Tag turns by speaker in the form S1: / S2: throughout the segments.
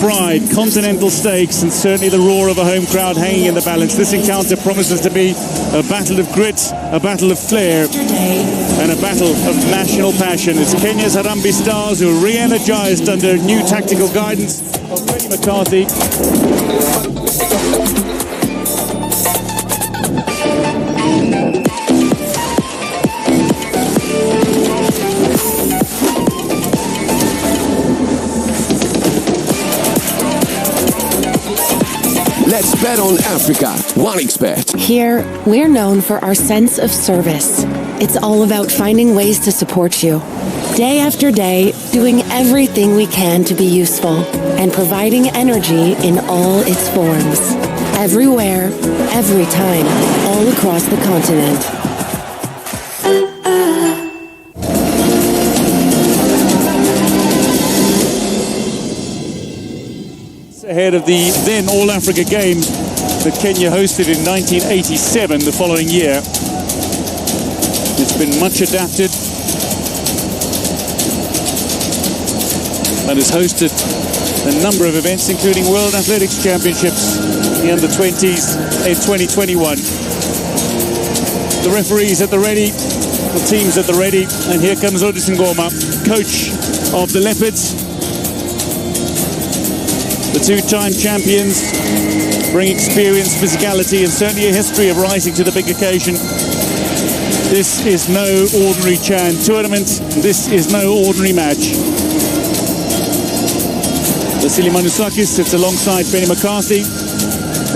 S1: pride, continental stakes, and certainly the roar of a home crowd hanging in the balance. This encounter promises to be a battle of grit, a battle of flair, and a battle of national passion. It's Kenya's Harambee Stars who are re-energized under new tactical guidance of Freddie McCarthy.
S2: Let's bet on Africa. OneXBet.
S3: Here, we're known for our sense of service. It's all about finding ways to support you. Day after day, doing everything we can to be useful and providing energy in all its forms. Everywhere, every time, all across the continent.
S1: Ahead of the then All-Africa Games that Kenya hosted in 1987, the following year. It's been much adapted and has hosted a number of events, including World Athletics Championships, the Under-20s in 2021. The referees at the ready, the teams at the ready, and here comes Odison Ngoma, coach of the Leopards. The two-time champions bring experience, physicality, and certainly a history of rising to the big occasion. This is no ordinary Chan tournament. This is no ordinary match. Vasily Manusakis sits alongside Benny McCarthy.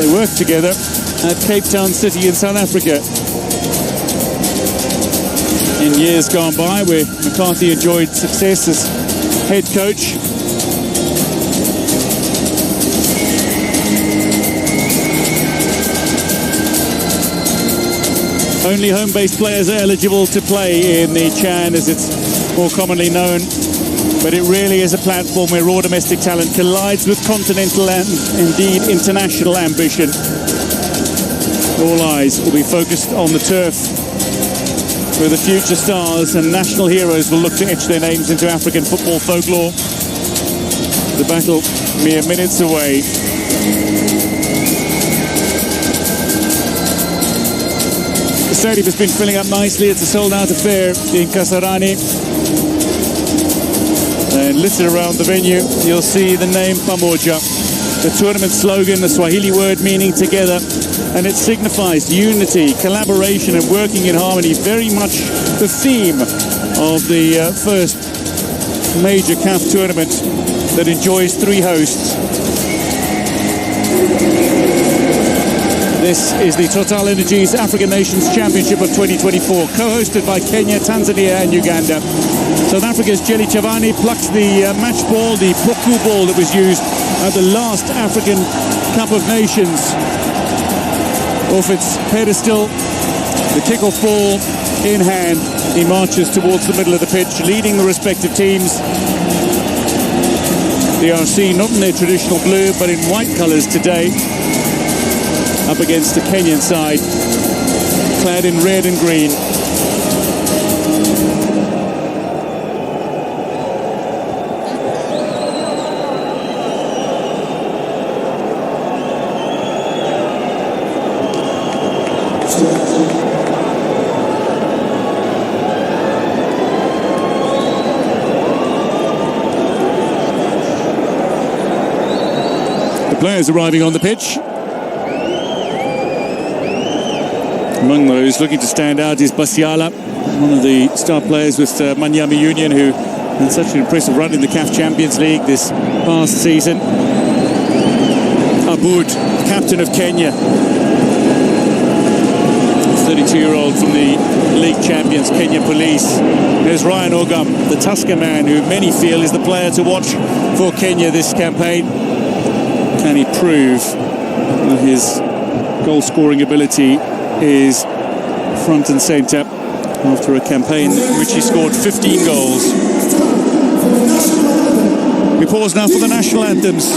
S1: They work together at Cape Town City in South Africa. In years gone by, where McCarthy enjoyed success as head coach, only home-based players are eligible to play in the Chan, as it's more commonly known. But it really is a platform where raw domestic talent collides with continental and indeed international ambition. All eyes will be focused on the turf, where the future stars and national heroes will look to etch their names into African football folklore. The battle mere minutes away. The stadium has been filling up nicely. It's a sold-out affair in Kasarani. And listed around the venue, you'll see the name Pamoja, the tournament slogan, the Swahili word meaning together, and it signifies unity, collaboration, and working in harmony. Very much the theme of the first major CAF tournament that enjoys three hosts. This is the Total Energies African Nations Championship of 2024, co-hosted by Kenya, Tanzania and Uganda. South Africa's Jelly Chavani plucks the match ball, the Poku ball that was used at the last African Cup of Nations, off its pedestal. The kick-off ball in hand. He marches towards the middle of the pitch, leading the respective teams. DRC not in their traditional blue, but in white colours today, up against the Kenyan side, clad in red and green. The players arriving on the pitch. Among those looking to stand out is Basiala, one of the star players with Manyama Union, who had such an impressive run in the CAF Champions League this past season. Aboud, captain of Kenya, 32-year-old from the league champions Kenya Police. There's Ryan Ogum, the Tusker man, who many feel is the player to watch for Kenya this campaign. Can he prove that his goal-scoring ability is front and centre after a campaign in which he scored 15 goals? We pause now for the national anthems.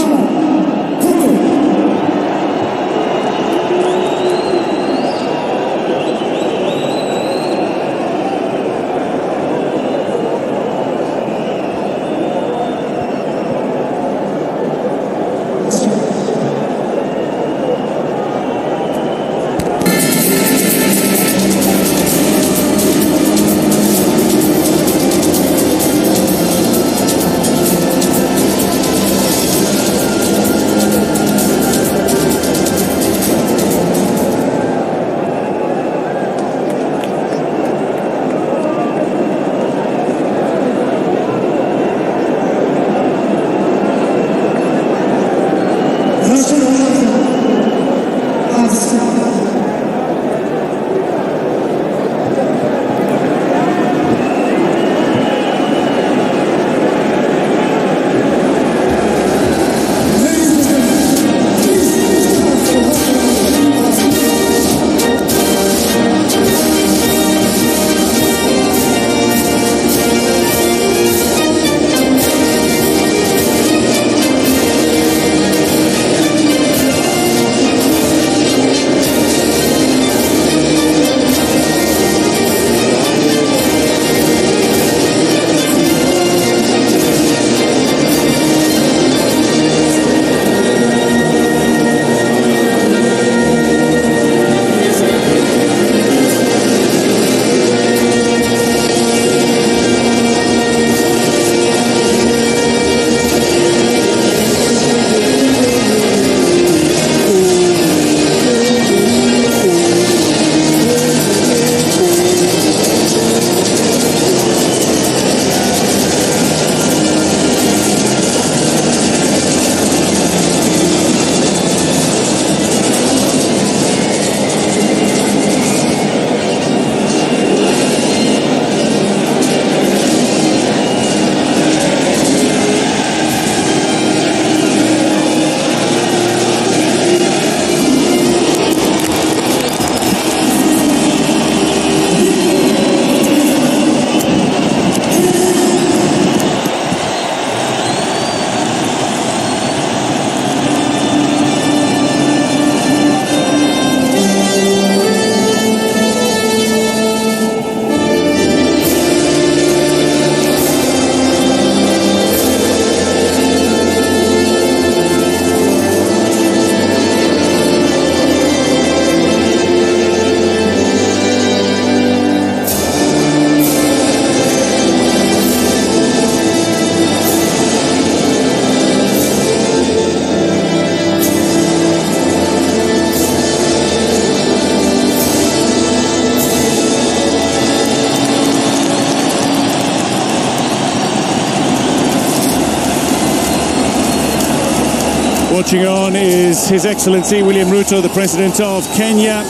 S1: Watching on is His Excellency William Ruto, the President of Kenya.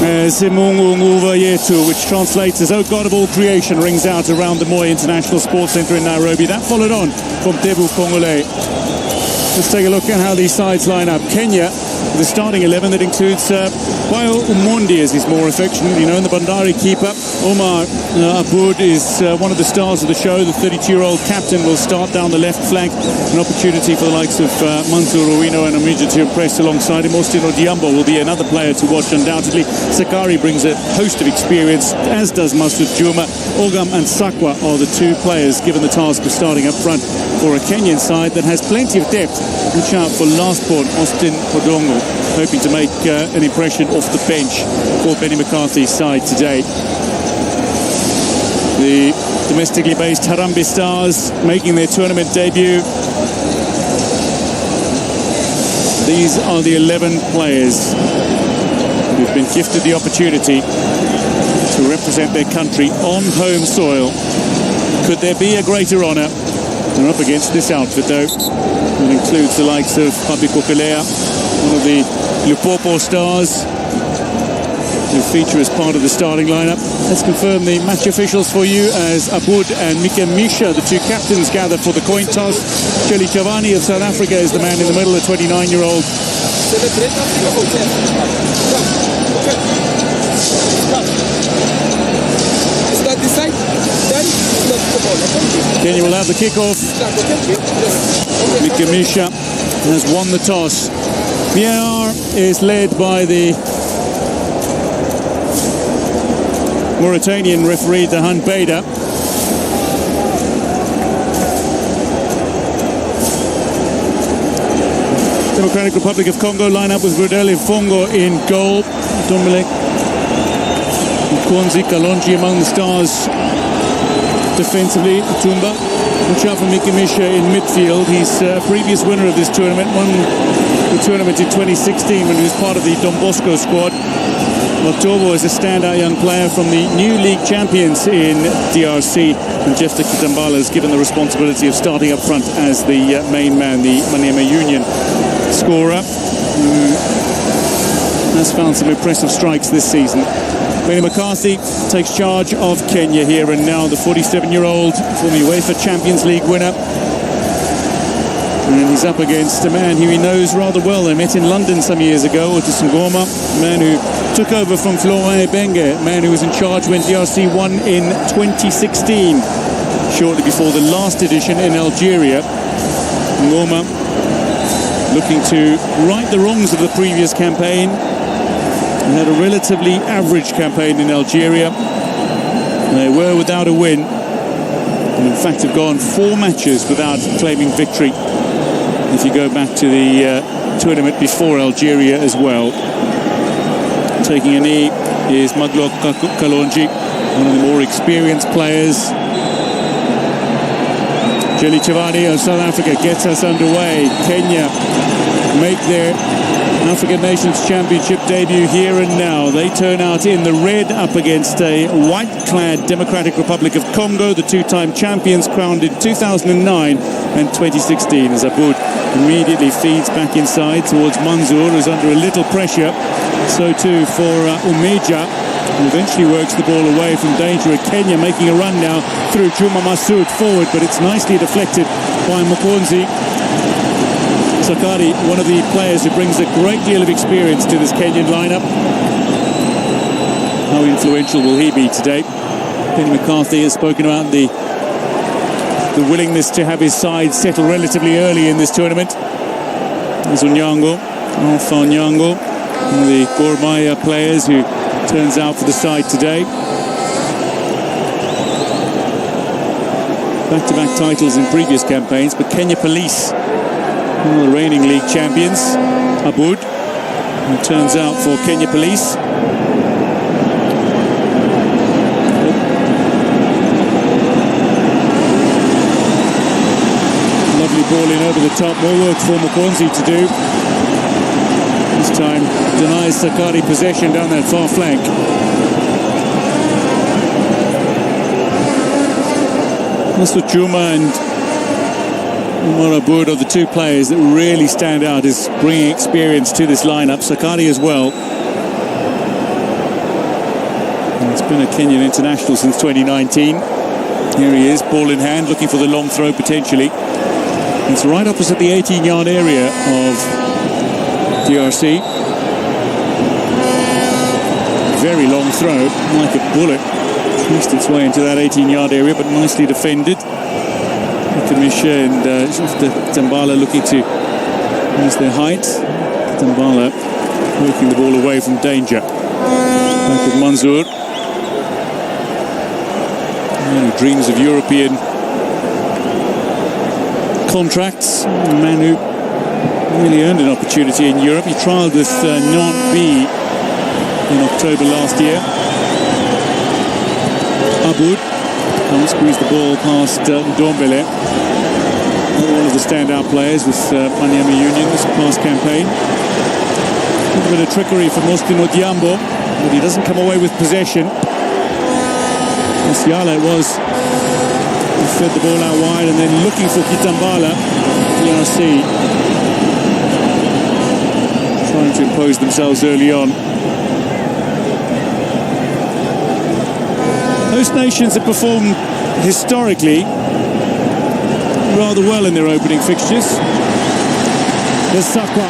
S1: Mungu Nguva Yetu, which translates as "Oh God of all creation," rings out around the Moi International Sports Centre in Nairobi. That followed on from Tebu Kongole. Let's take a look at how these sides line up. Kenya, the starting 11 that includes Bayo Umondi, as he's more affectionately known, the Bandari keeper. Omar Aboud is one of the stars of the show. The 32-year-old captain will start down the left flank. An opportunity for the likes of Mansour Owino and Omija to impress alongside him. Austin Odiambo will be another player to watch undoubtedly. Sakari brings a host of experience, as does Masud Juma. Ogam and Sakwa are the two players given the task of starting up front for a Kenyan side that has plenty of depth. Watch out for last-born Austin Odongo, hoping to make an impression off the bench for Benny McCarthy's side today. The domestically based Harambee Stars making their tournament debut. These are the 11 players who've been gifted the opportunity to represent their country on home soil. Could there be a greater honour? They're up against this outfit, though. It includes the likes of Papi Kokelea, one of the Lupopo stars, who feature as part of the starting lineup. Let's confirm the match officials for you as Aboud and Mika Misha, the two captains, gather for the coin toss. Shelly Chavani of South Africa is the man in the middle, a 29-year-old. Kenya will have the kickoff. Mika Misha has won the toss. VAR is led by the Mauritanian referee Dahan Beida. Democratic Republic of Congo line up with Rodele Fongo in goal. Dominic Mukonzi Kalonji among the stars defensively. Tumba. Watch out for Mika Misha in midfield. He's a previous winner of this tournament. Won the tournament in 2016 when he was part of the Don Bosco squad. Motobo is a standout young player from the new league champions in DRC. And Jeff Kitambala is given the responsibility of starting up front as the main man, the Maniema Union scorer, who has found some impressive strikes this season. Benny McCarthy takes charge of Kenya here and now. The 47-year-old former UEFA Champions League winner. And he's up against a man who he knows rather well. They met in London some years ago, Otis Ngoma, a man who took over from Florent Ibenge, a man who was in charge when DRC won in 2016, shortly before the last edition in Algeria. Ngoma looking to right the wrongs of the previous campaign. They had a relatively average campaign in Algeria. They were without a win. And in fact have gone 4 matches without claiming victory. If you go back to the tournament before Algeria as well. Taking a knee is Maglo Kalonji, one of the more experienced players. Jelly Chavani of South Africa gets us underway. Kenya make their African Nations Championship debut here and now. They turn out in the red up against a white-clad Democratic Republic of Congo, the two-time champions crowned in 2009 and 2016. As Aboud immediately feeds back inside towards Mansour, who's under a little pressure. So too for Omija, who eventually works the ball away from danger. Kenya making a run now through Juma Masud forward, but it's nicely deflected by Mukonzi. Sakari, one of the players who brings a great deal of experience to this Kenyan lineup. How influential will he be today? Benny McCarthy has spoken about the willingness to have his side settle relatively early in this tournament. There's Onyango, Alpha Onyango, one of the Gor Mahia players who turns out for the side today. Back-to-back titles in previous campaigns, but Kenya Police, one of the reigning league champions, Aboud, who turns out for Kenya Police. Lovely ball in over the top, more work for Mukonzi to do. This time denies Sakari possession down that far flank. Masud Juma and Umar Aboud are the two players that really stand out as bringing experience to this lineup. Sakari as well. And it's been a Kenyan international since 2019. Here he is, ball in hand, looking for the long throw potentially. It's right opposite the 18-yard area of DRC. Very long throw, like a bullet. Pushed its way into that 18-yard area, but nicely defended. Kamisha and Tambala looking to use their height. Tambala working the ball away from danger. Back with Manzour. He dreams of European contracts. A man who really earned an opportunity in Europe. He trialled with Nantes B in October last year. Aboud can't squeeze the ball past Ndombele. One of the standout players with Manyema Union this past campaign. A bit of trickery from Austin Odiambo, but he doesn't come away with possession. Musiala it was. He fed the ball out wide and then looking for Kitambala. DRC trying to impose themselves early on. Host nations have performed historically rather well in their opening fixtures. There's Sakwa.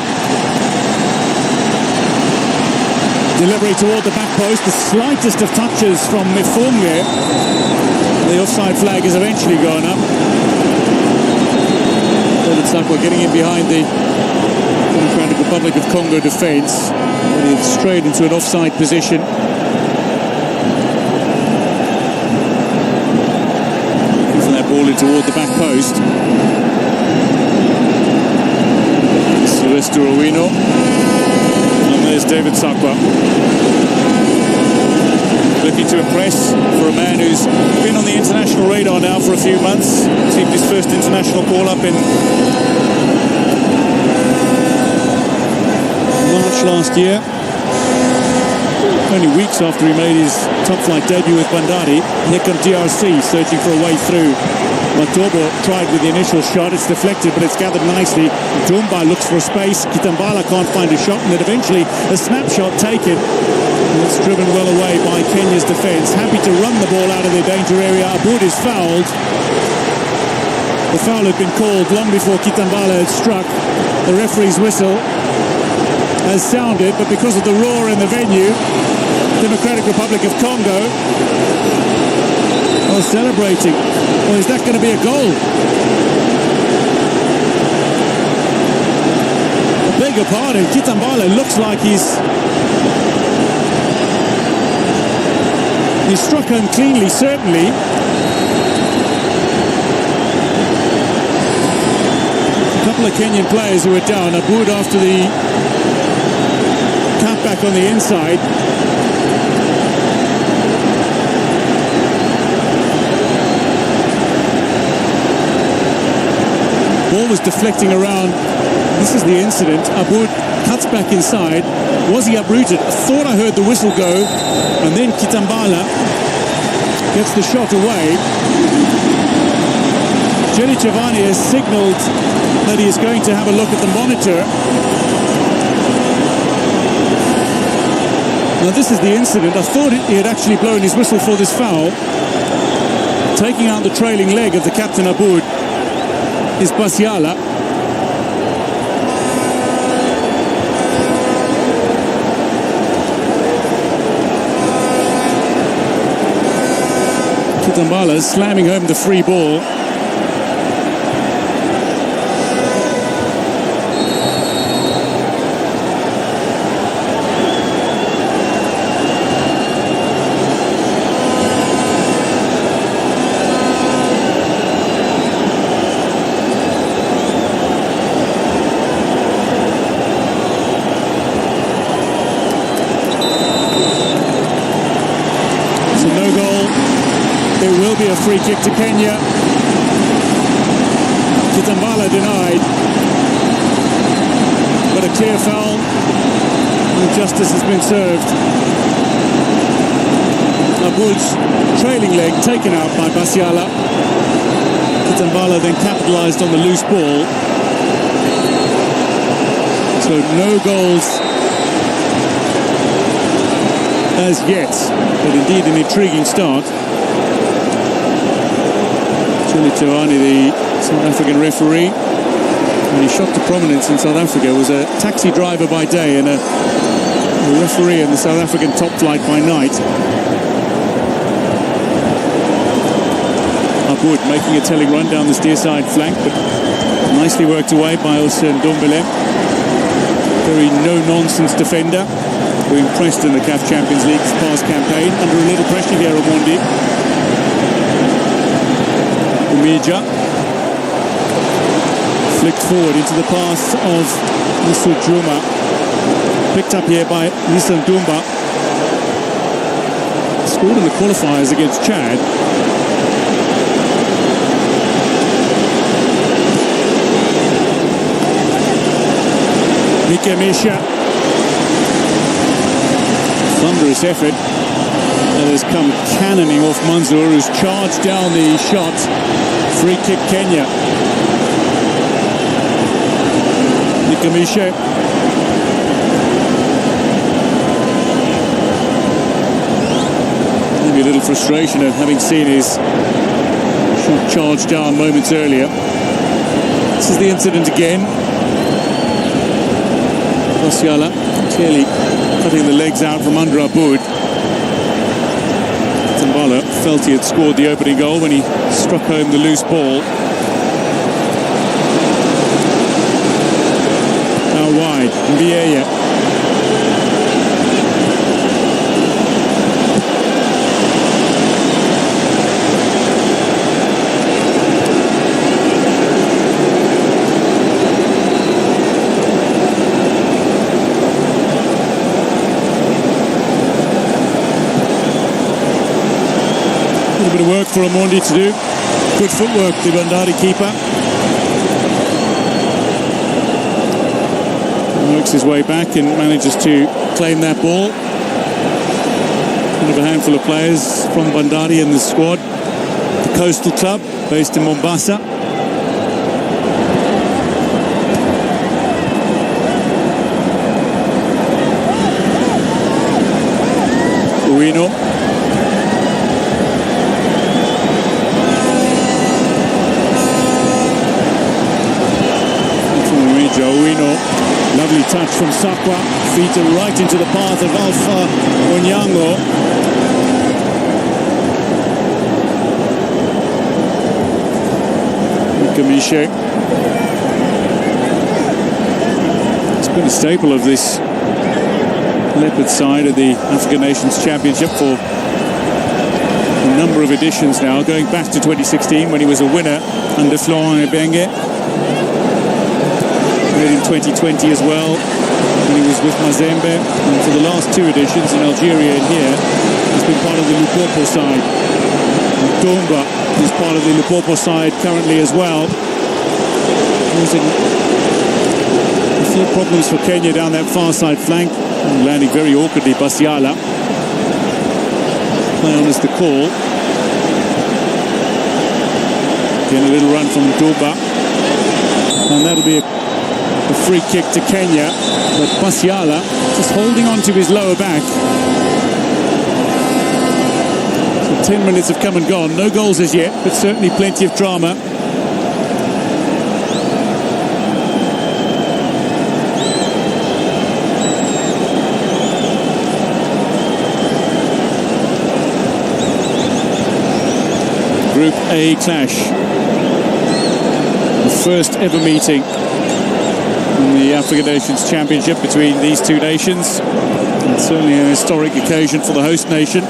S1: Delivery toward the back post, the slightest of touches from Mifonge. The offside flag is eventually going up. Sakwa getting in behind the Democratic Republic of Congo defence. He had strayed into an offside position. Ball in toward the back post. Sylvester Owino. And there's David Sakwa. Looking to impress for a man who's been on the international radar now for a few months. Received his first international call-up in March last year. Only weeks after he made his top-flight debut with Bandari. Here comes DRC searching for a way through. Matobo tried with the initial shot. It's deflected, but it's gathered nicely. Dumba looks for space. Kitambala can't find a shot, and then eventually a snapshot taken. And it's driven well away by Kenya's defence. Happy to run the ball out of their danger area. Aboud is fouled. The foul had been called long before Kitambala had struck. The referee's whistle has sounded, but because of the roar in the venue, Democratic Republic of Congo are celebrating. Well, is that going to be a goal? I beg your pardon, Kitambala looks like he's struck home cleanly, certainly. A couple of Kenyan players who were down. Aboud after the cutback on the inside. Ball was deflecting around. This is the incident. Aboud cuts back inside. Was he uprooted? I thought I heard the whistle go, and then Kitambala gets the shot away. Jenny Chavani has signalled that he is going to have a look at the monitor. Now this is the incident. I thought he had actually blown his whistle for this foul. Taking out the trailing leg of the captain Aboud is Basiala. Kitambala slamming home the free ball. A free kick to Kenya. Kitambala denied, but a clear foul and justice has been served. Aboud's trailing leg taken out by Basiala. Kitambala then capitalised on the loose ball. So no goals as yet, but indeed an intriguing start. Chili Tuani, the South African referee, when he shot to prominence in South Africa, was a taxi driver by day and a referee in the South African top flight by night. Wood making a telling run down the steer side flank, but nicely worked away by Osen Dombele. Very no-nonsense defender who impressed in the CAF Champions League's past campaign. Under a little pressure here, Omondi. Umija flicked forward into the path of Musu Juma. Picked up here by Nisan Dumba. Scored in the qualifiers against Chad. Misha. Thunderous effort that has come cannoning off Mansour, who's charged down the shot. Free kick Kenya. Misha. Maybe a little frustration of having seen his shot charged down moments earlier. This is the incident again. Musiala clearly cutting the legs out from under Aboud. Zambala felt he had scored the opening goal when he struck home the loose ball. Now wide, Vieira. A bit of work for Omondi to do. Good footwork, the Bandari keeper. Works his way back and manages to claim that ball. One of a handful of players from Bandari in the squad. The Coastal Club, based in Mombasa. Uino. Uino, lovely touch from Sakwa, feet are right into the path of Alpha Onyango. Kamishe. It's been a staple of this Leopard side of the African Nations Championship for a number of editions now, going back to 2016 when he was a winner under Florent Ebenge. In 2020 as well, when he was with Mazembe, and for the last two editions in Algeria and here, he's been part of the Lupopo side. Domba is part of the Lupopo side currently as well. Causing a few problems for Kenya down that far side flank, and landing very awkwardly. Basiala. Play on is the call. Again, a little run from Domba, and that'll be a free kick to Kenya, but Basiala just holding on to his lower back. So 10 minutes have come and gone. No goals as yet, but certainly plenty of drama. Group A clash. The first ever meeting in the African Nations Championship between these two nations. And certainly an historic occasion for the host nation.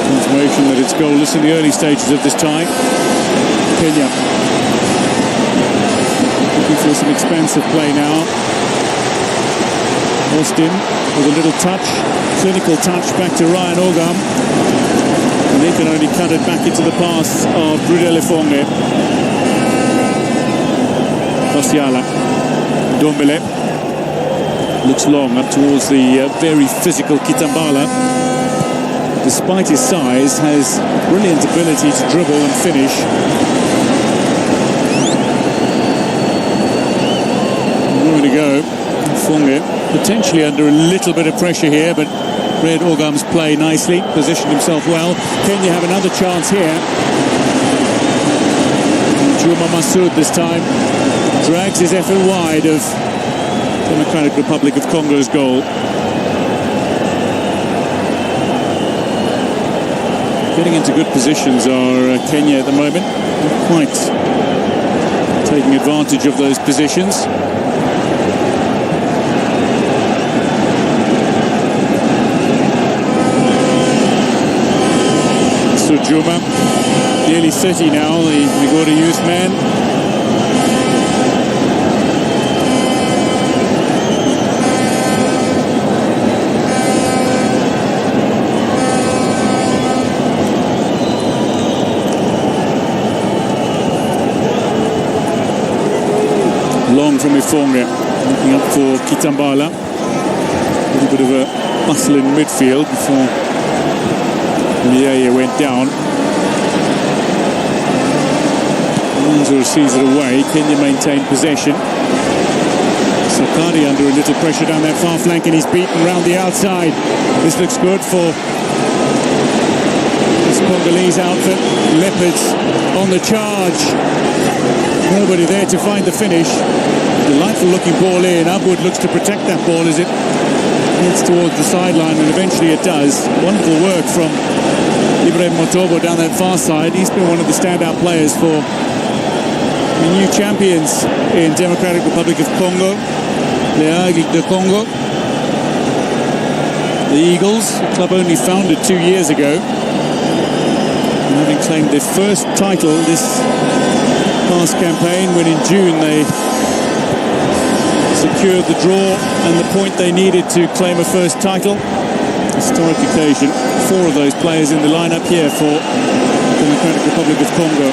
S1: Confirmation that it's goalless in the early stages of this tie. Kenya looking for some expansive play now. Austin with a little touch, clinical touch back to Ryan Ogam. And he can only cut it back into the pass of Brudele Fonge. Basiala. Dombele looks long up towards the very physical Kitambala. despite his size, has brilliant ability to dribble and finish. Nowhere to go. Funge potentially under a little bit of pressure here, but Red Ogham's play nicely, positioned himself well. Kenya have another chance here. Juma Masood this time drags his effort wide of Democratic Republic of Congo's goal. Getting into good positions are Kenya at the moment. Not quite taking advantage of those positions. So Juma, nearly 30 now, the Migori youth man. Long from Ifonga, looking up for Kitambala. A little bit of a bustle in midfield before Nyayo went down. Manzur sees it away. Kenya maintain possession. Sakari under a little pressure down that far flank, and he's beaten round the outside. This looks good for this Congolese outfit. Leopards on the charge. Nobody there to find the finish. Delightful looking ball in. Abwood looks to protect that ball as it heads towards the sideline, and eventually it does. Wonderful work from Ibrahim Motobo down that far side. He's been one of the standout players for the new champions in Democratic Republic of Congo, the Aigle de Congo. The Eagles, a club only founded 2 years ago, and having claimed their first title this past campaign, when in June they secured the draw and the point they needed to claim a first title. Historic occasion. 4 of those players in the lineup here for Democratic Republic of Congo.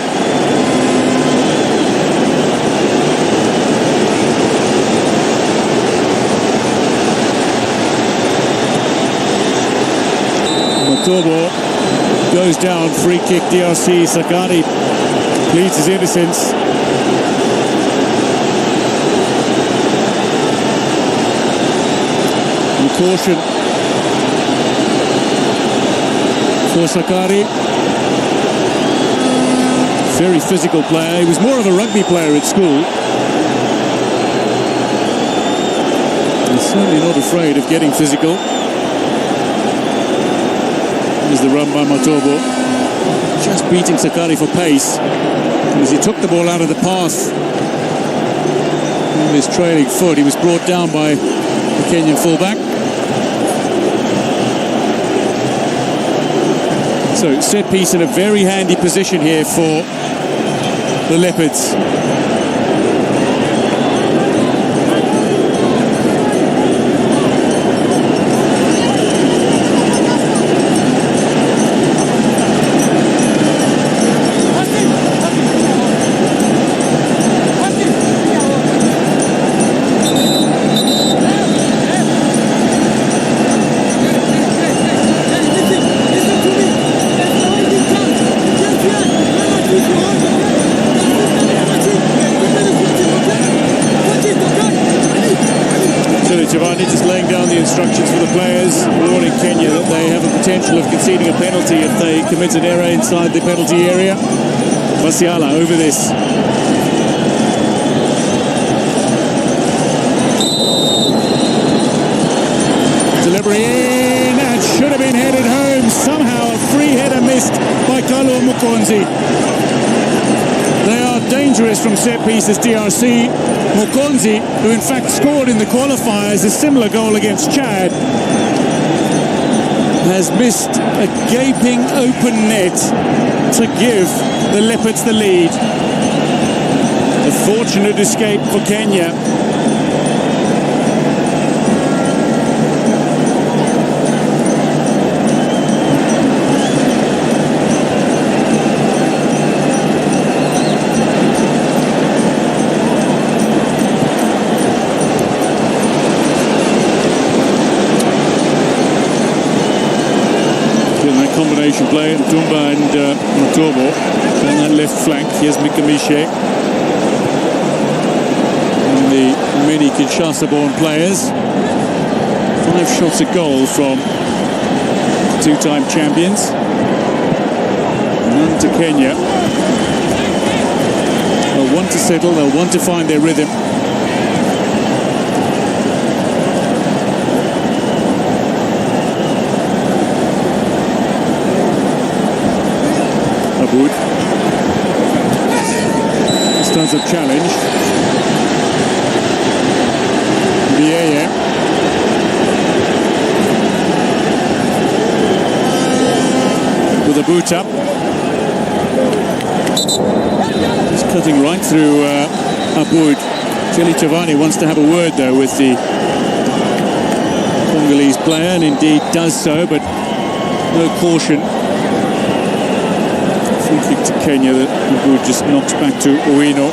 S1: Motobo goes down, free kick DRC. Sakari pleads his innocence. And caution for Sakari. Very physical player. He was more of a rugby player at school. He's certainly not afraid of getting physical. Here's the run by Motobo. Just beating Sakari for pace. As he took the ball out of the path of his trailing foot, he was brought down by the Kenyan fullback. So set piece in a very handy position here for the Leopards. Just laying down the instructions for the players, warning Kenya that they have a potential of conceding a penalty if they commit an error inside the penalty area. Masiala over this. Delivery in, and should have been headed home. Somehow a free header missed by Kalu Mukonzi. They are dangerous from set pieces, DRC. Mukonzi, who in fact scored in the qualifiers a similar goal against Chad, has missed a gaping open net to give the Leopards the lead. A fortunate escape for Kenya. combination play, and Tumba and Matobo on that left flank. Here's Mikamishe. And the many Kinshasa-born players. 5 shots a goal from 2-time champions. None to Kenya. They'll want to settle, they'll want to find their rhythm. Aboud. Starts a challenge. Vieye. With a boot up. He's cutting right through Aboud. Jelly Chavani wants to have a word though with the Congolese player, and indeed does so, but no caution. Free kick to Kenya that Aboud just knocks back to Owino.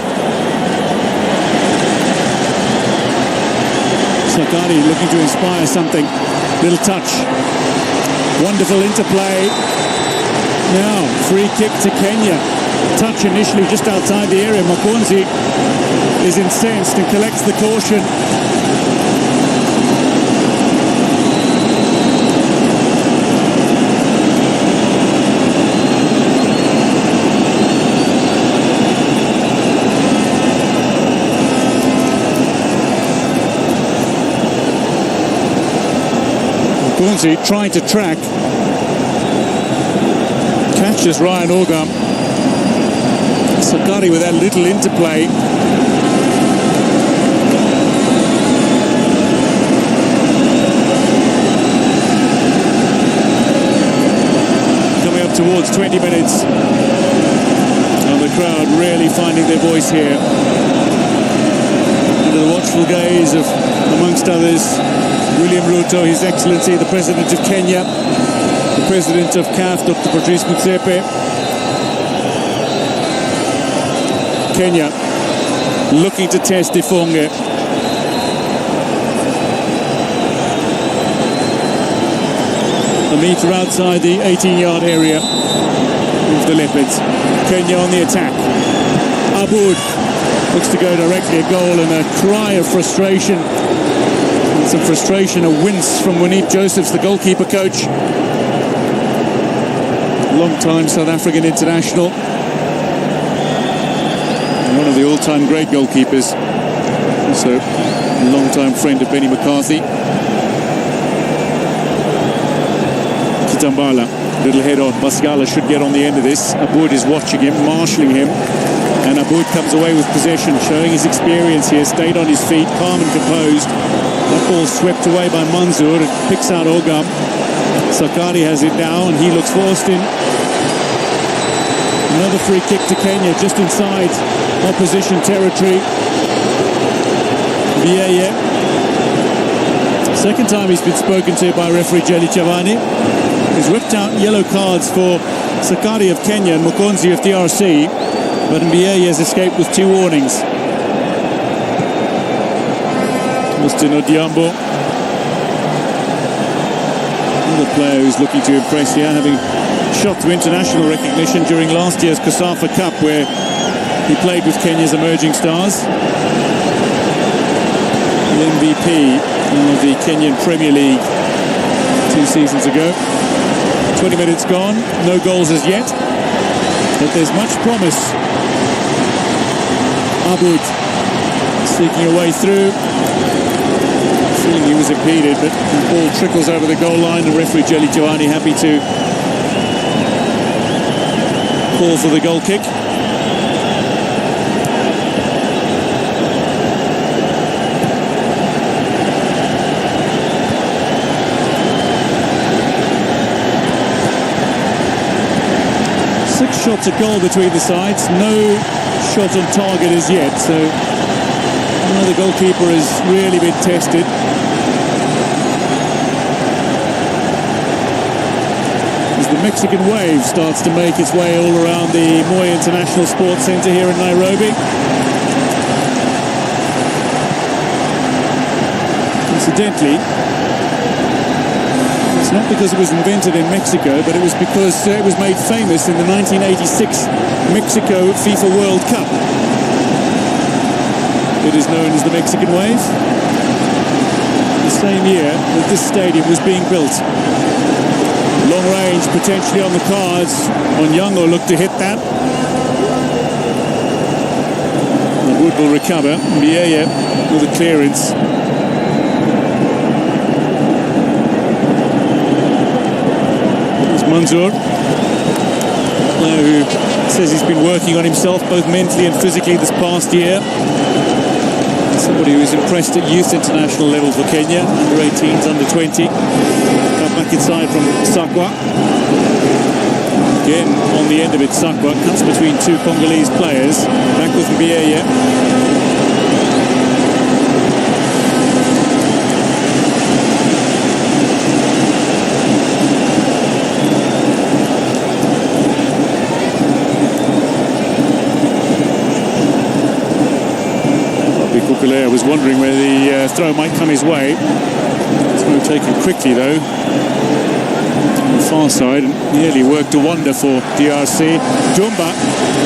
S1: Sakari looking to inspire something. Little touch. Wonderful interplay. Now, free kick to Kenya. Touch initially just outside the area. Mokonzi is incensed and collects the caution. Mokonzi trying to track. Catches Ryan Ogam. Sakari with that little interplay. Coming up towards 20 minutes. And the crowd really finding their voice here. Under the watchful gaze of, amongst others, William Ruto, His Excellency, the President of Kenya, the President of CAF, Dr. Patrice Motsepe. Kenya looking to test Ifunge. A metre outside the 18-yard area of the Leopards. Kenya on the attack. Aboud looks to go directly at goal, and a cry of frustration. And some frustration, a wince from Winnie Josephs, the goalkeeper coach. Long-time South African international. One of the all-time great goalkeepers. Also a long-time friend of Benny McCarthy. Kitambala, little head on. Basigala should get on the end of this. Aboud is watching him, marshalling him. And Aboud comes away with possession, showing his experience here. Stayed on his feet, calm and composed. That ball swept away by Manzour. It picks out Ogam. Sakari has it now, and he looks for Austin. Another free kick to Kenya, just inside opposition territory. Vieye. Second time he's been spoken to by referee Jelly Chavani. He's whipped out yellow cards for Sakari of Kenya and Mokonzi of DRC, but Vieye has escaped with 2 warnings. Austin Odiambo, another player who's looking to impress here, having shot to international recognition during last year's COSAFA Cup, where he played with Kenya's emerging stars. The MVP of the Kenyan Premier League 2 seasons ago. 20 minutes gone, no goals as yet, but there's much promise. Aboud seeking a way through. Feeling he was impeded, but the ball trickles over the goal line. The referee Jelly Chavani happy to call for the goal kick. Six shots a goal between the sides, no shot on target as yet, so the goalkeeper has really been tested. As the Mexican wave starts to make its way all around the Moi International Sports Centre here in Nairobi. Incidentally, It's not because it was invented in Mexico, but it was because it was made famous in the 1986 Mexico FIFA World Cup. It is known as the Mexican Wave. The same year that this stadium was being built. Long range potentially on the cards. Onyango looked to hit that. The Wood will recover. Bieye with a clearance. There's Manzour, player who says he's been working on himself both mentally and physically this past year. Somebody who is impressed at youth international level for Kenya, under 18s, under 20. Cut back inside from Sakwa. Again, on the end of it, Sakwa cuts between two Congolese players. Back with Bieye. I was wondering where the throw might come his way. Throw taken quickly though. On the far side, nearly worked a wonder for DRC. Jumba,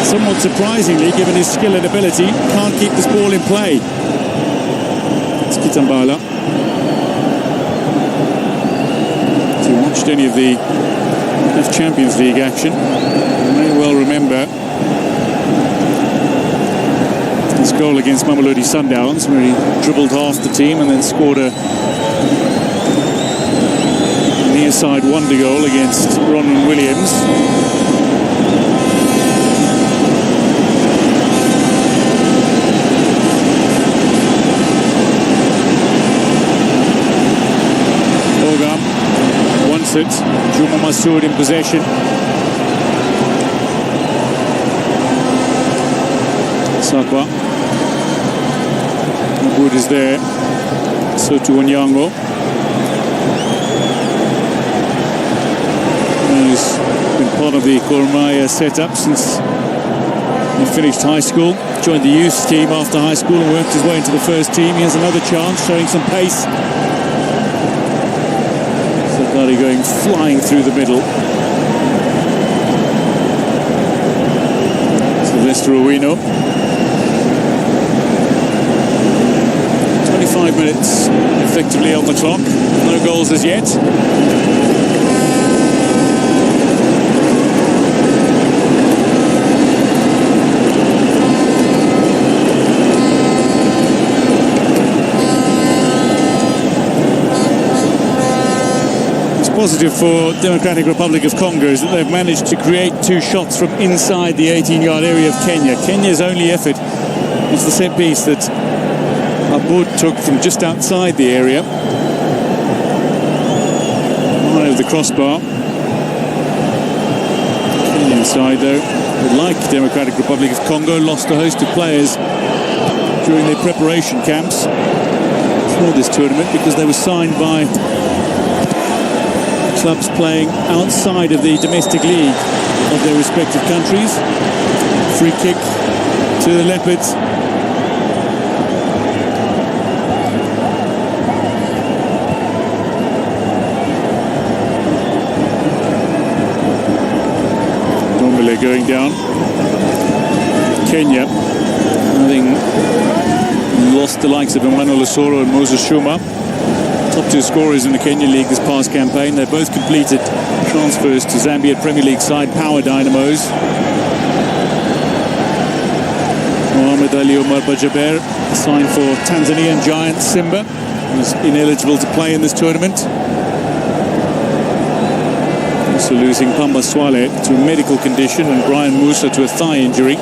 S1: somewhat surprisingly, given his skill and ability, can't keep this ball in play. It's Kitambala. If you watched any of the Champions League action, you may well remember his goal against Mamelodi Sundowns, where he dribbled half the team and then scored a near side wonder goal against Ronwen Williams. Ogam wants it. Juma Masood in possession. Sakwa. Wood is there. So to Onyango. He's been part of the Kormaya setup since he finished high school. Joined the youth team after high school and worked his way into the first team. He has another chance, showing some pace. Sakari going flying through the middle. Sylvester Owino. 25 minutes effectively on the clock. No goals as yet. It's positive for Democratic Republic of Congo is that they've managed to create two shots from inside the 18-yard area of Kenya. Kenya's only effort was the set piece that Aboud took from just outside the area. Right over the crossbar. Kenyan side though, like Democratic Republic of Congo, lost a host of players during their preparation camps for this tournament because they were signed by clubs playing outside of the domestic league of their respective countries. Free kick to the Leopards. Going down. Kenya, having lost the likes of Emmanuel Osoro and Moses Shuma, top two scorers in the Kenya League this past campaign. They both completed transfers to Zambia Premier League side Power Dynamos. Mohamed Ali Omar Bajaber signed for Tanzanian giant Simba, who's ineligible to play in this tournament. Also losing Pamba Swale to a medical condition and Brian Musa to a thigh injury.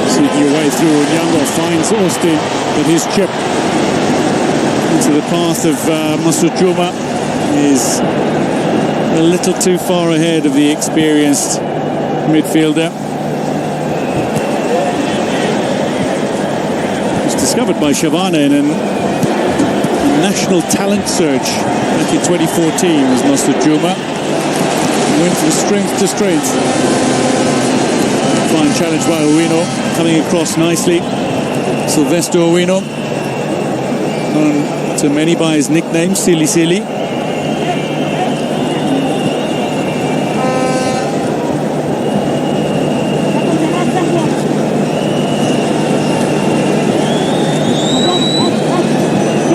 S1: Seeking a way through, Onyango finds Austin, but his chip into the path of Masud Juma is a little too far ahead of the experienced midfielder. It's discovered by Shavana in an national talent search back in 2014 was Nostra Juma. Went from strength to strength. Fine challenge by Owino, coming across nicely. Sylvester Owino, known to many by his nickname, Silly Silly.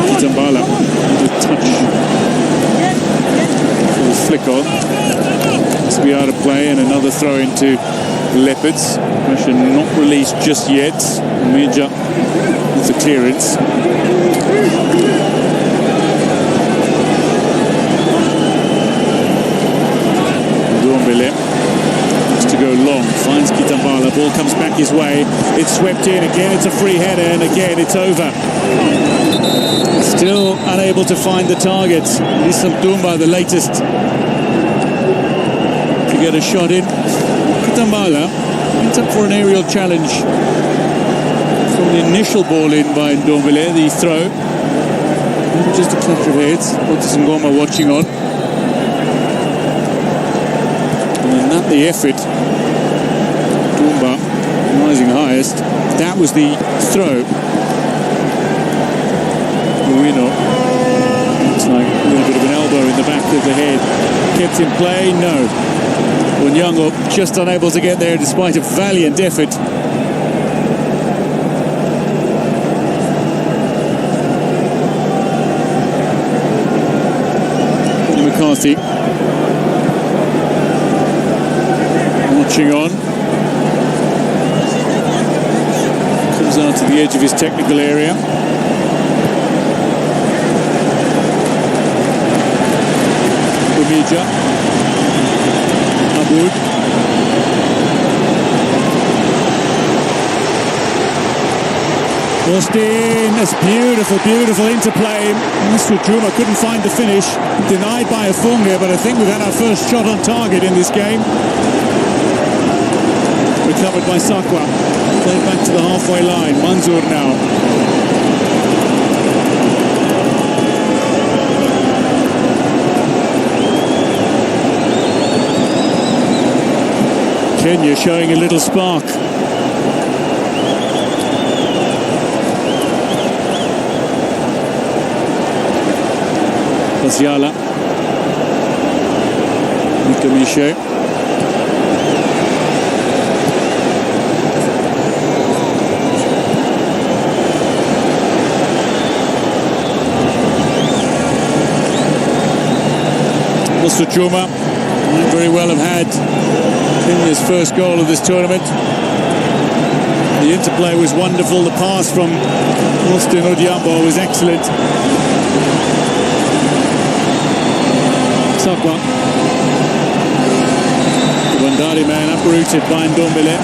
S1: Kitambala, with touch. Full flick on. Must be out of play, and another throw into Leopards. Pressure not released just yet. Meja with the clearance. Ndombele wants to go long, finds Kitambala, ball comes back his way, it's swept in, again it's a free header, and again it's over. Still unable to find the target. Issam Dumba, the latest to get a shot in. Kitambala went up for an aerial challenge from the initial ball in by Ndombele, the throw. Just a clash of heads. Otis Ngoma watching on. And not the effort. Dumba rising highest. That was the throw. Owino. Looks like a little bit of an elbow in the back of the head. Kept in play? No. Onyango just unable to get there despite a valiant effort. McCarthy watching on. Comes out to the edge of his technical area. Bumija. Aboud. Austin, that's beautiful, beautiful interplay. Mr. Juma couldn't find the finish. Denied by Afunge, but I think we've had our first shot on target in this game. Recovered by Sakwa. Played back to the halfway line. Manzour now. Kenya showing a little spark. Pasiala. Mikamishe. Nostra Juma might very well have had Kenya's first goal of this tournament. The interplay was wonderful. The pass from Austin Odhiambo was excellent. Sakwa. The Bandari man uprooted by Ndombele.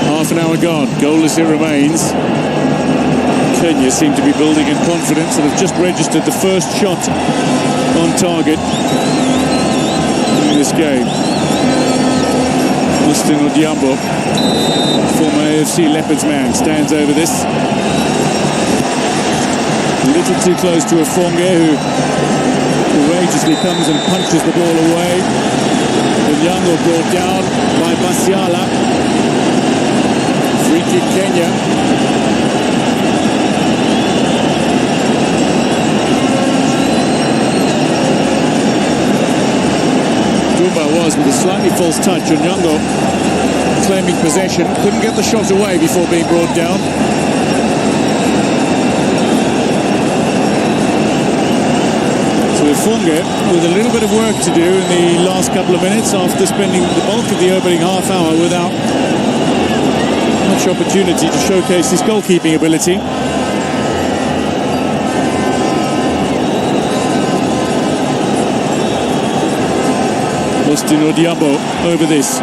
S1: Half an hour gone, goalless it remains. Kenya seem to be building in confidence and have just registered the first shot on target in this game. Austin Odhiambo, former AFC Leopards man, stands over this. A little too close to Afunge, who courageously comes and punches the ball away. Onyango brought down by Pasiala. Free kick Kenya. Was with a slightly false touch. Onyango claiming possession, couldn't get the shot away before being brought down. So Afunge with a little bit of work to do in the last couple of minutes after spending the bulk of the opening half hour without much opportunity to showcase his goalkeeping ability. Austin Odhiambo over this.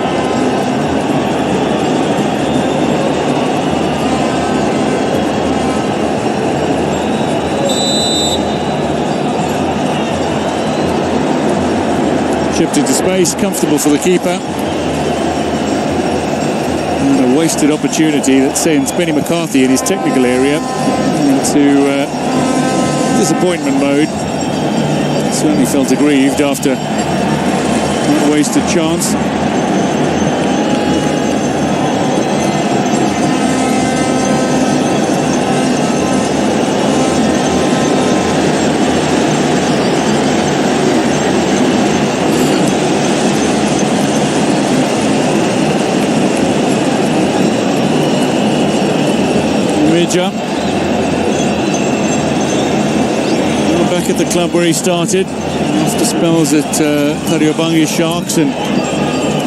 S1: Slipped into space, comfortable for the keeper. And a wasted opportunity that sends Benny McCarthy in his technical area into disappointment mode. Certainly felt aggrieved after that wasted chance. Back at the club where he started, after spells at Kariobangi Sharks and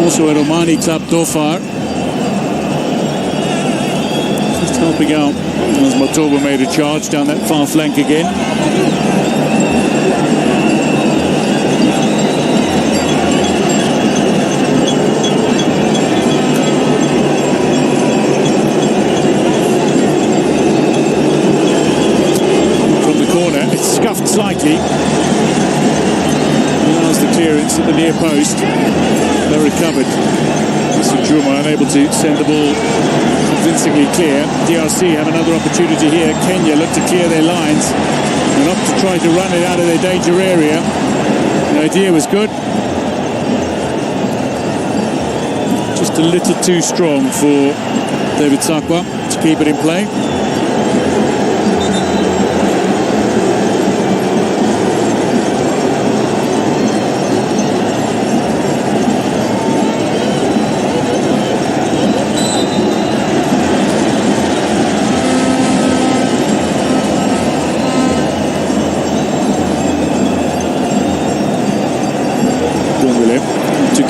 S1: also at Omani club Dhofar. Just helping out as Matoba made a charge down that far flank again. Slightly allows the clearance at the near post. They're recovered. Juma unable to send the ball convincingly clear. DRC have another opportunity here. Kenya look to clear their lines and up to try to run it out of their danger area. The idea was good, just a little too strong for David Sakwa to keep it in play.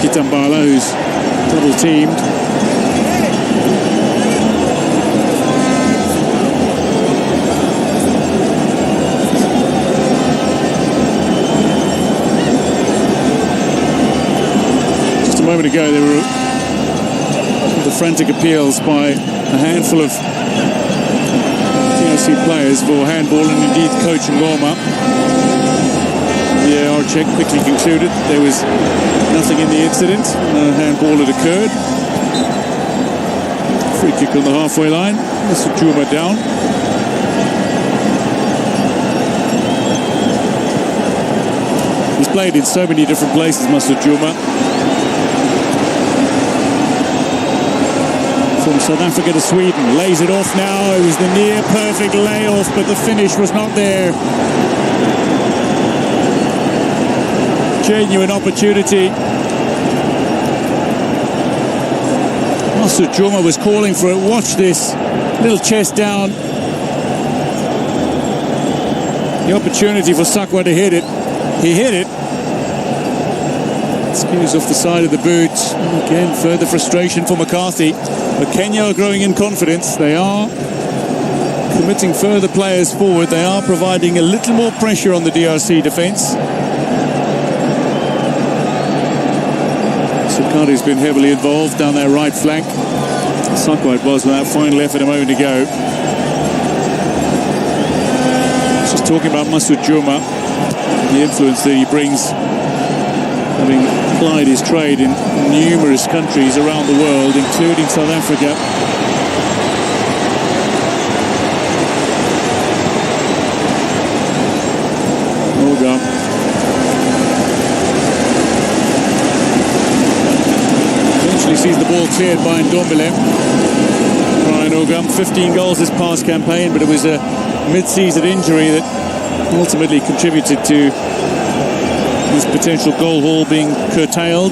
S1: Kitambala, who's double teamed. Just a moment ago, there were the frantic appeals by a handful of TRC players for handball, and indeed coach Ngoma. The AR check quickly concluded there was nothing in the incident. No handball had occurred. Free kick on the halfway line. Mr. Juma down. He's played in so many different places, Mr. Juma. From South Africa to Sweden. Lays it off now. It was the near perfect layoff, but the finish was not there. Genuine opportunity. Master Juma was calling for it. Watch this. Little chest down. The opportunity for Sakwa to hit it. He hit it. Skims off the side of the boot. Again, further frustration for McCarthy. But Kenya are growing in confidence. They are committing further players forward. They are providing a little more pressure on the DRC defence. Sakari's been heavily involved down their right flank. Sakwa it was with that final effort a moment ago. Just talking about Masoud Juma, the influence that he brings, having plied his trade in numerous countries around the world, including South Africa. Morgan. Sees the ball cleared by Ndombele. Brian Ogum, 15 goals this past campaign, but it was a mid-season injury that ultimately contributed to his potential goal haul being curtailed.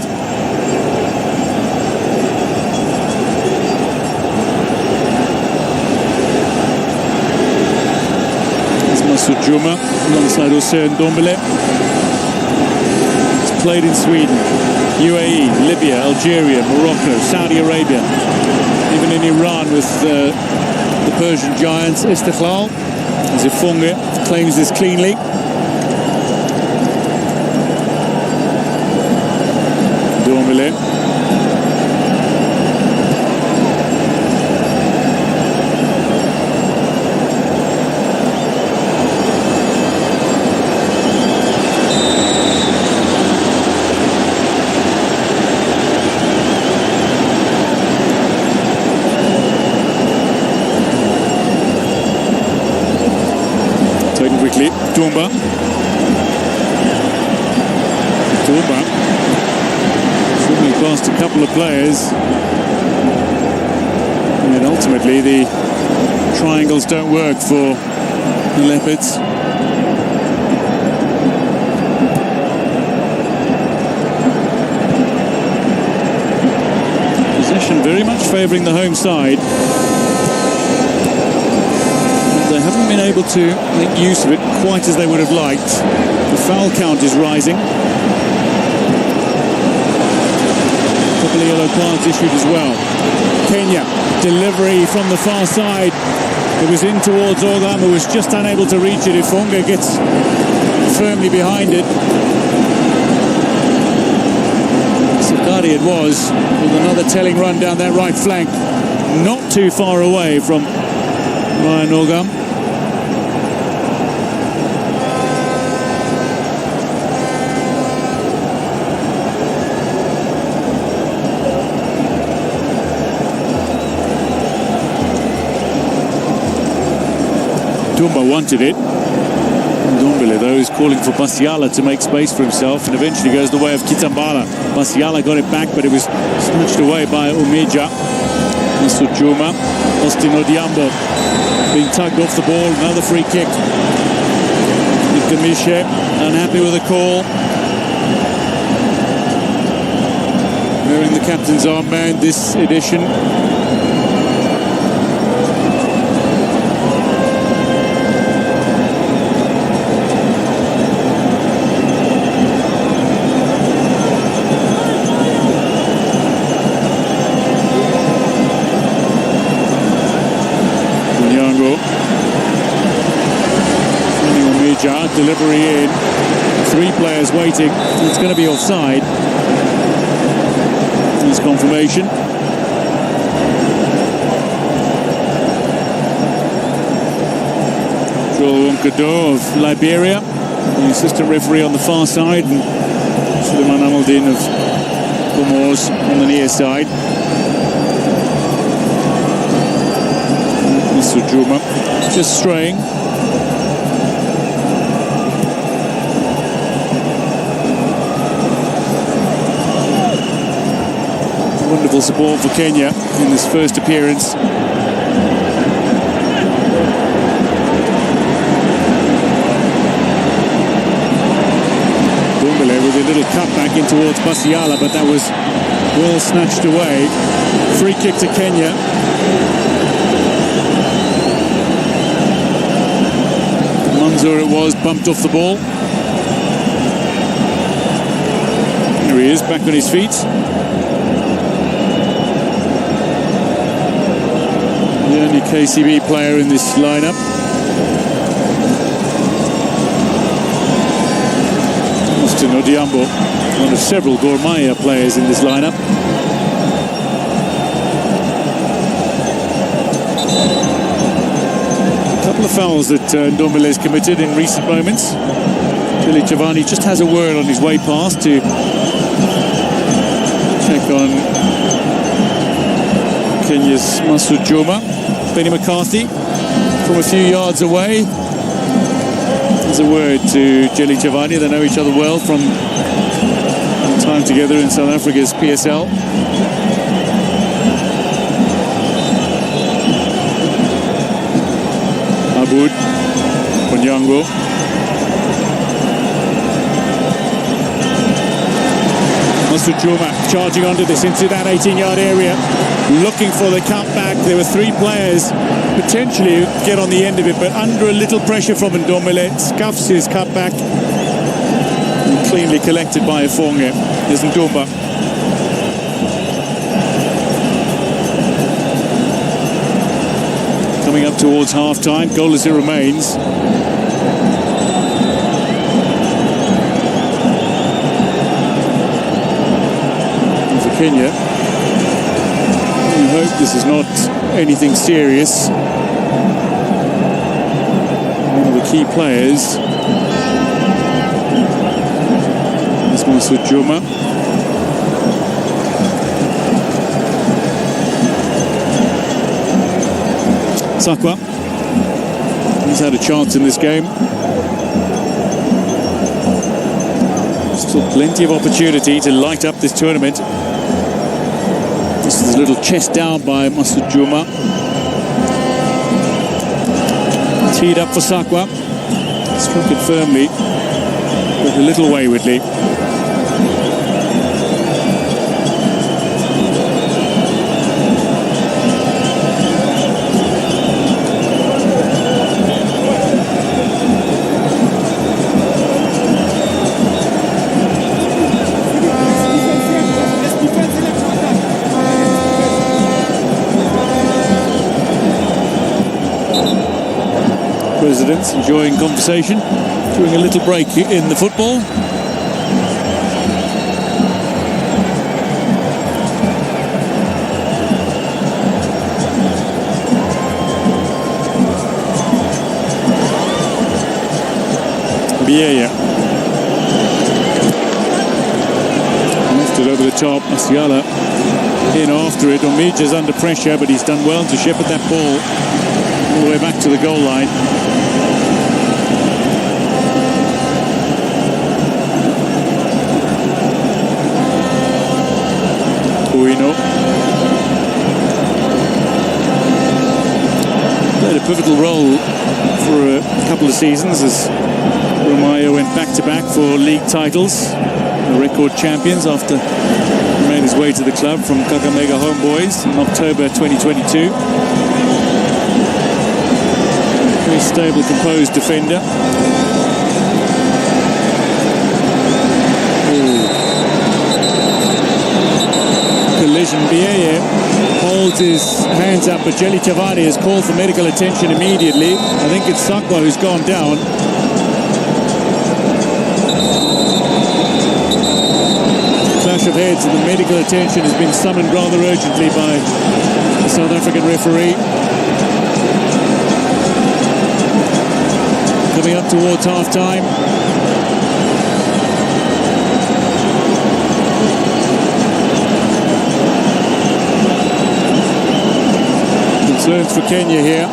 S1: It's Masoud Juma alongside Hussein Ndombele. It's played in Sweden, UAE, Libya, Algeria, Morocco, Saudi Arabia, even in Iran with the Persian giants. Istiklal, Zifunge claims this cleanly. Ndombele. quickly. Toumba. Swimming past a couple of players. And ultimately the triangles don't work for the Leopards. Possession very much favouring the home side. They haven't been able to make use of it quite as they would have liked. The foul count is rising. A couple of yellow cards issued as well. Kenya, delivery from the far side. It was in towards Ogam, who was just unable to reach it. Ifunga gets firmly behind it. Sakari it was, with another telling run down that right flank. Not too far away from Ryan Ogam. Toumba wanted it. Ndombele, though, is calling for Basiala to make space for himself, and eventually goes the way of Kitambala. Basiala got it back, but it was snatched away by Umeja. Masujuma. Austin Odiambo being tugged off the ball. Another free kick. Nikamishe unhappy with the call. Wearing the captain's armband this edition. Delivery in, 3 players waiting. It's going to be offside. There's confirmation. Joel Unkado of Liberia, the assistant referee on the far side, and Suleiman Amaldin of Comoros on the near side. Masujuma just straying. Wonderful support for Kenya in this first appearance. Ndombele with a little cut back in towards Basiala, but that was well snatched away. Free kick to Kenya. Manzur it was, bumped off the ball. There he is, back on his feet. The only KCB player in this lineup. Austin Odiambo, one of several Gor Mahia players in this lineup. A couple of fouls that Ndombele has committed in recent moments. Billy Giovanni just has a word on his way past to check on Kenya's Masud Juma. Benny McCarthy from a few yards away. There's a word to Jelly Giovanni. They know each other well from time together in South Africa's PSL. Aboud Onyango. Masud Juma charging onto this into that 18-yard area, looking for the cutback. There were 3 players potentially who get on the end of it, but under a little pressure from Ndombele, scuffs his cutback and cleanly collected by Ifunga. There's Ndombele. Coming up towards half-time, goalless it remains. Kenya. We hope this is not anything serious. One of the key players is Masud Juma. Sakwa. He's had a chance in this game. Still plenty of opportunity to light up this tournament. This is a little chest down by Masud Juma. Teed up for Sakwa. Struck it firmly, but a little waywardly. Presidents enjoying conversation during a little break in the football. Biella lifted over the top. Musiala in after it. Omija's under pressure, but he's done well to shepherd that ball all the way back to the goal line. Played a pivotal role for a couple of seasons as Romayo went back-to-back for league titles. The record champions after he made his way to the club from Kakamega Homeboys in October 2022. Very stable, composed defender. Collision. Biella holds his hands up, but Jelly Chavadi has called for medical attention immediately. I think it's Sakwa who's gone down. Clash of heads, and the medical attention has been summoned rather urgently by the South African referee. Coming up towards half-time. Concerns for Kenya here.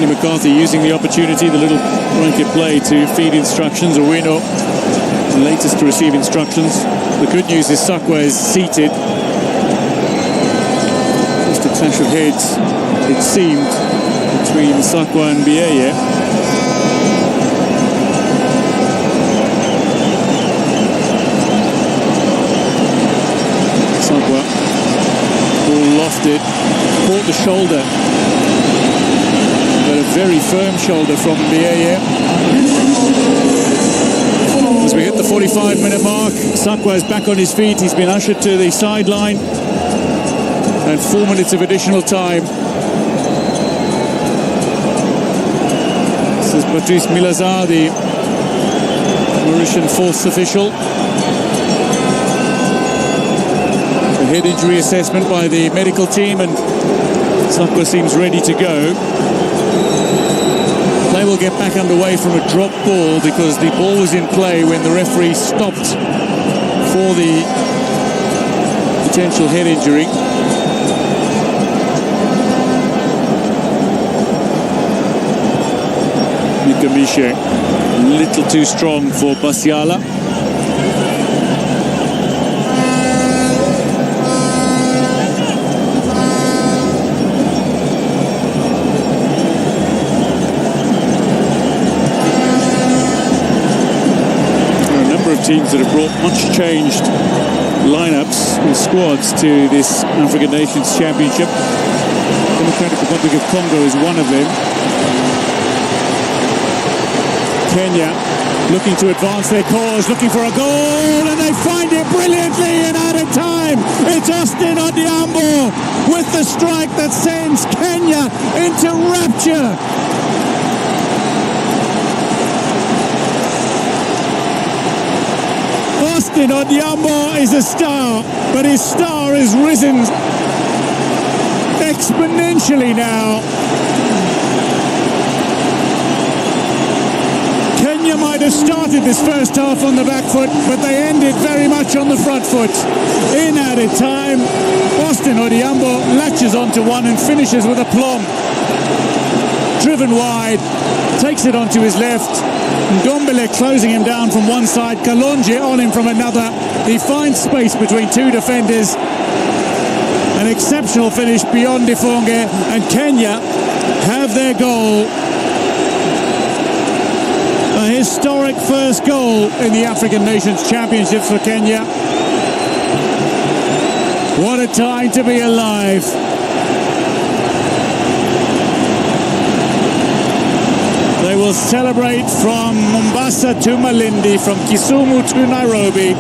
S1: McCarthy using the opportunity, the little blanket play, to feed instructions. Owino, the latest to receive instructions. The good news is Sakwa is seated. Just a clash of heads, it seemed, between Sakwa and Biella. Sakwa, ball lofted, caught the shoulder. But a very firm shoulder from Biella. As we hit the 45-minute mark, Sakwa is back on his feet. He's been ushered to the sideline. And 4 minutes of additional time. This is Patrice Milazar, the Mauritian fourth official. A head injury assessment by the medical team, and Sakwa seems ready to go. Play will get back underway from a drop ball because the ball was in play when the referee stopped for the potential head injury. Nikamishe, a little too strong for Basiala. Teams that have brought much changed lineups and squads to this African Nations Championship. Democratic Republic of Congo is one of them. Kenya looking to advance their cause, looking for a goal, and they find it brilliantly in added time. It's Austin Odhiambo with the strike that sends Kenya into rapture. Austin Odhiambo is a star, but his star is risen exponentially now. Kenya might have started this first half on the back foot, but they ended very much on the front foot. In added time, Austin Odhiambo latches onto one and finishes with aplomb. Driven wide, takes it onto his left. Ndombele closing him down from one side, Kalonji on him from another. He finds space between two defenders. An exceptional finish beyond Difonge, and Kenya have their goal. A historic first goal in the African Nations Championships for Kenya. What a time to be alive. They will celebrate from Mombasa to Malindi, from Kisumu to Nairobi.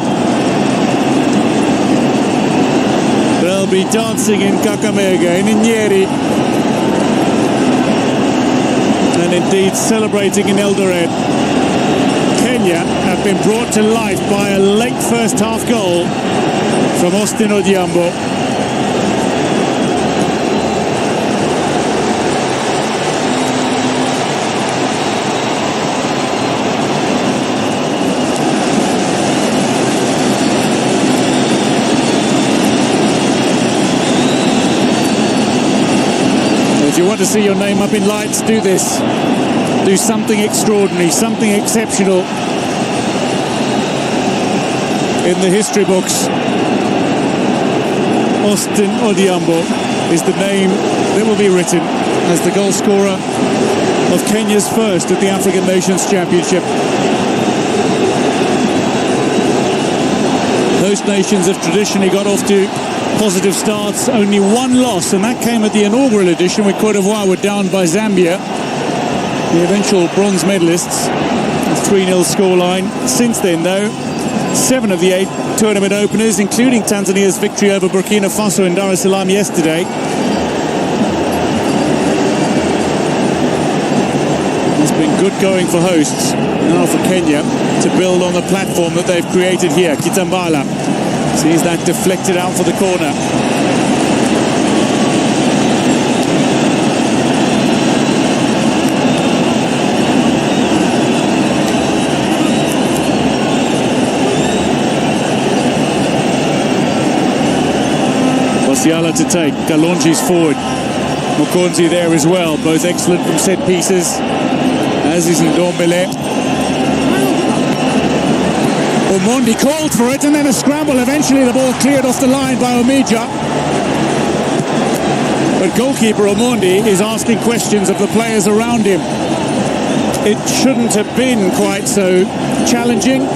S1: They'll be dancing in Kakamega, in Nyeri, and indeed celebrating in Eldoret. Kenya have been brought to life by a late first half goal from Austin Odhiambo. If you want to see your name up in lights, do this. Do something extraordinary, something exceptional in the history books. Austin Odhiambo is the name that will be written as the goal scorer of Kenya's first at the African Nations Championship. Host nations have traditionally got off to positive starts, only one loss, and that came at the inaugural edition when Cote d'Ivoire were down by Zambia, the eventual bronze medalists. A 3-0 scoreline. Since then, though, 7 of the 8 tournament openers, including Tanzania's victory over Burkina Faso in Dar es Salaam yesterday. It's been good going for hosts. Now for Kenya to build on the platform that they've created here. Kitambala sees that deflected out for the corner. Musiala to take. Kalonji's forward. Mokonzi there as well. Both excellent from set pieces, as is Ndombele. Omondi called for it, and then a scramble. Eventually the ball cleared off the line by Omija. But goalkeeper Omondi is asking questions of the players around him. It shouldn't have been quite so challenging.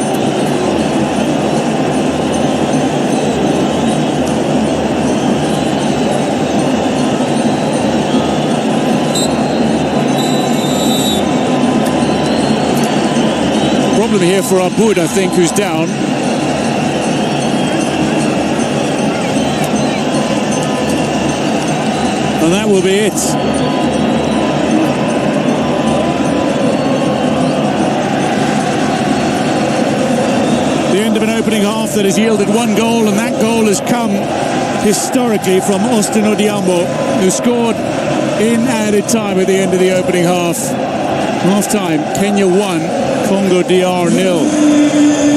S1: Problem here for Aboud, I think, who's down. And that will be it. The end of an opening half that has yielded one goal, and that goal has come historically from Austin Odhiambo, who scored in added time at the end of the opening half. Half time, Kenya 1, Congo DR 0.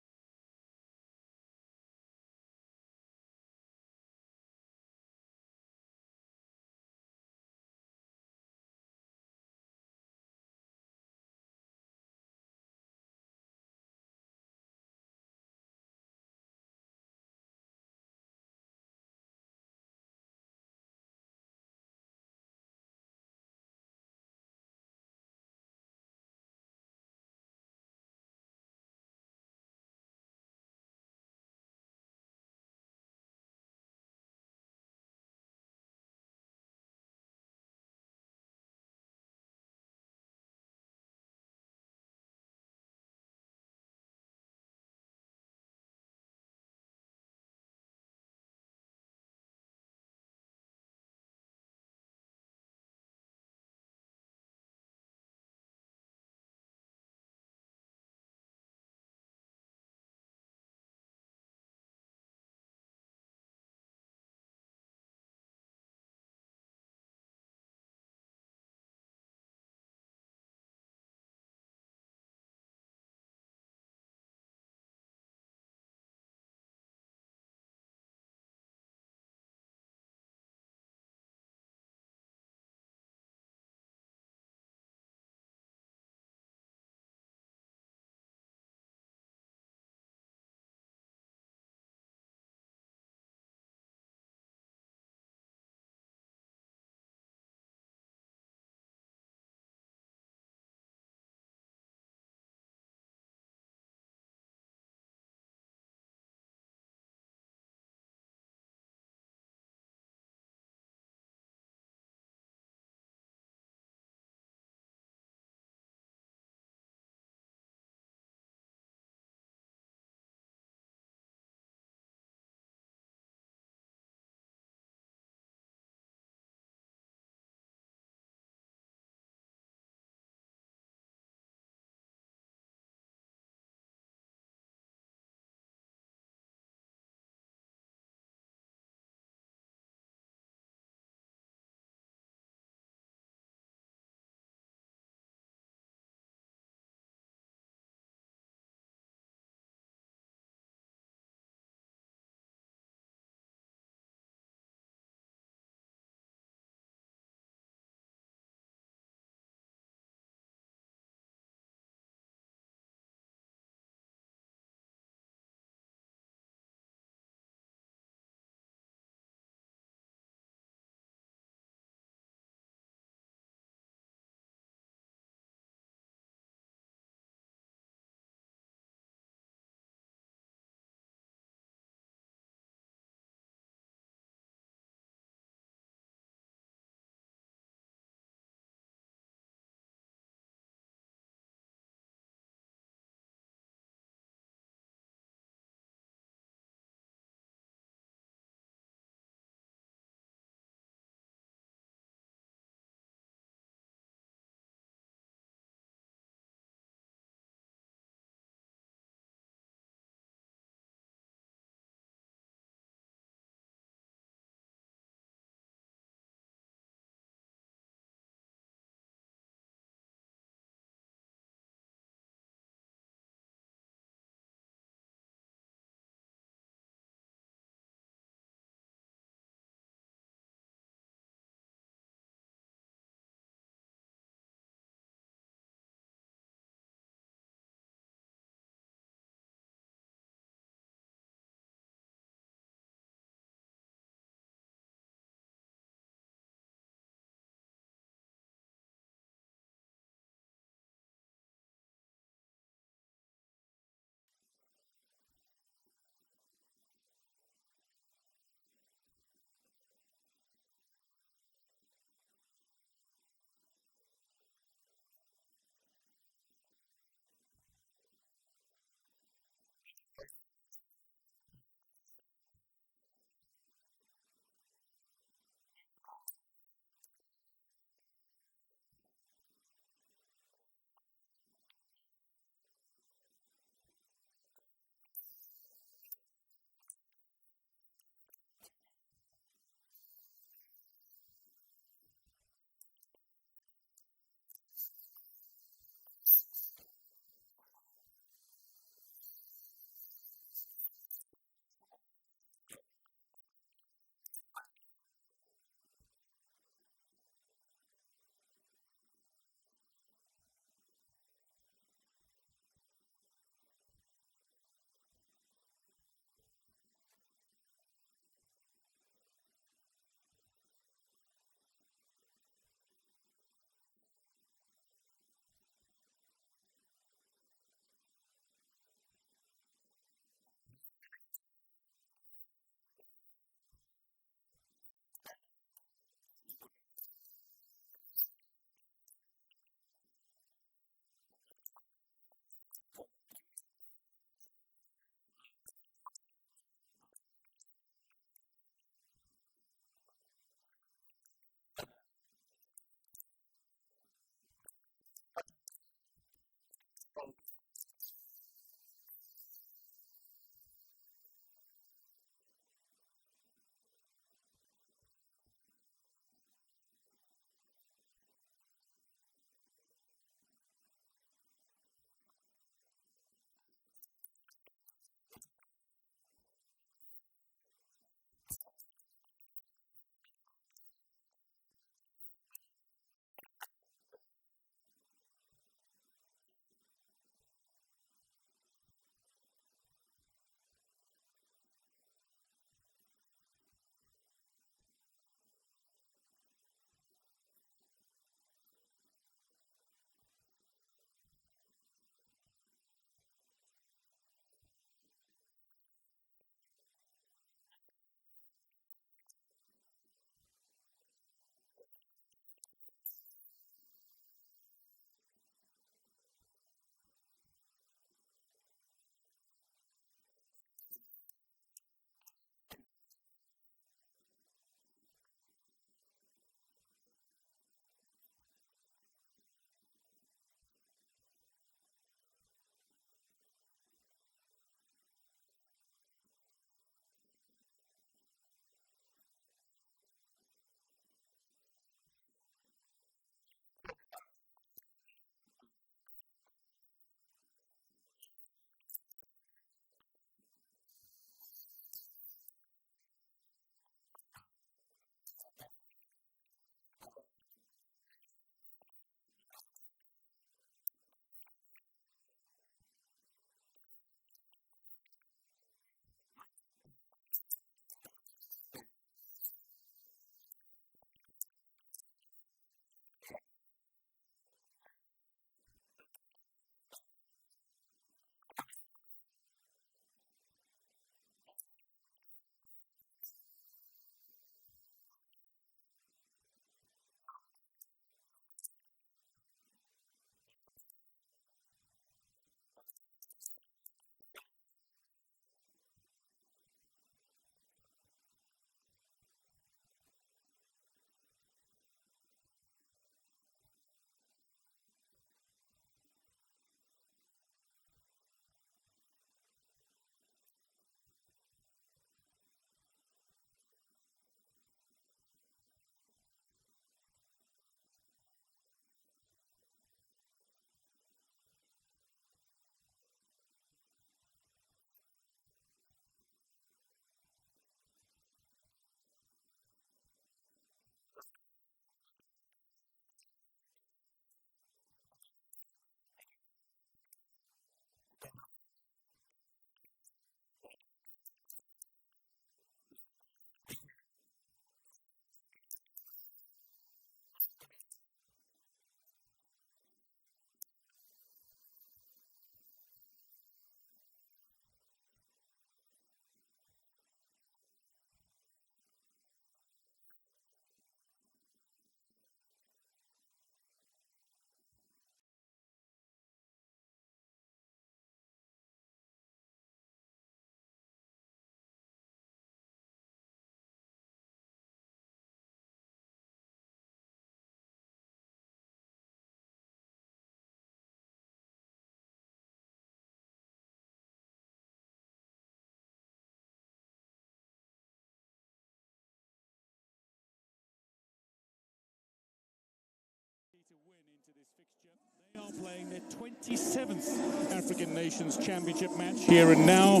S1: They are playing their 27th African Nations Championship match here and now.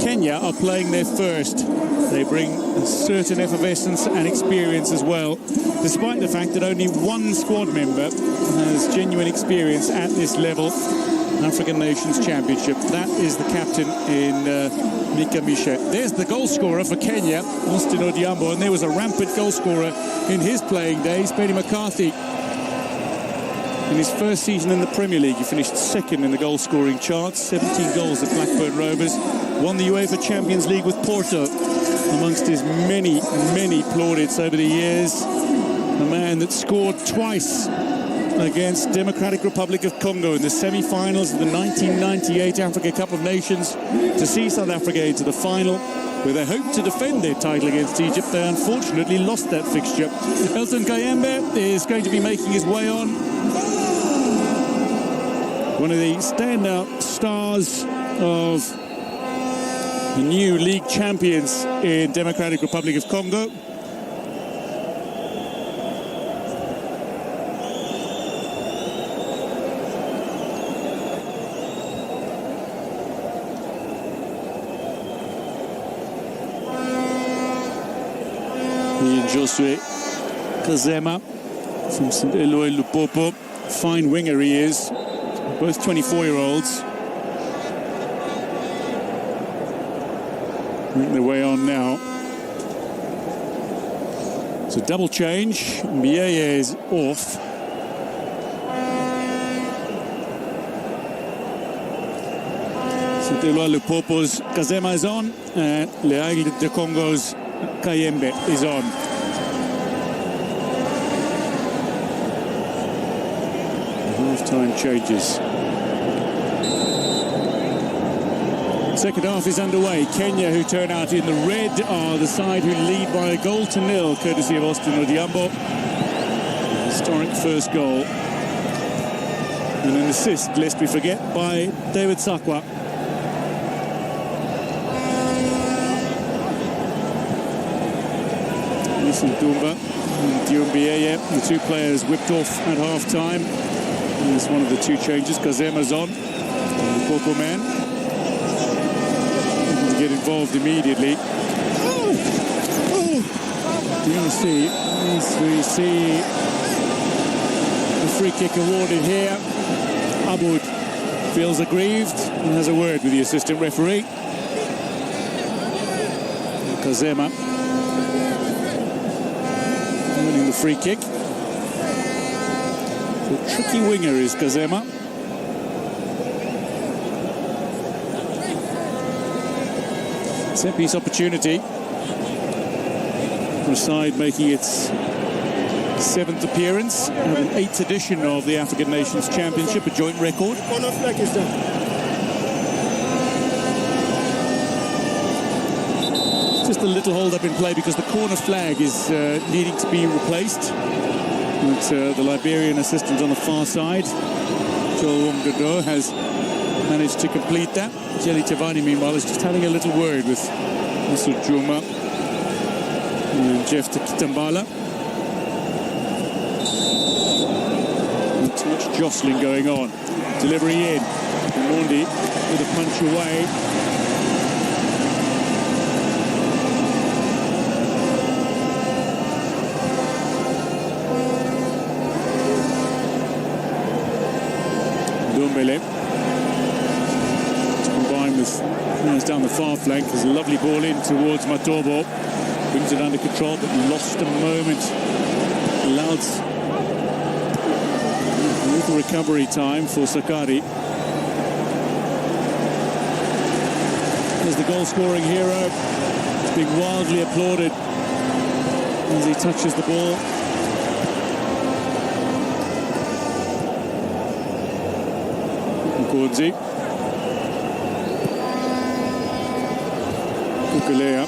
S1: Kenya are playing their first. They bring a certain effervescence and experience as well, despite the fact that only one squad member has genuine experience at this level. African Nations Championship. That is the captain in Mika Mishe. There's the goal scorer for Kenya, Austin Odhiambo, and there was a rampant goal scorer in his playing days, Paddy McCarthy. In his first season in the Premier League, he finished second in the goal-scoring charts, 17 goals at Blackburn Rovers, won the UEFA Champions League with Porto, amongst his many, many plaudits over the years. A man that scored twice against Democratic Republic of Congo in the semi-finals of the 1998 Africa Cup of Nations to see South Africa into the final, where they hoped to defend their title against Egypt. They unfortunately lost that fixture. Elton Kayembe is going to be making his way on. One of the standout stars of the new league champions in Democratic Republic of Congo. Josue Kazema from St. Eloi Lupopo. Fine winger he is. Both 24-year-olds. Making their way on now. It's a double change. Mbieye is off. St. Eloi Lupopo's Kazema is on. And L'Aigle de Congo's Kayembe is on. Half-time changes. Second half is underway. Kenya, who turn out in the red, are the side who lead by a 1-0, courtesy of Austin Odhiambo. Historic first goal. And an assist, lest we forget, by David Sakwa. Dumba and Mbieye, the two players whipped off at half-time. And it's one of the two changes. Kazema's on, the Popo man. Looking to get involved immediately. You see, as we see the free kick awarded here. Aboud feels aggrieved and has a word with the assistant referee. Kazema winning the free kick. The tricky winger is Kazema. Set-piece opportunity for a side making its 7th appearance and an 8th edition of the African Nations Championship, a joint record. Just a little hold-up in play because the corner flag is needing to be replaced. But the Liberian assistant on the far side, Joel Wongado, has managed to complete that. Jelly Tavani, meanwhile, is just having a little word with Masud Juma and Jeff Kitambala. Too much jostling going on. Delivery in. Mondi with a punch away. Dumbele. To combine with down the far flank. There's a lovely ball in towards Matobo. Brings it under control, but lost a moment. Allowed little recovery time for Sakari. There's the goal-scoring hero. He's being wildly applauded as he touches the ball. Nkoudzi. Kukulea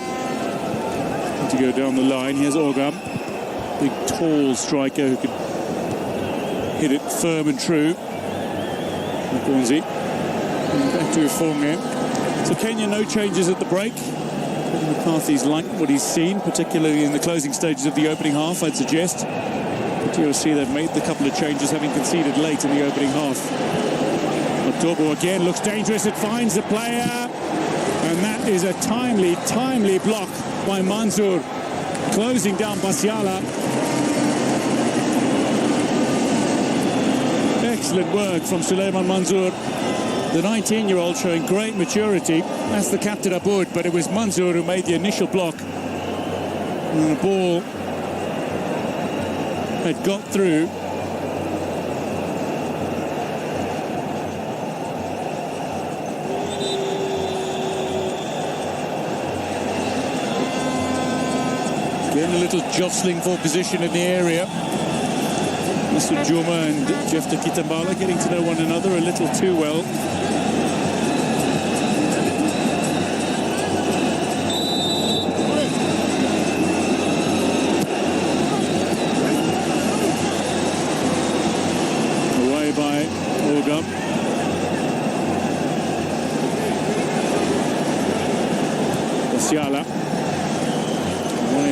S1: to go down the line. Here's Ogam, big tall striker who can hit it firm and true. Nkoudzi. Back to Ifonge. So Kenya, no changes at the break. McCarthy's liked what he's seen, particularly in the closing stages of the opening half, I'd suggest. DRC, they've made the couple of changes, having conceded late in the opening half. Otobo again looks dangerous. It finds the player. And that is a timely block by Mansour, closing down Basiala. Excellent work from Suleiman Mansour. The 19-year-old showing great maturity. That's the captain Aboud, but it was Mansour who made the initial block. And the ball had got through. Again, a little jostling for position in the area. Mr. Juma and Jefta Kitambala getting to know one another a little too well. Away by Orgum. Basiala.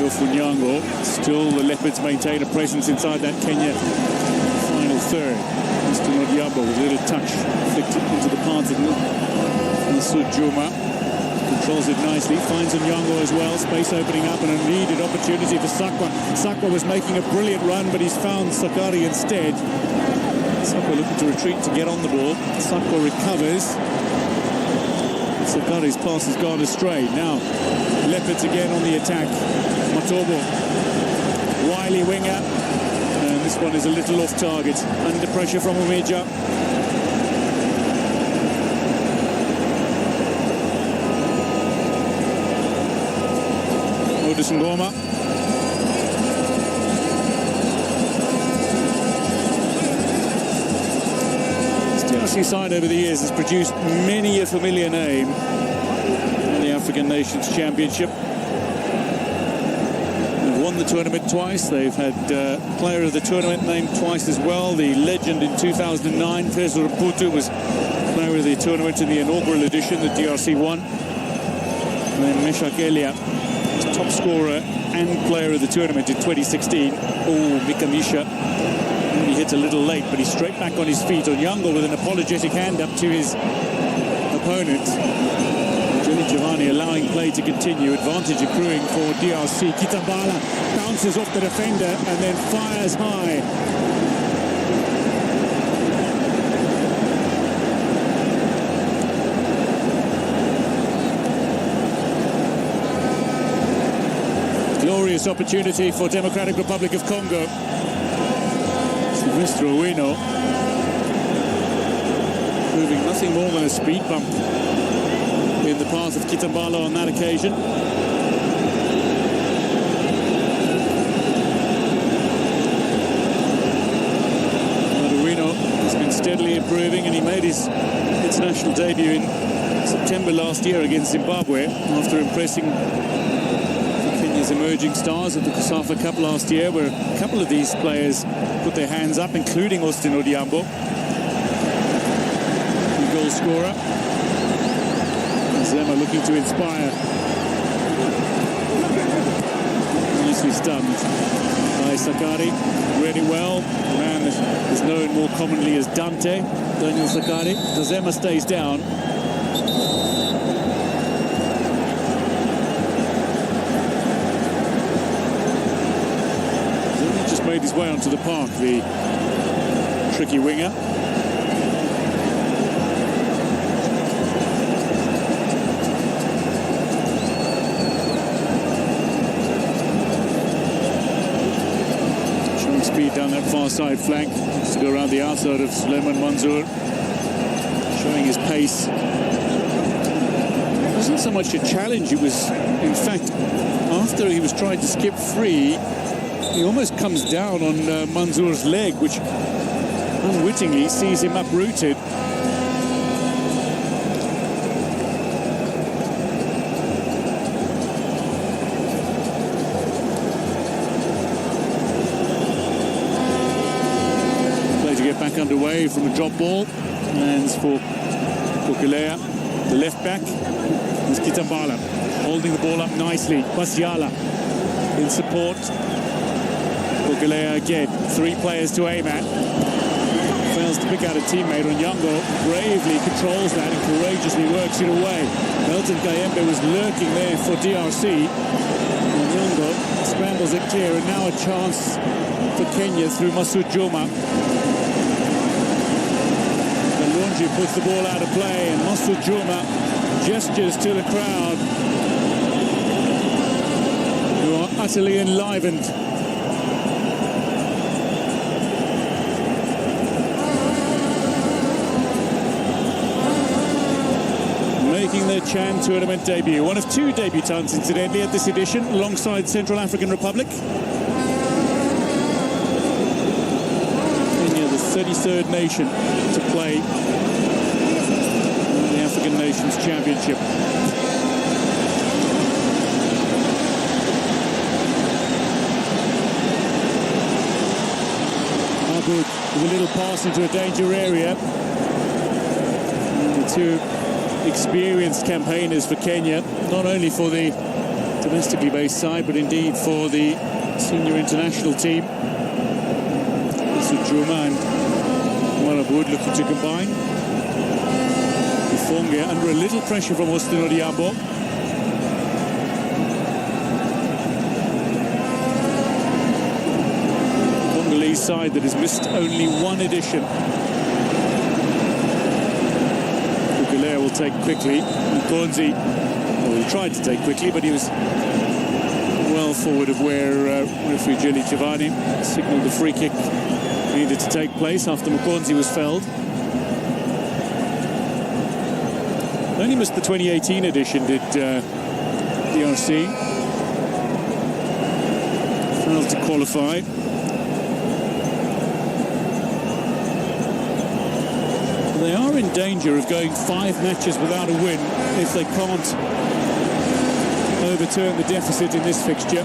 S1: Funyango. Still the Leopards maintain a presence inside that Kenya final third. Mr. Nodiambo with a little touch flicked into the path of Mr. Juma. Controls it nicely, finds Onyango as well. Space opening up and a needed opportunity for Sakwa. Sakwa was making a brilliant run, but he's found Sakari instead. Sakwa looking to retreat to get on the ball. Sakwa recovers. Sakari's pass has gone astray. Now, Leopards again on the attack. Matobo, wily winger, and this one is a little off target. Under pressure from Umeja. Otis Ngoma. This DRC side over the years has produced many a familiar name in the African Nations Championship. Won the tournament twice. They've had player of the tournament named twice as well. The legend in 2009, Fezo Mputu, was player of the tournament in the inaugural edition that DRC won. And then Meshak Elia was top scorer and player of the tournament in 2016. Oh, Mikamisha. He hit a little late, but he's straight back on his feet. Onyango with an apologetic hand up to his opponent. Johnny Giovanni allowing play to continue. Advantage accruing for DRC. Kitambala bounces off the defender and then fires high. Glorious opportunity for Democratic Republic of Congo. Mr. Owino proving nothing more than a speed bump in the path of Kitambala on that occasion. Owino has been steadily improving, and he made his international debut in September last year against Zimbabwe after impressing Kenya's emerging stars at the Kosafa Cup last year, where a couple of these players put their hands up, including Austin Odiambo, the goal scorer. Zema looking to inspire. Nicely stunned by Sakari. Really well. The man that is known more commonly as Dante, Daniel Sakari. Zema stays down. Zema just made his way onto the park, the tricky winger. Speed down that far side flank. Has to go around the outside of Suleiman Mansour, showing his pace. It wasn't so much a challenge, it was, in fact, after he was trying to skip free, he almost comes down on Mansour's leg, which unwittingly sees him uprooted. Back underway from a drop ball, and for Kukulea, the left back is Kitambala holding the ball up nicely. Basiala in support for Galea again, 3 players to aim at. Fails to pick out a teammate. Onyango bravely controls that and courageously works it away. Melton Kayembe was lurking there for DRC. Onyango scrambles it clear, and now a chance for Kenya through Masoud Juma. Kalonji puts the ball out of play, and Masoud Juma gestures to the crowd, who are utterly enlivened. Making their Chan tournament debut. One of 2 debutants, incidentally, at this edition, alongside Central African Republic. Kenya, the 33rd nation to play in the African Nations Championship. Abud with a little pass into a danger area. The 2 experienced campaigners for Kenya, not only for the domestically based side, but indeed for the senior international team. Juma and Abud looking to combine. Ifonge under a little pressure from Austin Odiambo. Congolese side that has missed only 1 edition. Galea will take quickly. Mukonzi, well, he tried to take quickly, but he was well forward of where referee Jili Chavani signalled the free kick needed to take place after Mukonzi was felled. Only missed the 2018 edition, did DRC. Failed to qualify. They are in danger of going 5 matches without a win if they can't overturn the deficit in this fixture.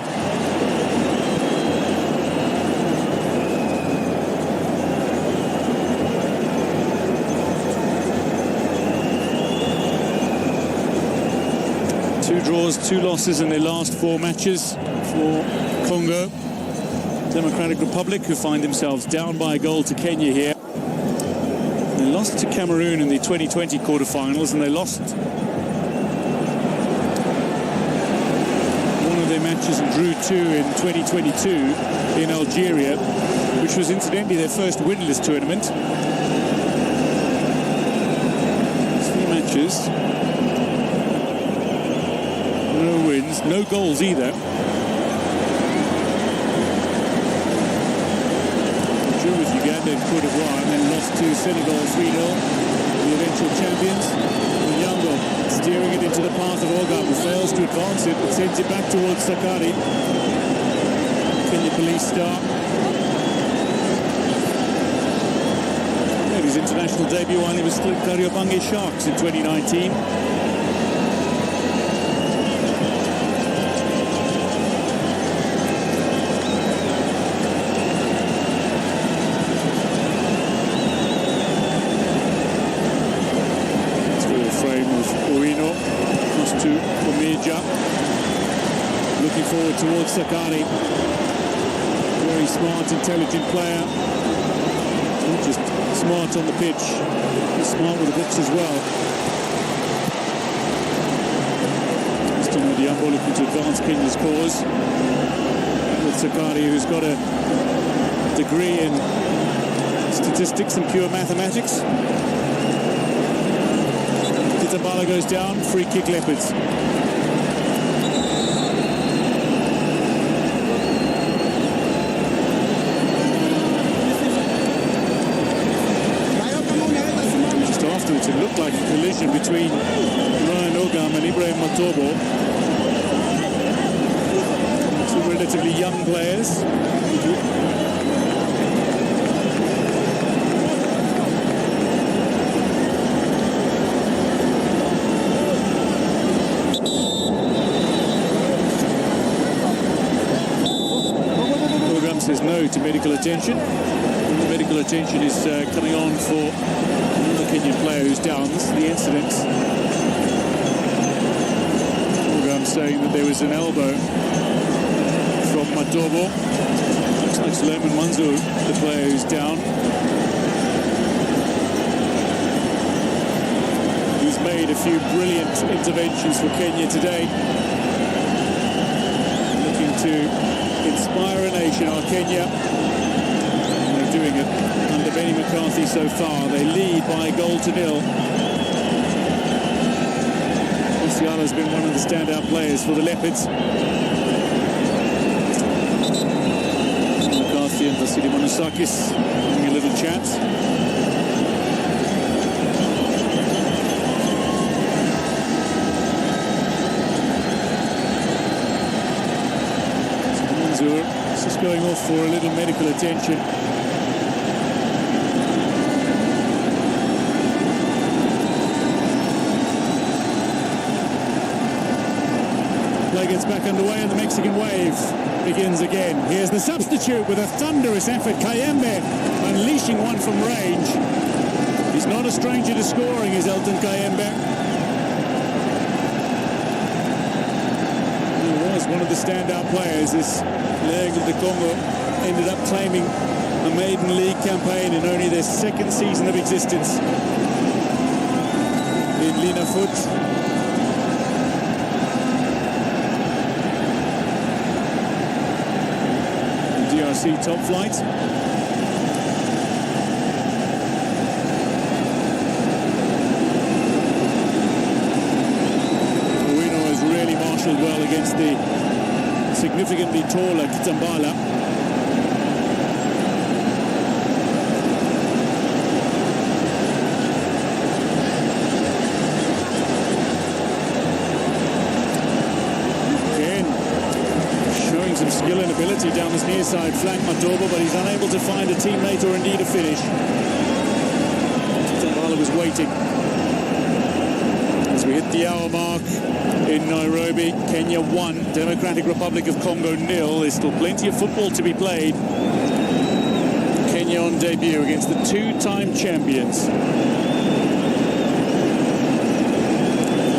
S1: Two draws, 2 losses in their last 4 matches for Congo. Democratic Republic, who find themselves down by a goal to Kenya here. They lost to Cameroon in the 2020 quarterfinals, and they lost one of their matches and drew 2 in 2022 in Algeria, which was incidentally their first winless tournament. 3 matches, no wins, no goals either. Drew with Uganda and Cote d'Ivoire, and then lost to Senegal 3-0, the eventual champions. Onyango steering it into the path of Ogam, who fails to advance it, but sends it back towards Sakari. Kenya Police star made his international debut while he was still at Kariobangi Sharks in 2019. Looking forward towards Sakari. Very smart, intelligent player. Not just smart on the pitch, he's smart with the books as well. Austin Odiambo looking to advance Kenya's cause. With Sakari, who's got a degree in statistics and pure mathematics. Kitabala goes down, free kick Leopards. Just afterwards it looked like a collision between Ryan Ogam and Ibrahim Matobo. 2 relatively young players. Says no to medical attention. The medical attention is coming on for another Kenyan player who's down. This is the incident. I'm saying that there was an elbow from Matobo. Looks like Suleiman Manzoor, the player who's down. He's made a few brilliant interventions for Kenya today. Looking to inspire a nation, are Kenya. And they're doing it under Benny McCarthy so far. They lead by a goal to nil. Musiala's been one of the standout players for the Leopards. McCarthy and Vasily Monosakis having a little chat. Just going off for a little medical attention. Play gets back underway and the Mexican wave begins again. Here's the substitute with a thunderous effort. Kayembe unleashing one from range. He's not a stranger to scoring, is Elton Kayembe. Was one of the standout players. This leg of the Congo ended up claiming a maiden league campaign in only their second season of existence in Lina Foot. DRC top flight. Really marshaled well against the significantly taller Kitambala. Again, showing some skill and ability down this near side flank, Matobo, but he's unable to find a teammate or indeed a finish. Kitambala was waiting. As we hit the hour mark in Nairobi, Kenya 1, Democratic Republic of Congo 0. There's still plenty of football to be played. Kenya on debut against the two-time champions.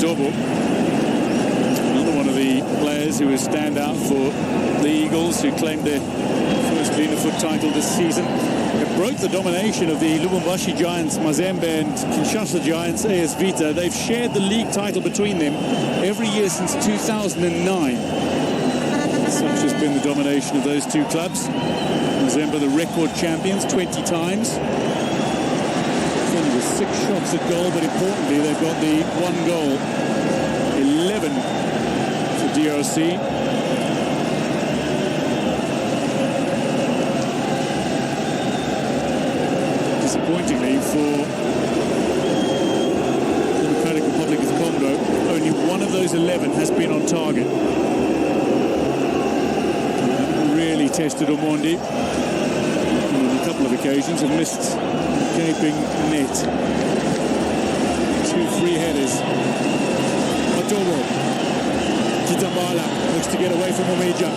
S1: Dobo, another one of the players who was standout for the Eagles, who claimed their first Lina Foot title this season. It broke the domination of the Lubumbashi Giants, Mazembe, and Kinshasa Giants, AS Vita. They've shared the league title between them every year since 2009. Such has been the domination of those two clubs. Mazembe, the record champions, 20 times. Only with 6 shots at goal, but importantly, they've got the 1 goal. 11 for DRC. Disappointingly for the Democratic Republic of Congo, only one of those 11 has been on target. Really tested Omondi on a couple of occasions and missed gaping net. 2 free headers. Matobo. Kitambala looks to get away from Omeja.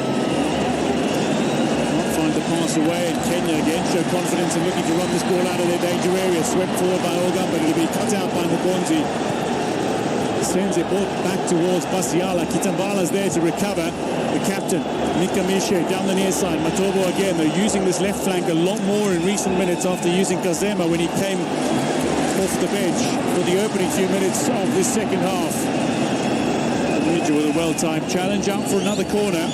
S1: Find the pass away, and Kenya again show confidence in looking to run this ball out of their danger area. Swept forward by Oga, but it'll be cut out by Mukonzi. Sends it back towards Basiala. Kitambala's there to recover. The captain, Nikamishe, down the near side. Matobo again. They're using this left flank a lot more in recent minutes after using Kazema when he came off the bench for the opening few minutes of this second half. Midge with a well-timed challenge out for another corner.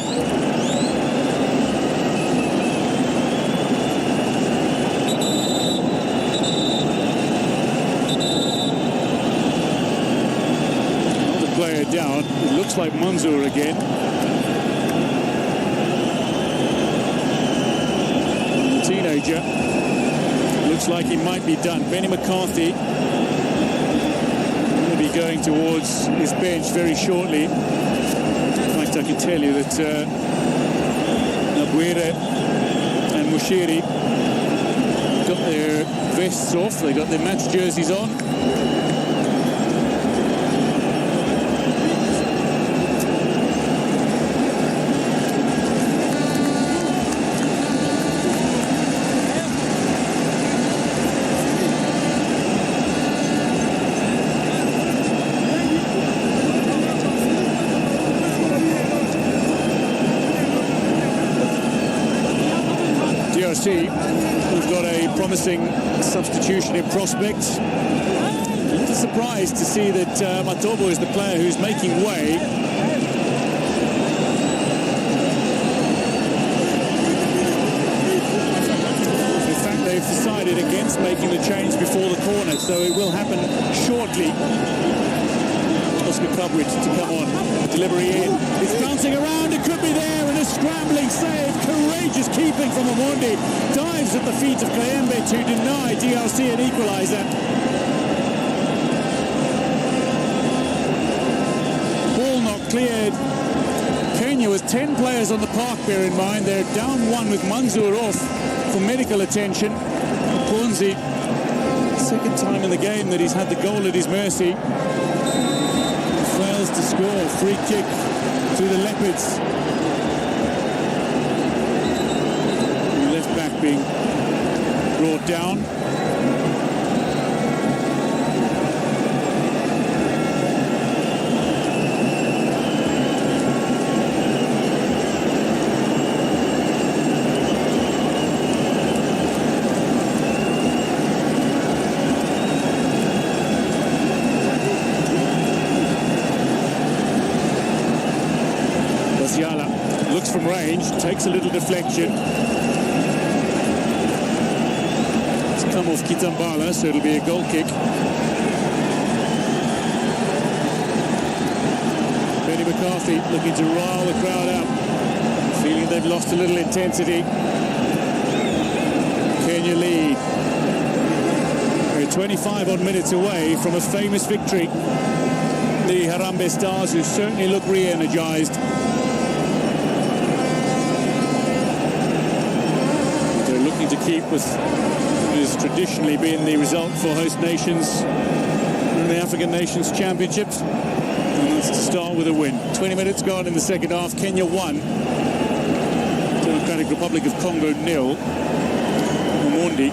S1: Player down. It looks like Manzoor again. The teenager looks like he might be done. Benny McCarthy will be going towards his bench very shortly. In fact, I can tell you that Nabuere and Mushiri got their vests off. They got their match jerseys on. see we've got a promising substitution in prospect. A little surprised to see that Matobo is the player who's making way. In fact, they've decided against making the change before the corner, so it will happen shortly. Oscar Cubridge to come on. Delivery in. It's bouncing around. It could be there. And a scrambling save. Courageous keeping from Omondi. Dives at the feet of Kayembe to deny DRC an equaliser. Ball not cleared. Kenya with 10 players on the park, bear in mind. They're down one with Manzoor off for medical attention. Ponzi, second time in the game that he's had the goal at his mercy. Fails to score. Free kick to the Leopards. Left back being brought down. Looks from range, takes a little deflection. It's come off Kitambala, so it'll be a goal kick. Benny McCarthy looking to rile the crowd up, feeling they've lost a little intensity. Kenya lead. We're 25 odd minutes away from a famous victory. The Harambee Stars, who certainly look re-energized. To keep with what has traditionally been the result for host nations in the African Nations Championships, and that's to start with a win. 20 minutes gone in the second half. Kenya 1, Democratic Republic of Congo 0. Omondi,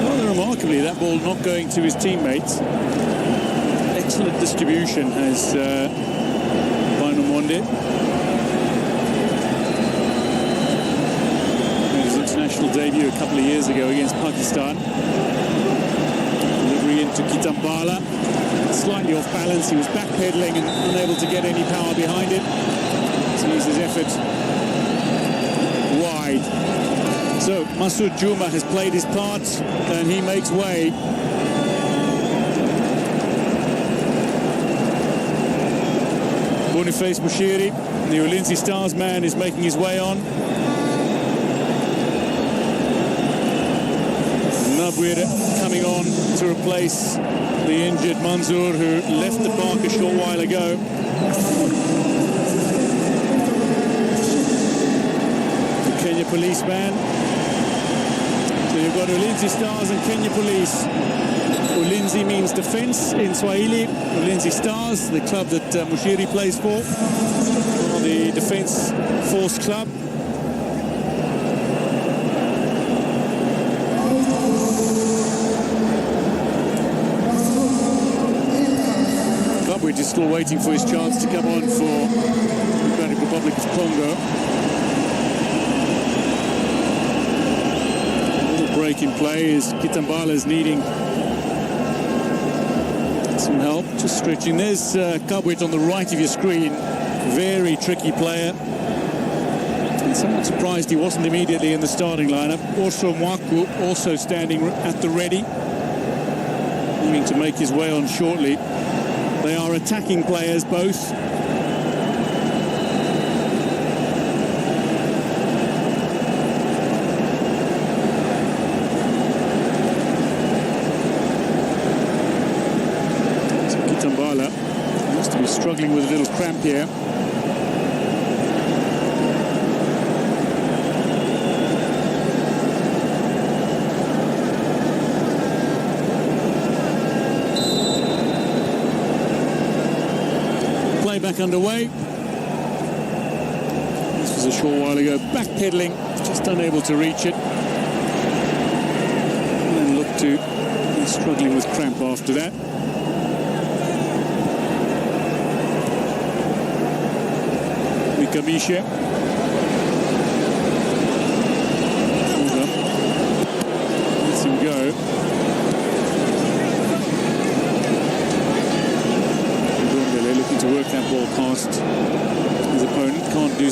S1: rather remarkably, that ball not going to his teammates. Excellent distribution has by Omondi. National debut a couple of years ago against Pakistan. Delivery into Kitambala. Slightly off balance. He was backpedaling and unable to get any power behind it. Sees his effort wide. So Masoud Juma has played his part and he makes way. Boniface Mushiri, the Ulinzi Stars man, is making his way on. Nabwir coming on to replace the injured Manzoor, who left the park a short while ago. The Kenya police man. So you've got Ulinzi Stars and Kenya Police. Ulinzi means defense in Swahili. Ulinzi Stars, the club that Mushiri plays for, the Defense Force club. We're just still waiting for his chance to come on for the Democratic Republic of Congo. A little break in play as Kitambala is needing some help. Just stretching. There's Kabwit on the right of your screen. Very tricky player. And somewhat surprised he wasn't immediately in the starting lineup. Orso Mwaku also standing at the ready, aiming to make his way on shortly. They are attacking players, both. So Kitambala must be struggling with a little cramp here. Back underway. This was a short while ago. Backpedaling, just unable to reach it. And look to be struggling with cramp after that. Mikamishe.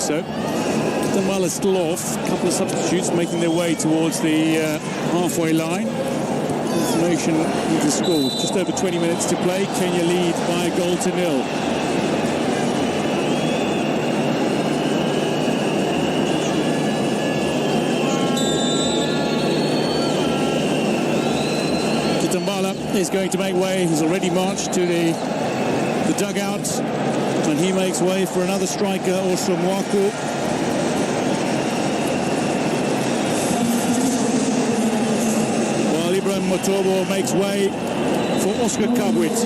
S1: so. Tambala still off. A couple of substitutes making their way towards the halfway line. Information with the score. Just over 20 minutes to play. Kenya lead by a goal to nil. Tambala is going to make way. He's already marched to the dugout, and he makes way for another striker, Morocco. While Ibrahim Motobo makes way for Oscar Kabwit.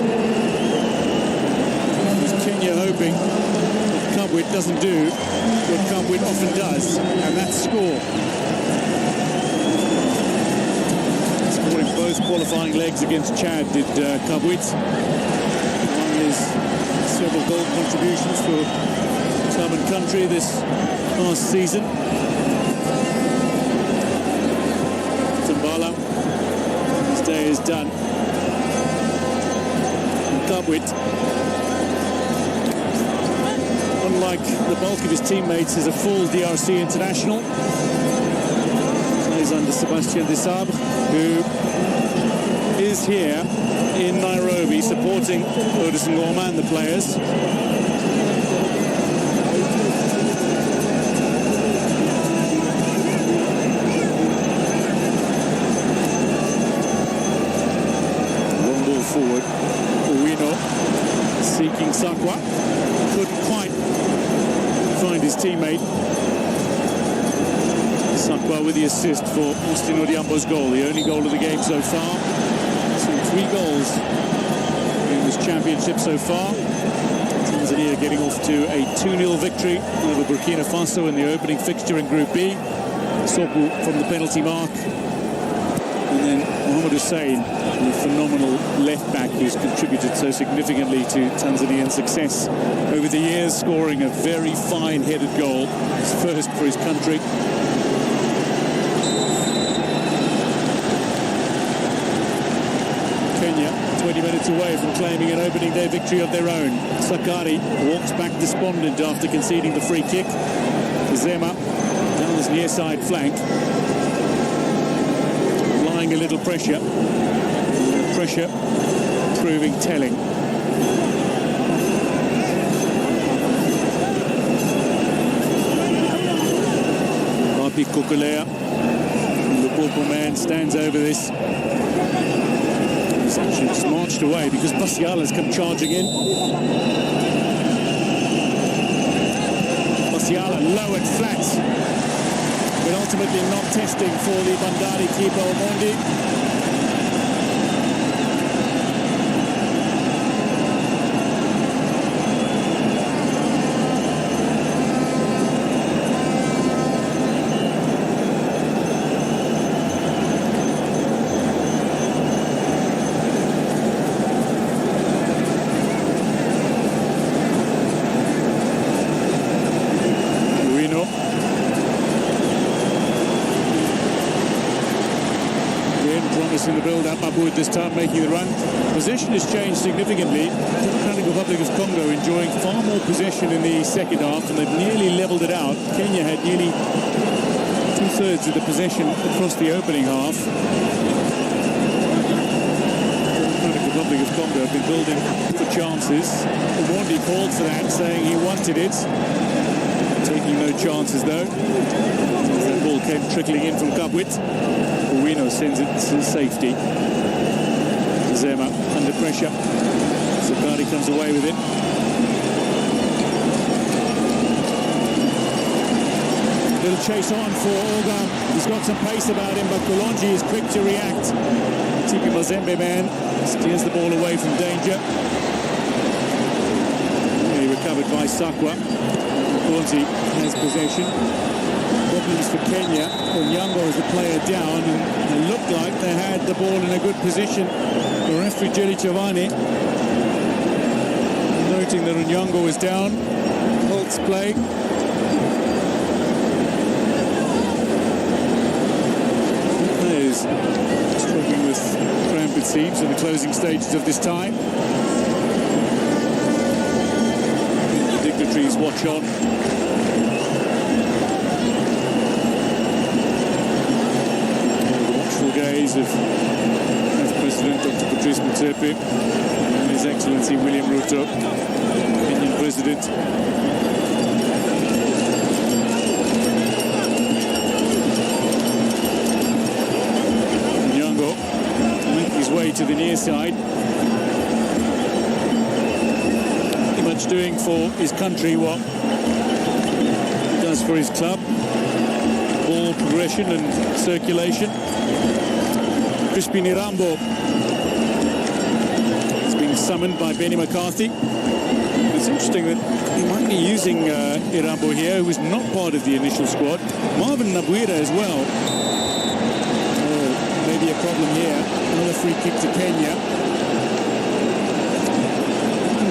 S1: Is Kenya hoping that Kabwit doesn't do what Kabwit often does, and that's score. Scoring both qualifying legs against Chad did Kabwit. Among his several goal contributions for club and country this past season. Tambala, his day is done. And Kabwit, unlike the bulk of his teammates, is a full DRC international. Plays under Sebastian Desabre, who is here in Nairobi supporting Otis Ngoma and the players. Long ball forward. Uwino seeking Sakwa. Couldn't quite find his teammate. Sakwa with the assist for Austin Odhiambo's goal, the only goal of the game so far. So 3 goals in this championship so far. Tanzania getting off to a 2-0 victory over Burkina Faso in the opening fixture in Group B. Sopu from the penalty mark. And then Mohamed Hussein, the phenomenal left-back who's contributed so significantly to Tanzanian success over the years, scoring a very fine-headed goal, his first for his country. Kenya, 20 minutes away from claiming an opening day victory of their own. Sakari walks back despondent after conceding the free kick. Zema down his near side flank. Applying a little pressure. Pressure proving telling. Rapi Kukulea, the Popo man, stands over this. He's actually just marched away because Basiala's come charging in. Basiala lowered flat, but ultimately not testing for the Bandari keeper Omondi. In the build-up, Abud this time making the run. Possession has changed significantly. The Democratic Republic of Congo enjoying far more possession in the second half, and they've nearly levelled it out. Kenya had nearly 2/3 of the possession across the opening half. The Democratic Republic of Congo have been building for chances. Omondi called for that, saying he wanted it. Taking no chances though. That ball came trickling in from Kabwit. Uwino sends it to safety. Zema under pressure. Sakari comes away with it. Little chase on for Olga. He's got some pace about him, but Kulonji is quick to react. Tipi Mazembe man steers the ball away from danger. Recovered by Sakwa. Kulonji has possession. Problems for Kenya. Onyango is the player down, and it looked like they had the ball in a good position. The referee Jerry Chavani noting that Onyango is down. Holt's play. Players struggling with cramp, it seems, in the closing stages of this tie. The dignitaries watch on. of President Dr. Patrice Motsepe and His Excellency William Ruto, Kenyan President. Nyango making his way to the near side. Pretty much doing for his country what he does for his club. Ball progression and circulation. Crispin Irambo has been summoned by Benny McCarthy. It's interesting that he might be using Irambo here, who was not part of the initial squad. Marvin Nabwira as well. Oh, maybe a problem here. Another free kick to Kenya.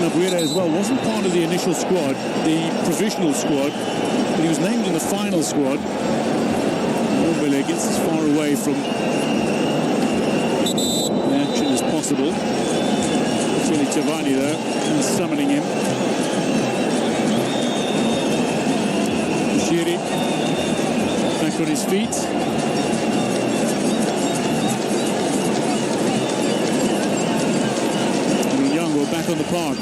S1: Nabwira as well wasn't part of the initial squad, the provisional squad, but he was named in the final squad. Nobele gets as far away from the action as possible. It's really Chavani though, who's summoning him. Shiri back on his feet. Back on the park.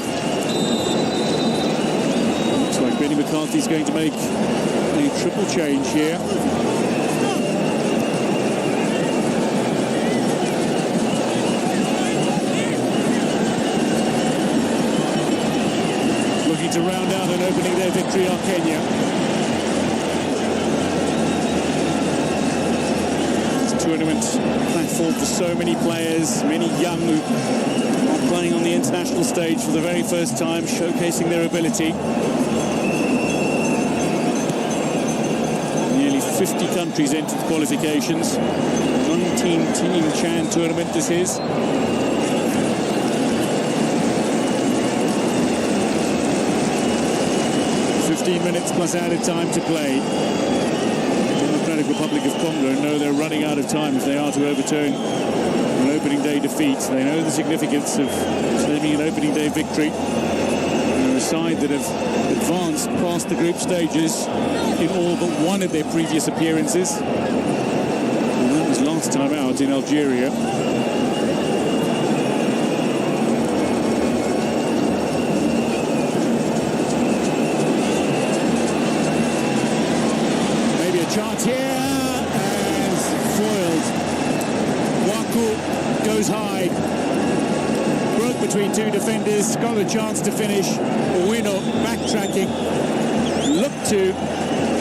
S1: Looks like Benny McCarthy's going to make a triple change here. Looking to round out an opening day victory on Kenya. It's a tournament platform for so many players, many young who playing on the international stage for the very first time, showcasing their ability. Nearly 50 countries entered the qualifications. 19-team Chan tournament this is. Minutes plus added time to play. The Democratic Republic of Congo know they're running out of time if they are to overturn an opening day defeat. They know the significance of claiming an opening day victory. They're a side that have advanced past the group stages in all but one of their previous appearances. And that was last time out in Algeria. Chance here and foiled. Waku goes high. Broke between two defenders, got a chance to finish. Owino backtracking. Looked to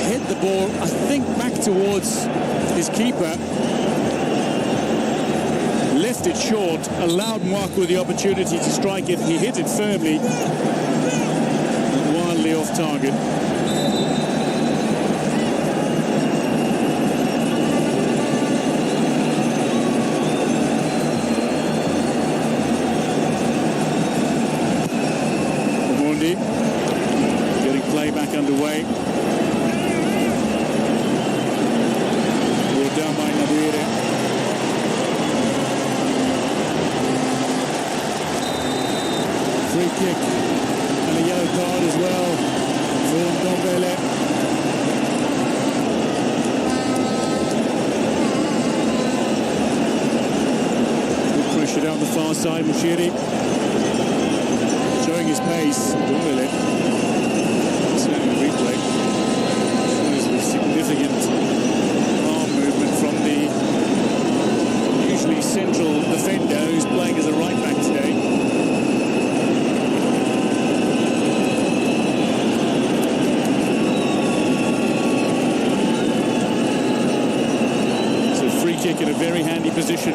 S1: hit the ball, I think, back towards his keeper. Left it short, allowed Mwaku the opportunity to strike it. He hit it firmly, wildly off target. Getting play back underway. Brought down by Nabwire. Free kick and a yellow card as well for Ndombele. Good pressure down the far side, Mushiri. Showing his pace, Ndombele. Certainly replay. There's a significant arm movement from the usually central defender who's playing as a right back today. It's a free kick in a very handy position.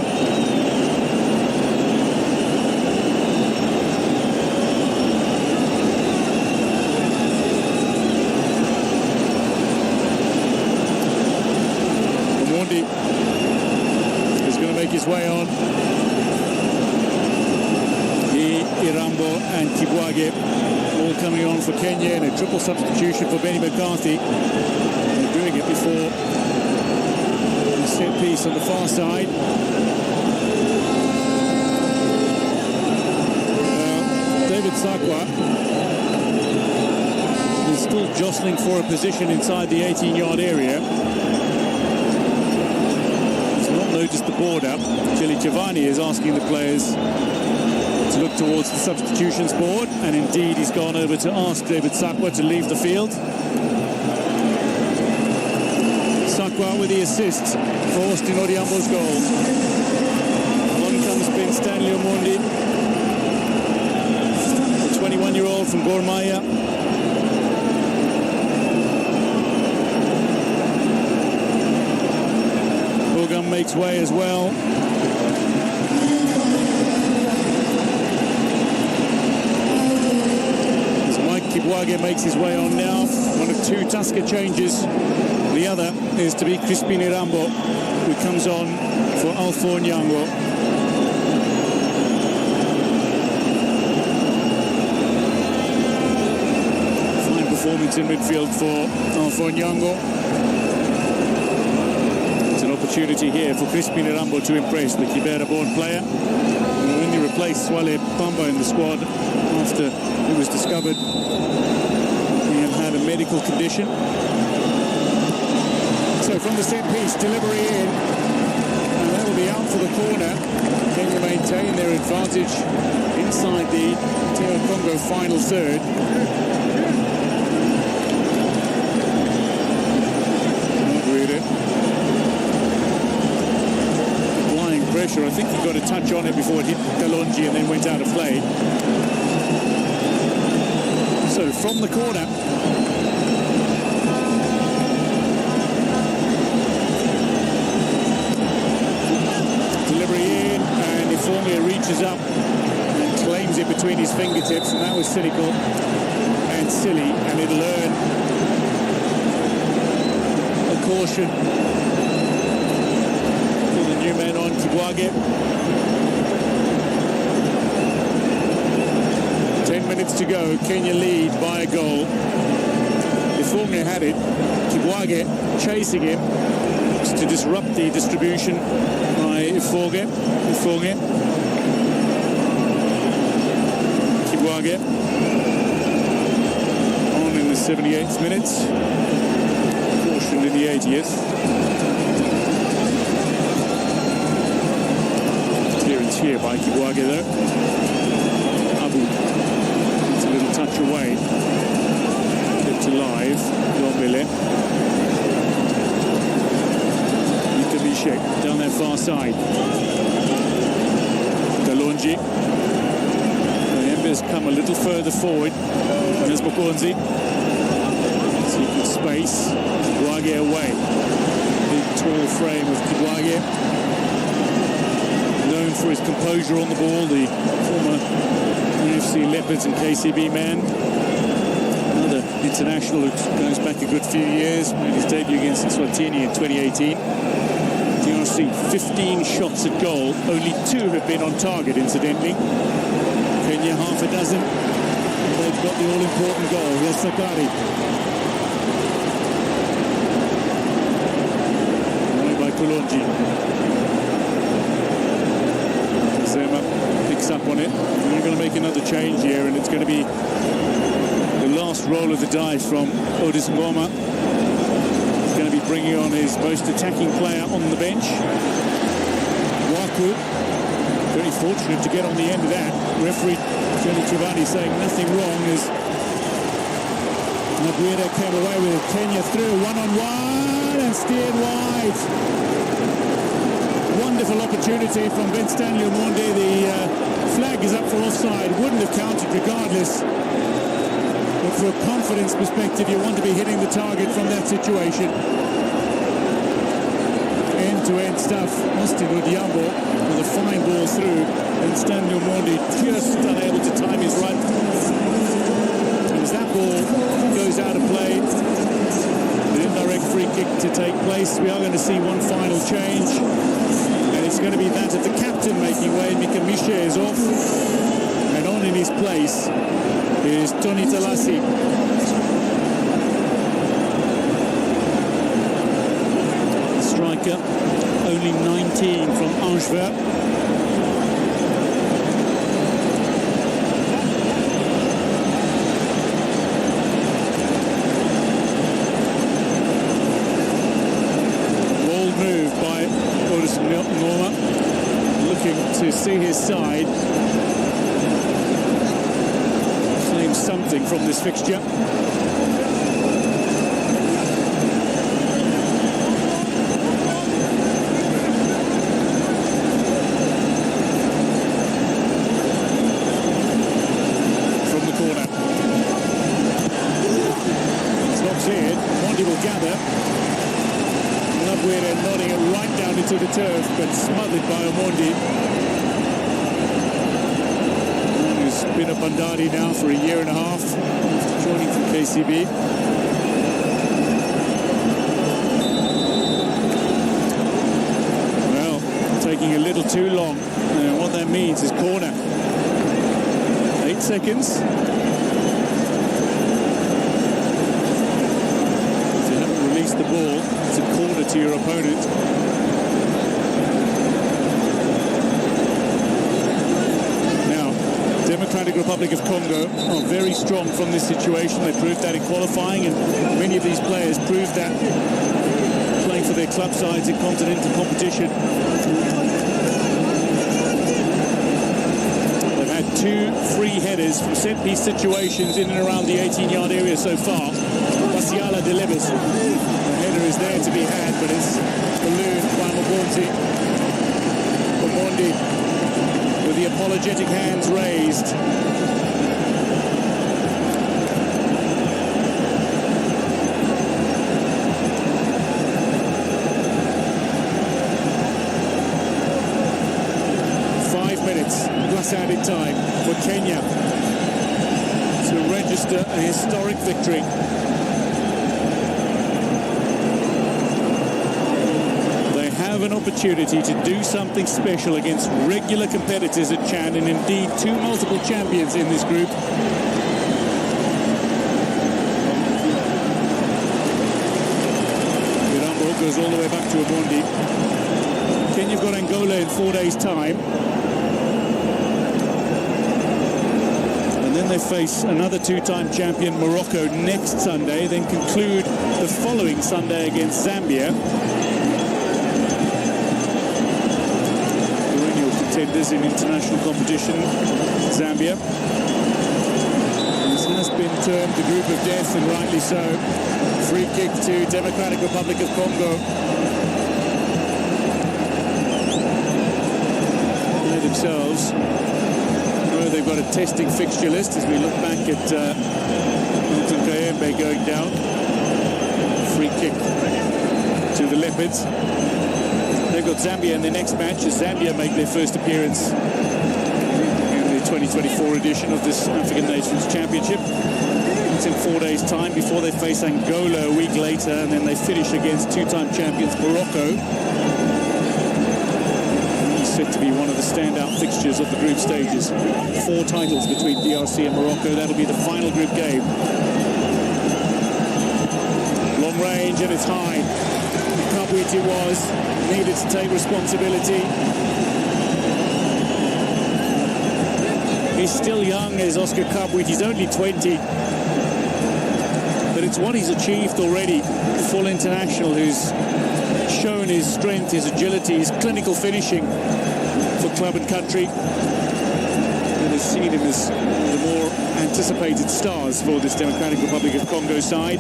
S1: Is going to make his way on. He, Irambo and Kibwage all coming on for Kenya in a triple substitution for Benny McCarthy. They're doing it before the set piece on the far side. David Sakwa is still jostling for a position inside the 18-yard area. noticed the board up. Chili Giovanni is asking the players to look towards the substitutions board, and indeed he's gone over to ask David Sakwa to leave the field. Sakwa with the assist for Austin Odiambo's goal. On comes Ben Stanley Omondi, the 21-year-old from Gor Mahia. Bogan makes way as well. As Mike Kibwage makes his way on now, one of two Tusker changes. The other is to be Crispin Irambo, who comes on for Alpha Nyango. Fine performance in midfield for Alpha Nyango. Opportunity here for Crispin Irambo to impress, the Kibera-born player. Who only replaced Swale Pamba in the squad after it was discovered he had a medical condition. So from the set piece, delivery in, and that will be out for the corner. Kenya maintain their advantage inside the Teo Congo final third. Not really. Pressure. I think he got a touch on it before it hit Kalonji and then went out of play. So from the corner, delivery in, and Ifomia reaches up and claims it between his fingertips, and that was cynical and silly, and it'll earn a caution. The new man on Kibwage. 10 minutes to go. Kenya lead by a goal. Ifomia had it. Kibwage chasing him to disrupt the distribution by Ifomia. Kibwage on in the 78th minute. Cautioned in the 80th. Here by Kibwage though. Abu gets a little touch away. Get to live. Lombele. Nikabishek down their far side. Kalonji. Ember's come a little further forward. There's Mokonzi. Seeking space. Kibwage away. Big tall frame of Kibwage. Known for his composure on the ball, the former UFC Leopards and KCB man. Another international who goes back a good few years, made his debut against Eswatini in 2018. DRC 15 shots at goal, only 2 have been on target incidentally. Kenya half a dozen. They've got the all-important goal. Here's Sakari. Away by Kulonji. Zema picks up on it. We're going to make another change here, and it's going to be the last roll of the dice from Otis Ngoma. He's going to be bringing on his most attacking player on the bench. Waku, very fortunate to get on the end of that. Referee Johnny Chivani saying nothing wrong as Naguera came away with it. Kenya through, one-on-one, and steered wide. Wonderful opportunity from Ben Stanley Omondi. The flag is up for offside. Wouldn't have counted regardless. But for a confidence perspective, you want to be hitting the target from that situation. End-to-end stuff. Austin Odiambo with a fine ball through. Ben Stanley Omondi just unable to time his run. And as that ball goes out of play, an indirect free kick to take place. We are going to see one final change. And it's going to be that of the captain making way. Mika Mishe is off. And on in his place is Tony Talasi. Striker, only 19 from Angers. Bold move by Marcus Ngoma looking to see his side claim something from this fixture. From the corner. It's not cleared. Mondi will gather. We're nodding it right down into the turf, but smothered by Omondi. Who's been a Bandari now for a year and a half, joining from KCB. Well, taking a little too long. And what that means is corner. 8 seconds. Release the ball, it's a corner to your opponent. Now, Democratic Republic of Congo are very strong from this situation. They proved that in qualifying, and many of these players proved that playing for their club sides in continental competition. They've had 2 free headers from set-piece situations in and around the 18-yard area so far. Basiala delivers. The header is there to be had, but it's ballooned by Omondi with the apologetic hands raised. Plus added time for Kenya to register a historic victory. They have an opportunity to do something special against regular competitors at Chan, and indeed 2 multiple champions in this group. Birambo goes all the way back to Omondi. Kenya's got Angola in 4 days' time. And then they face another 2-time champion Morocco next Sunday, then conclude the following Sunday against Zambia. Perennial contenders in international competition, Zambia. This has been termed the group of death, and rightly so. Free kick to Democratic Republic of Congo. They themselves they've got a testing fixture list as we look back at Milton Kayembe going down. Free kick to the Leopards. They've got Zambia in their next match as Zambia make their first appearance in the 2024 edition of this African Nations Championship. It's in 4 days' time before they face Angola a week later, and then they finish against 2-time champions Morocco. Set to be one of the standout fixtures of the group stages. 4 titles between DRC and Morocco. That'll be the final group game. Long range, and it's high. Kabwiti needed to take responsibility. He's still young as Oscar Kabwiti. He's only 20. But it's what he's achieved already. Full international who's shown his strength, his agility, his clinical finishing for club and country. And has seen him as the more anticipated stars for this Democratic Republic of Congo side.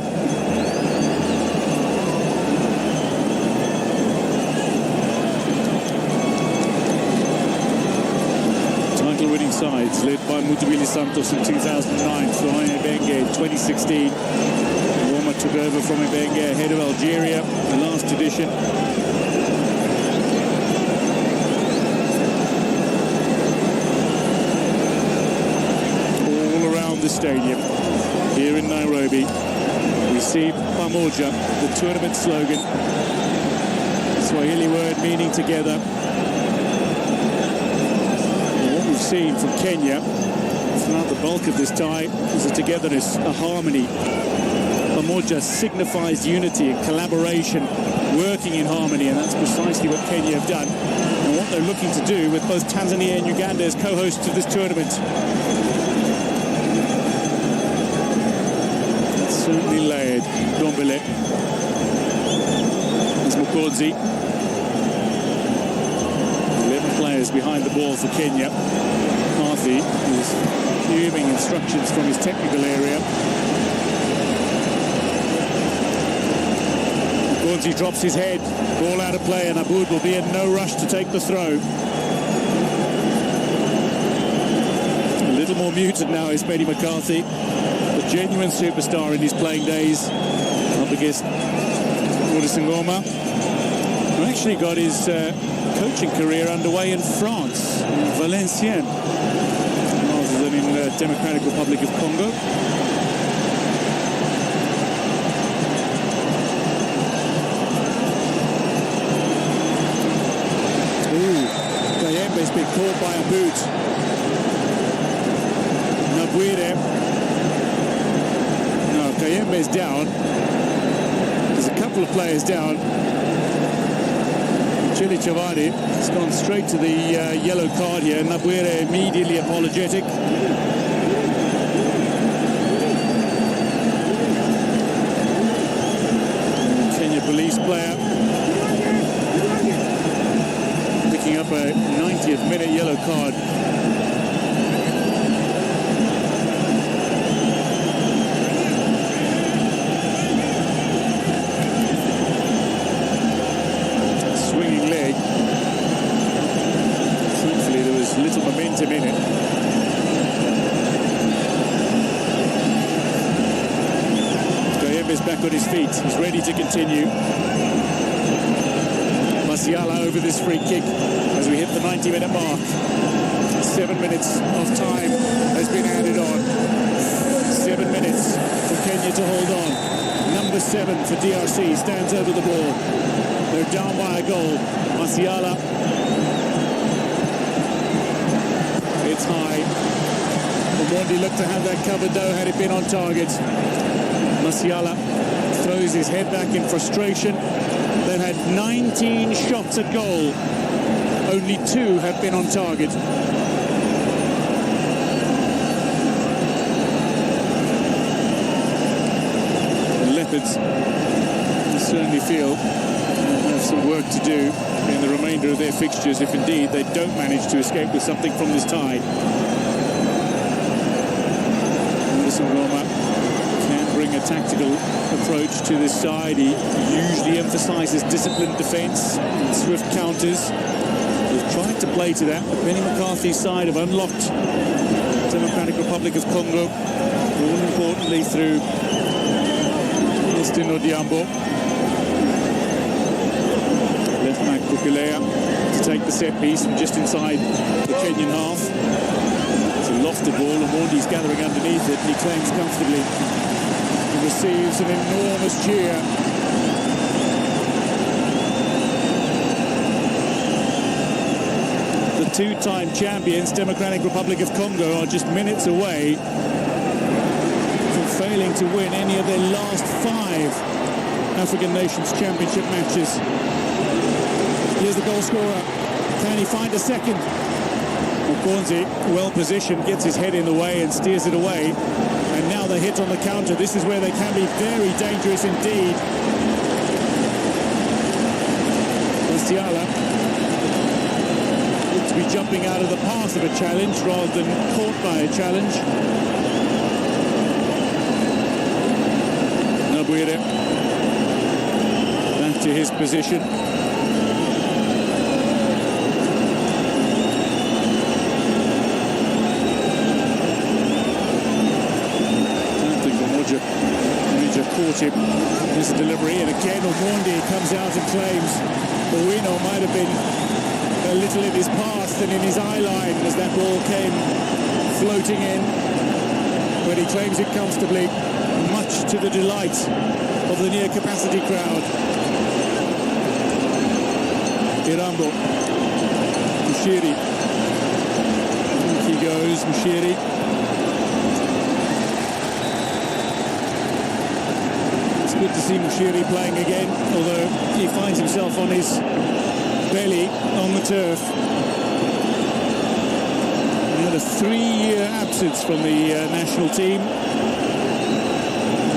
S1: Title-winning sides led by Mutubili Santos in 2009, Florent Ebenge in 2016. Roma took over from Ebenge ahead of Algeria, the last edition. All around the stadium here in Nairobi, we see Pamoja, the tournament slogan. Swahili word meaning together. And what we've seen from Kenya throughout the bulk of this tie is a togetherness, a harmony. Pamoja signifies unity and collaboration, working in harmony, and that's precisely what Kenya have done, and what they're looking to do with both Tanzania and Uganda as co-hosts of this tournament. It's certainly layered. Dombele. It's Mukodzi. players behind the ball for Kenya. McCarthy is fuming instructions from his technical area. Gonzi drops his head, ball out of play, and Aboud will be in no rush to take the throw. A little more muted now is Paddy McCarthy, the genuine superstar in his playing days, up against Ngoma, who actually got his coaching career underway in France, in Valenciennes, rather than in the Democratic Republic of Congo. Kayembe's been caught by Aboud. Nabuire. No, Kayembe's down. There's a couple of players down. Chili Chavani has gone straight to the yellow card here. Nabuire immediately apologetic. Kenya police player picking up a 90th minute yellow card. Swinging leg. Thankfully there was little momentum in it. Kayembe's back on his feet. He's ready to continue. Masiala over this free kick as we hit the 90-minute mark. 7 minutes of time has been added on. 7 minutes for Kenya to hold on. Number 7 for DRC stands over the ball. They're down by a goal. Masiala. It's high. Omondi looked to have that covered though had it been on target. Masiala throws his head back in frustration. They've had 19 shots at goal. Only 2 have been on target. The Leopards certainly feel they have some work to do in the remainder of their fixtures if indeed they don't manage to escape with something from this tie. Roma can bring a tactical approach to this side. He usually emphasises disciplined defence and swift counters. They've tried to play to that. But Benny McCarthy's side have unlocked Democratic Republic of Congo, more importantly through Justin Odiambo. Left back Kukulea to take the set piece from just inside the Kenyan half. It's a lofted ball, and Mordy's gathering underneath it, and he claims comfortably. He receives an enormous cheer. The two-time champions, Democratic Republic of Congo, are just minutes away from failing to win any of their last 5 African Nations Championship matches. Here's the goal scorer. Can he find a second? Gonzi, well positioned, gets his head in the way and steers it away. And now they hit on the counter. This is where they can be very dangerous indeed. Masiala looks to be jumping out of the path of a challenge rather than caught by a challenge. Nabuire back to his position. Caught him. This delivery, and again Omondi comes out and claims the winner might have been a little in his path than in his eye line as that ball came floating in, but he claims it comfortably, much to the delight of the near capacity crowd. Irambo, Mushiri, he goes, Mushiri. Good to see Mushiri playing again, although he finds himself on his belly on the turf. He had a 3-year absence from the national team.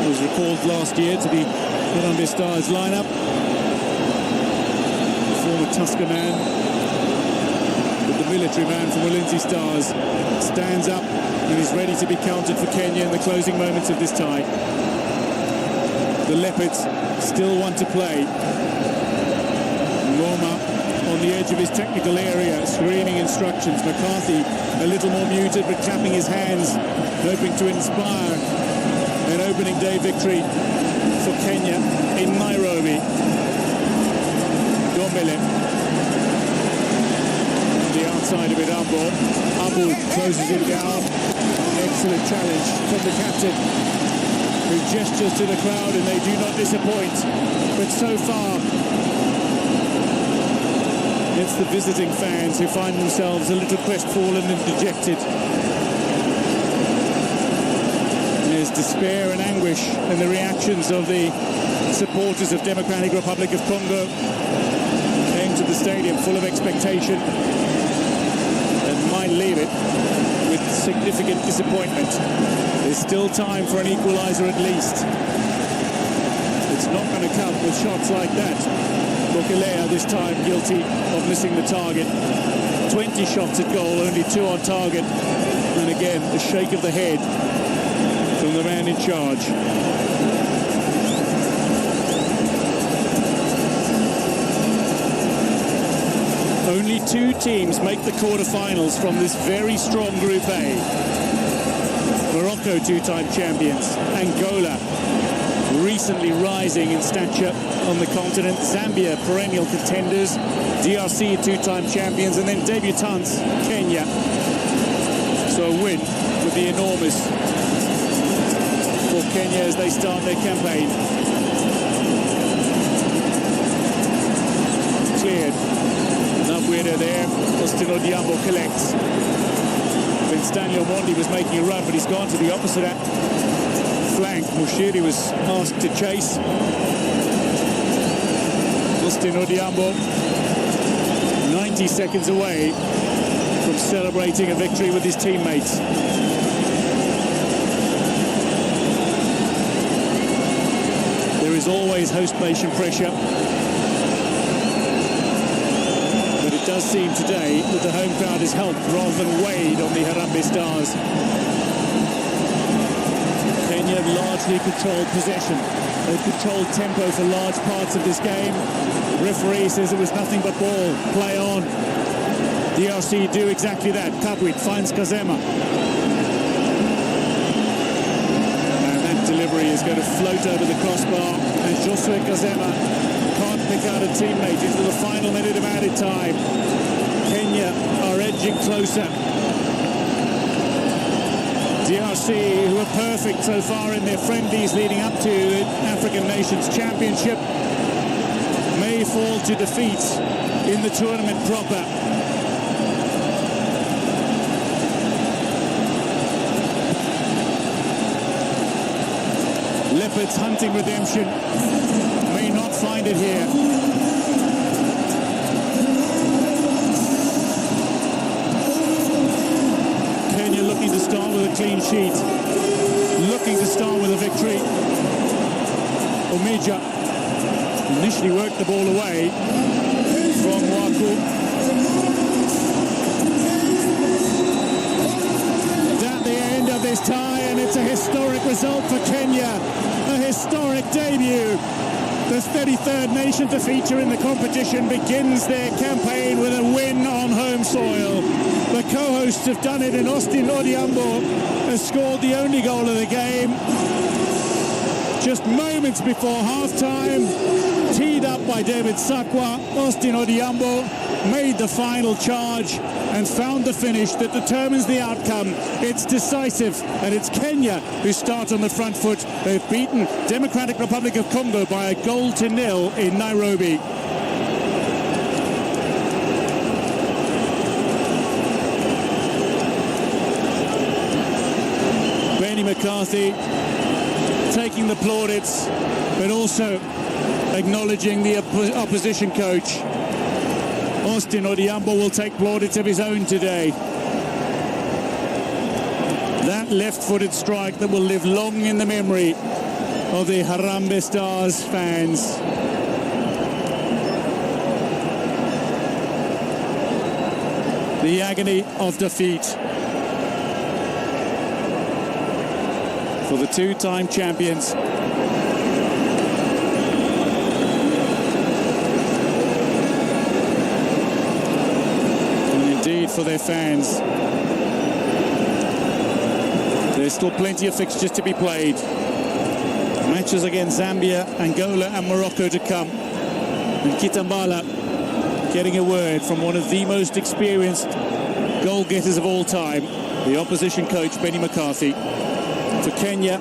S1: He was recalled last year to the Harambee Stars lineup. The former Tusker man, But the military man from Ulinzi Stars stands up and is ready to be counted for Kenya in the closing moments of this tie. The Leopards still want to play. Ngoma on the edge of his technical area, screaming instructions. McCarthy a little more muted, but clapping his hands, hoping to inspire an opening day victory for Kenya in Nairobi. Dombele on the outside of it, Abu closes it down. Excellent challenge from the captain, who gestures to the crowd, and they do not disappoint. But so far, it's the visiting fans who find themselves a little crestfallen and dejected. There's despair and anguish in the reactions of the supporters of Democratic Republic of Congo. Came to the stadium full of expectation and might leave it with significant disappointment. There's still time for an equaliser at least. It's not going to come with shots like that. Bokelea this time guilty of missing the target. 20 shots at goal, only 2 on target. And again, a shake of the head from the man in charge. Only 2 teams make the quarterfinals from this very strong Group A. Morocco, 2-time champions. Angola, recently rising in stature on the continent. Zambia, perennial contenders. DRC, 2-time champions. And then debutants, Kenya. So a win would be enormous for Kenya as they start their campaign. Cleared. Nabueda there. Austin Odiambo collects. Then Stanley Omondi was making a run, but he's gone to the opposite flank. Mushiri was asked to chase. Austin Odiambo, 90 seconds away from celebrating a victory with his teammates. There is always host nation pressure, but it does seem today that the home crowd has helped rather than weighed on the Harambee Stars. Kenya largely controlled possession. They controlled tempo for large parts of this game. Referee says it was nothing but ball. Play on. DRC do exactly that. Kabwit finds Kazema. And that delivery is going to float over the crossbar. And Josue Kazema can't pick out a teammate into the final minute of added time. Kenya are edging closer. DRC, who are perfect so far in their friendlies leading up to the African Nations Championship, may fall to defeat in the tournament proper. Leopards hunting redemption, may not find it here. Kenya looking to start with a clean sheet, looking to start with a victory. Omija initially worked the ball away from Waku. At the end of this tie, and it's a historic result for Kenya, a historic debut. The 33rd nation to feature in the competition begins their campaign with a win on home soil. The co-hosts have done it, and Austin Odiambo has scored the only goal of the game. Just moments before half-time, teed up by David Sakwa, Austin Odiambo made the final charge and found the finish that determines the outcome. It's decisive, and it's Kenya who start on the front foot. They've beaten Democratic Republic of Congo by 1-0 in Nairobi. Benny McCarthy taking the plaudits, but also acknowledging the opposition coach. Austin Odiambo will take plaudits of his own today. That left-footed strike that will live long in the memory of the Harambee Stars fans. the agony of defeat for the two-time champions. And indeed for their fans. There's still plenty of fixtures to be played. Matches against Zambia, Angola and Morocco to come. And Kitambala getting a word from one of the most experienced goal-getters of all time, the opposition coach, Benny McCarthy. For Kenya,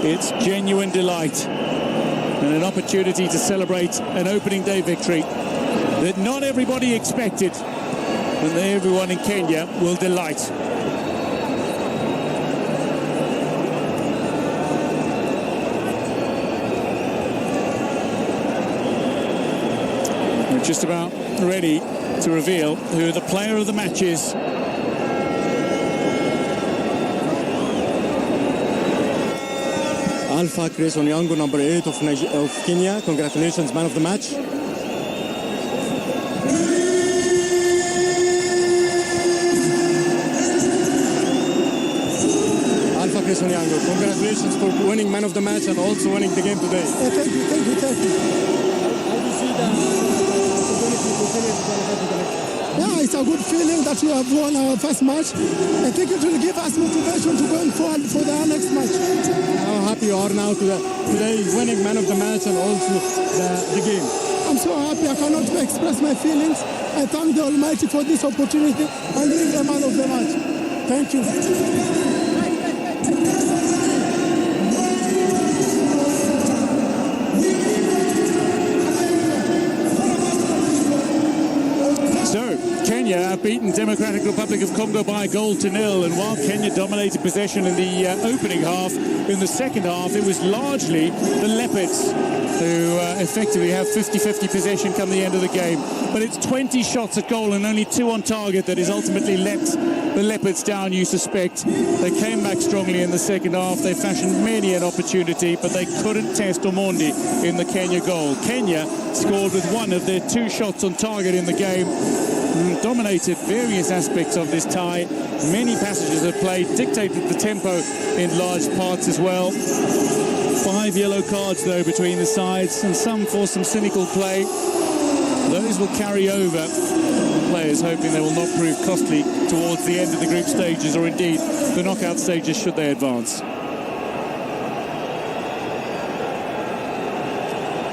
S1: it's genuine delight and an opportunity to celebrate an opening day victory that not everybody expected, and everyone in Kenya will delight. We're just about ready to reveal who the player of the match is.
S4: Alpha Chris Onyango, number 8 of Kenya. Congratulations, man of the match. Alpha Chris Onyango, congratulations for winning man of the match and also winning the game today.
S5: Thank you.
S4: How do you see the opportunity to finish the
S5: Yeah, it's a good feeling that we have won our first match. I think it will give us motivation to go forward for the next match.
S4: How happy you are now today winning man of the match and also the game?
S5: I'm so happy. I cannot express my feelings. I thank the Almighty for this opportunity and being the man of the match. Thank you.
S1: So, Kenya have beaten Democratic Republic of Congo by a goal to nil, and while Kenya dominated possession in the opening half, in the second half it was largely the Leopards who effectively have 50-50 possession come the end of the game. But it's 20 shots at goal and only 2 on target that has ultimately let the Leopards down, you suspect. They came back strongly in the second half. They fashioned many an opportunity, but they couldn't test Omondi in the Kenya goal. Kenya scored with 1 of their 2 shots on target in the game. Dominated various aspects of this tie. Many passages of play, dictated the tempo in large parts as well. 5 yellow cards though between the sides, and some for some cynical play. Those will carry over. Players hoping they will not prove costly towards the end of the group stages, or indeed the knockout stages should they advance.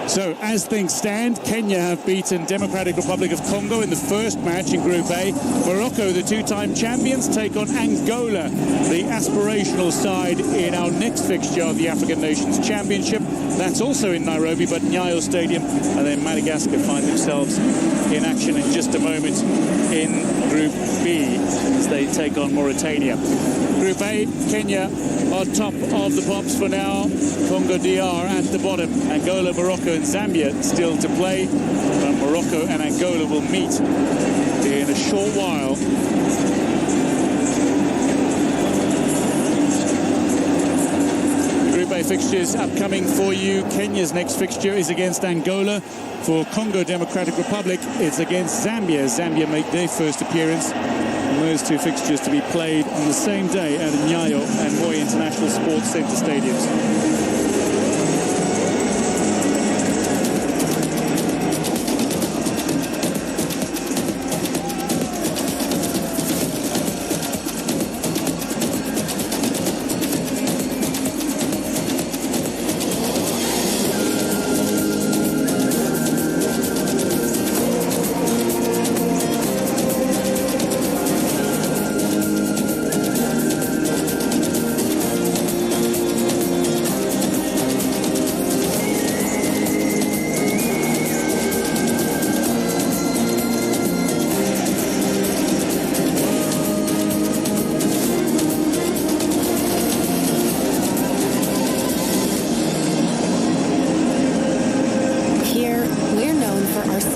S1: So, as things stand, Kenya have beaten Democratic Republic of Congo in the first match in Group A. Morocco, the two-time champions, take on Angola, the aspirational side, in our next fixture of the African Nations Championship. That's also in Nairobi, but Nyayo Stadium. And then Madagascar find themselves in action in just a moment in Group B as they take on Mauritania. Group A, Kenya are top of the pops for now. Congo DR at the bottom. Angola, Morocco and Zambia still to play. But Morocco and Angola will meet in a short while. Group A fixtures upcoming for you. Kenya's next fixture is against Angola. For Congo Democratic Republic, it's against Zambia. Zambia make their first appearance. And those 2 fixtures to be played on the same day at Nyayo and Moi International Sports Centre stadiums.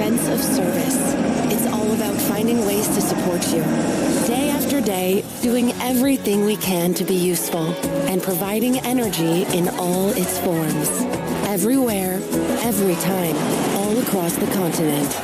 S3: Of service. It's all about finding ways to support you. Day after day, doing everything we can to be useful and providing energy in all its forms. Everywhere, every time, all across the continent.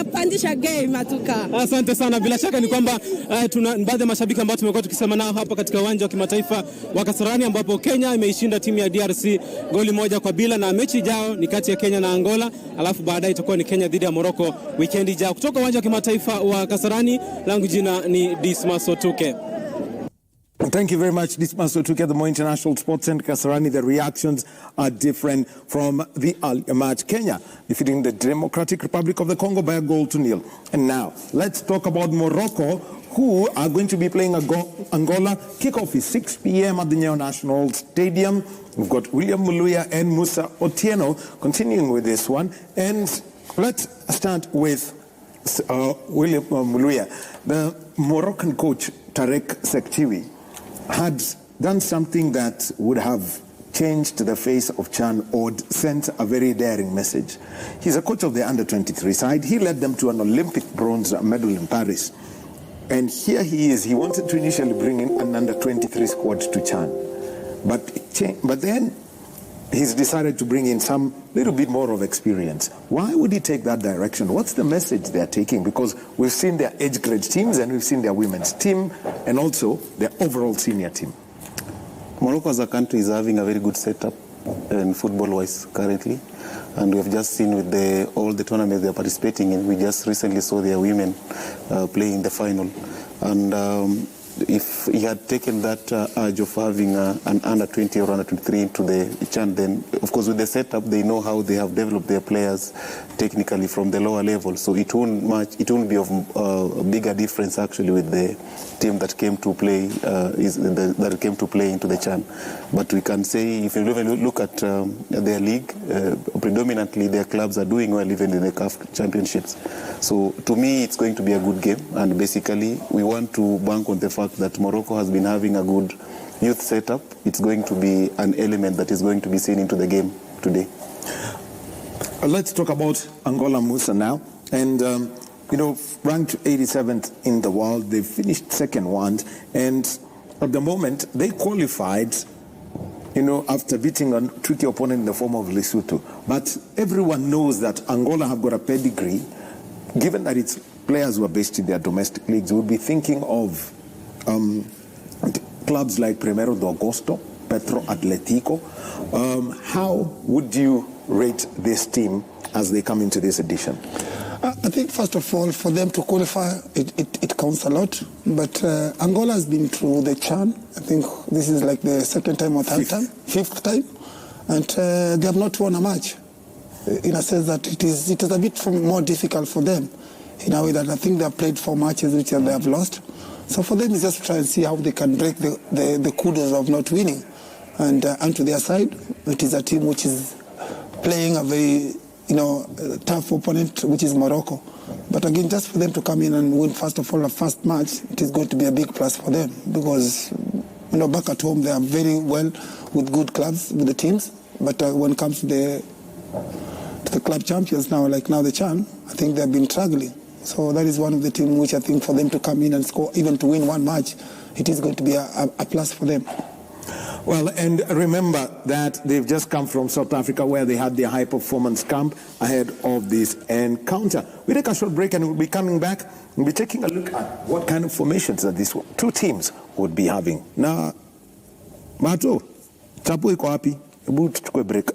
S6: Tutapandisha game atuka.
S7: Asante sana. Bila shaka ni kwamba tuna baadhi ya mashabiki ambao tumekuwa tukisema nao hapa katika uwanja wa kimataifa wa Kasarani, ambapo Kenya imeishinda timu ya DRC goli 1-0, na mechi ijayo ni kati ya Kenya na Angola, alafu baadaye itakuwa ni Kenya dhidi ya Morocco weekend ijayo. Kutoka uwanja wa kimataifa wa Kasarani, langu jina ni Dismas Otuke.
S8: Thank you very much, Dismas Otuke, the More International Sports Center Kasarani. The reactions are different from the earlier match. Kenya defeating the Democratic Republic of the Congo by 1-0. And now, let's talk about Morocco, who are going to be playing Angola. Kickoff is 6 p.m. at the Nyayo National Stadium. We've got William Muluya and Musa Otieno continuing with this one. And let's start with William Muluya. The Moroccan coach, Tarek Sekchiwi, had done something that would have changed the face of Chan or sent a very daring message. He's a coach of the under-23 side. He led them to an Olympic bronze medal in Paris. And here he is. He wanted to initially bring in an under-23 squad to Chan. But then he's decided to bring in some little bit more of experience. Why would he take that direction? What's the message they're taking? Because we've seen their age grade teams and we've seen their women's team and also their overall senior team.
S9: Morocco as a country is having a very good setup in football-wise currently. And we have just seen with all the tournaments they are participating in, we just recently saw their women play in the final. And if he had taken that urge of having an under-20 or under-23 into the Chan, then of course with the setup they know how they have developed their players technically from the lower level, so it won't be of a bigger difference actually with the team that came to play that came to play into the Chan. But we can say if you look at their league, predominantly their clubs are doing well even in the CAF championships. So to me it's going to be a good game, and basically we want to bank on the fact that Morocco has been having a good youth setup. It's going to be an element that is going to be seen into the game today.
S8: Let's talk about Angola, Musa, now. And, ranked 87th in the world, they finished second once. And at the moment, they qualified, after beating a tricky opponent in the form of Lesotho. But everyone knows that Angola have got a pedigree. Given that its players were based in their domestic leagues, would be thinking of clubs like Primero de Agosto, Petro Atletico. How would you rate this team as they come into this edition?
S5: I think first of all, for them to qualify, it counts a lot. But Angola has been through the Chan. I think this is like the second time or fifth time. And they have not won a match. In a sense that it is a bit more difficult for them. In a way that I think they have played 4 matches which they have lost. So for them, it's just try and see how they can break the kudos of not winning. And onto their side, it is a team which is playing a very tough opponent, which is Morocco. But again, just for them to come in and win, first of all, a first match, it is going to be a big plus for them. Because back at home, they are very well with good clubs, with the teams. But when it comes to the club champions now, like now the Chan, I think they have been struggling. So that is one of the teams which I think for them to come in and score, even to win one match, it is going to be a plus for them.
S8: Well, and remember that they've just come from South Africa where they had their high-performance camp ahead of this encounter. We take a short break and we'll be coming back. We'll be taking a look at what kind of formations that these two teams would be having. Now, Mato, Chapu iko wapi? Hebu tuchukue break.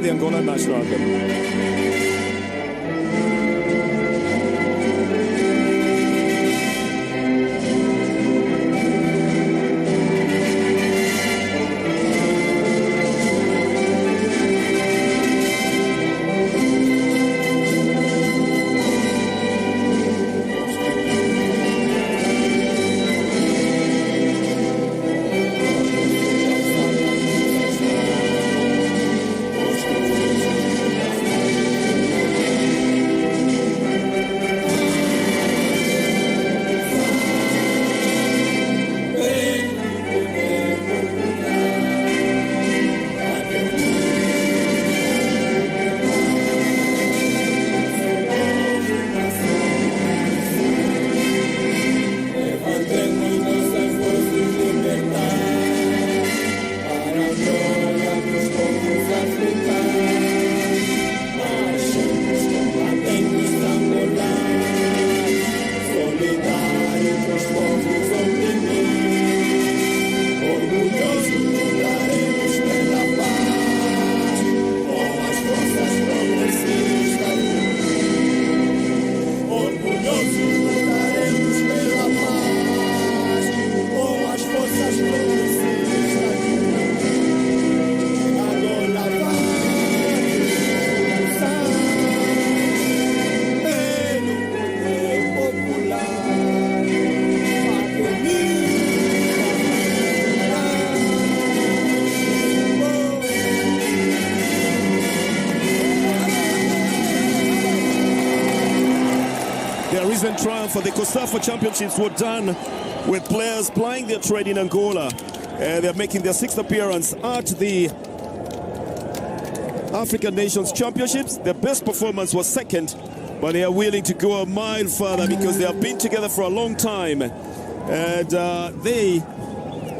S10: the Angola national anthem. Recent triumph for the COSAFA Championships were done with players plying their trade in Angola. They're making their 6th appearance at the African Nations Championships. Their best performance was 2nd, but they are willing to go a mile further because they have been together for a long time. And they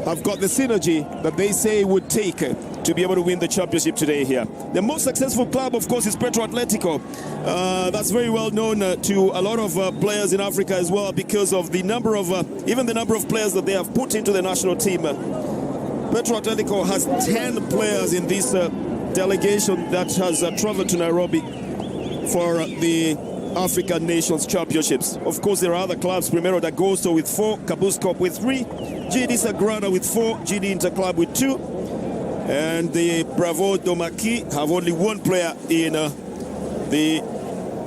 S10: have got the synergy that they say it would take to be able to win the championship today here. The most successful club, of course, is Petro Atletico. That's very well known to a lot of players in Africa as well because of the number of, even the number of players that they have put into the national team. Petro Atletico has 10 players in this delegation that has traveled to Nairobi for the African Nations Championships. Of course, there are other clubs, Primero de Agosto with 4, Cabuscop with 3, GD Sagrada with 4, GD Interclub with 2, and the Bravo Domaki have only 1 player in the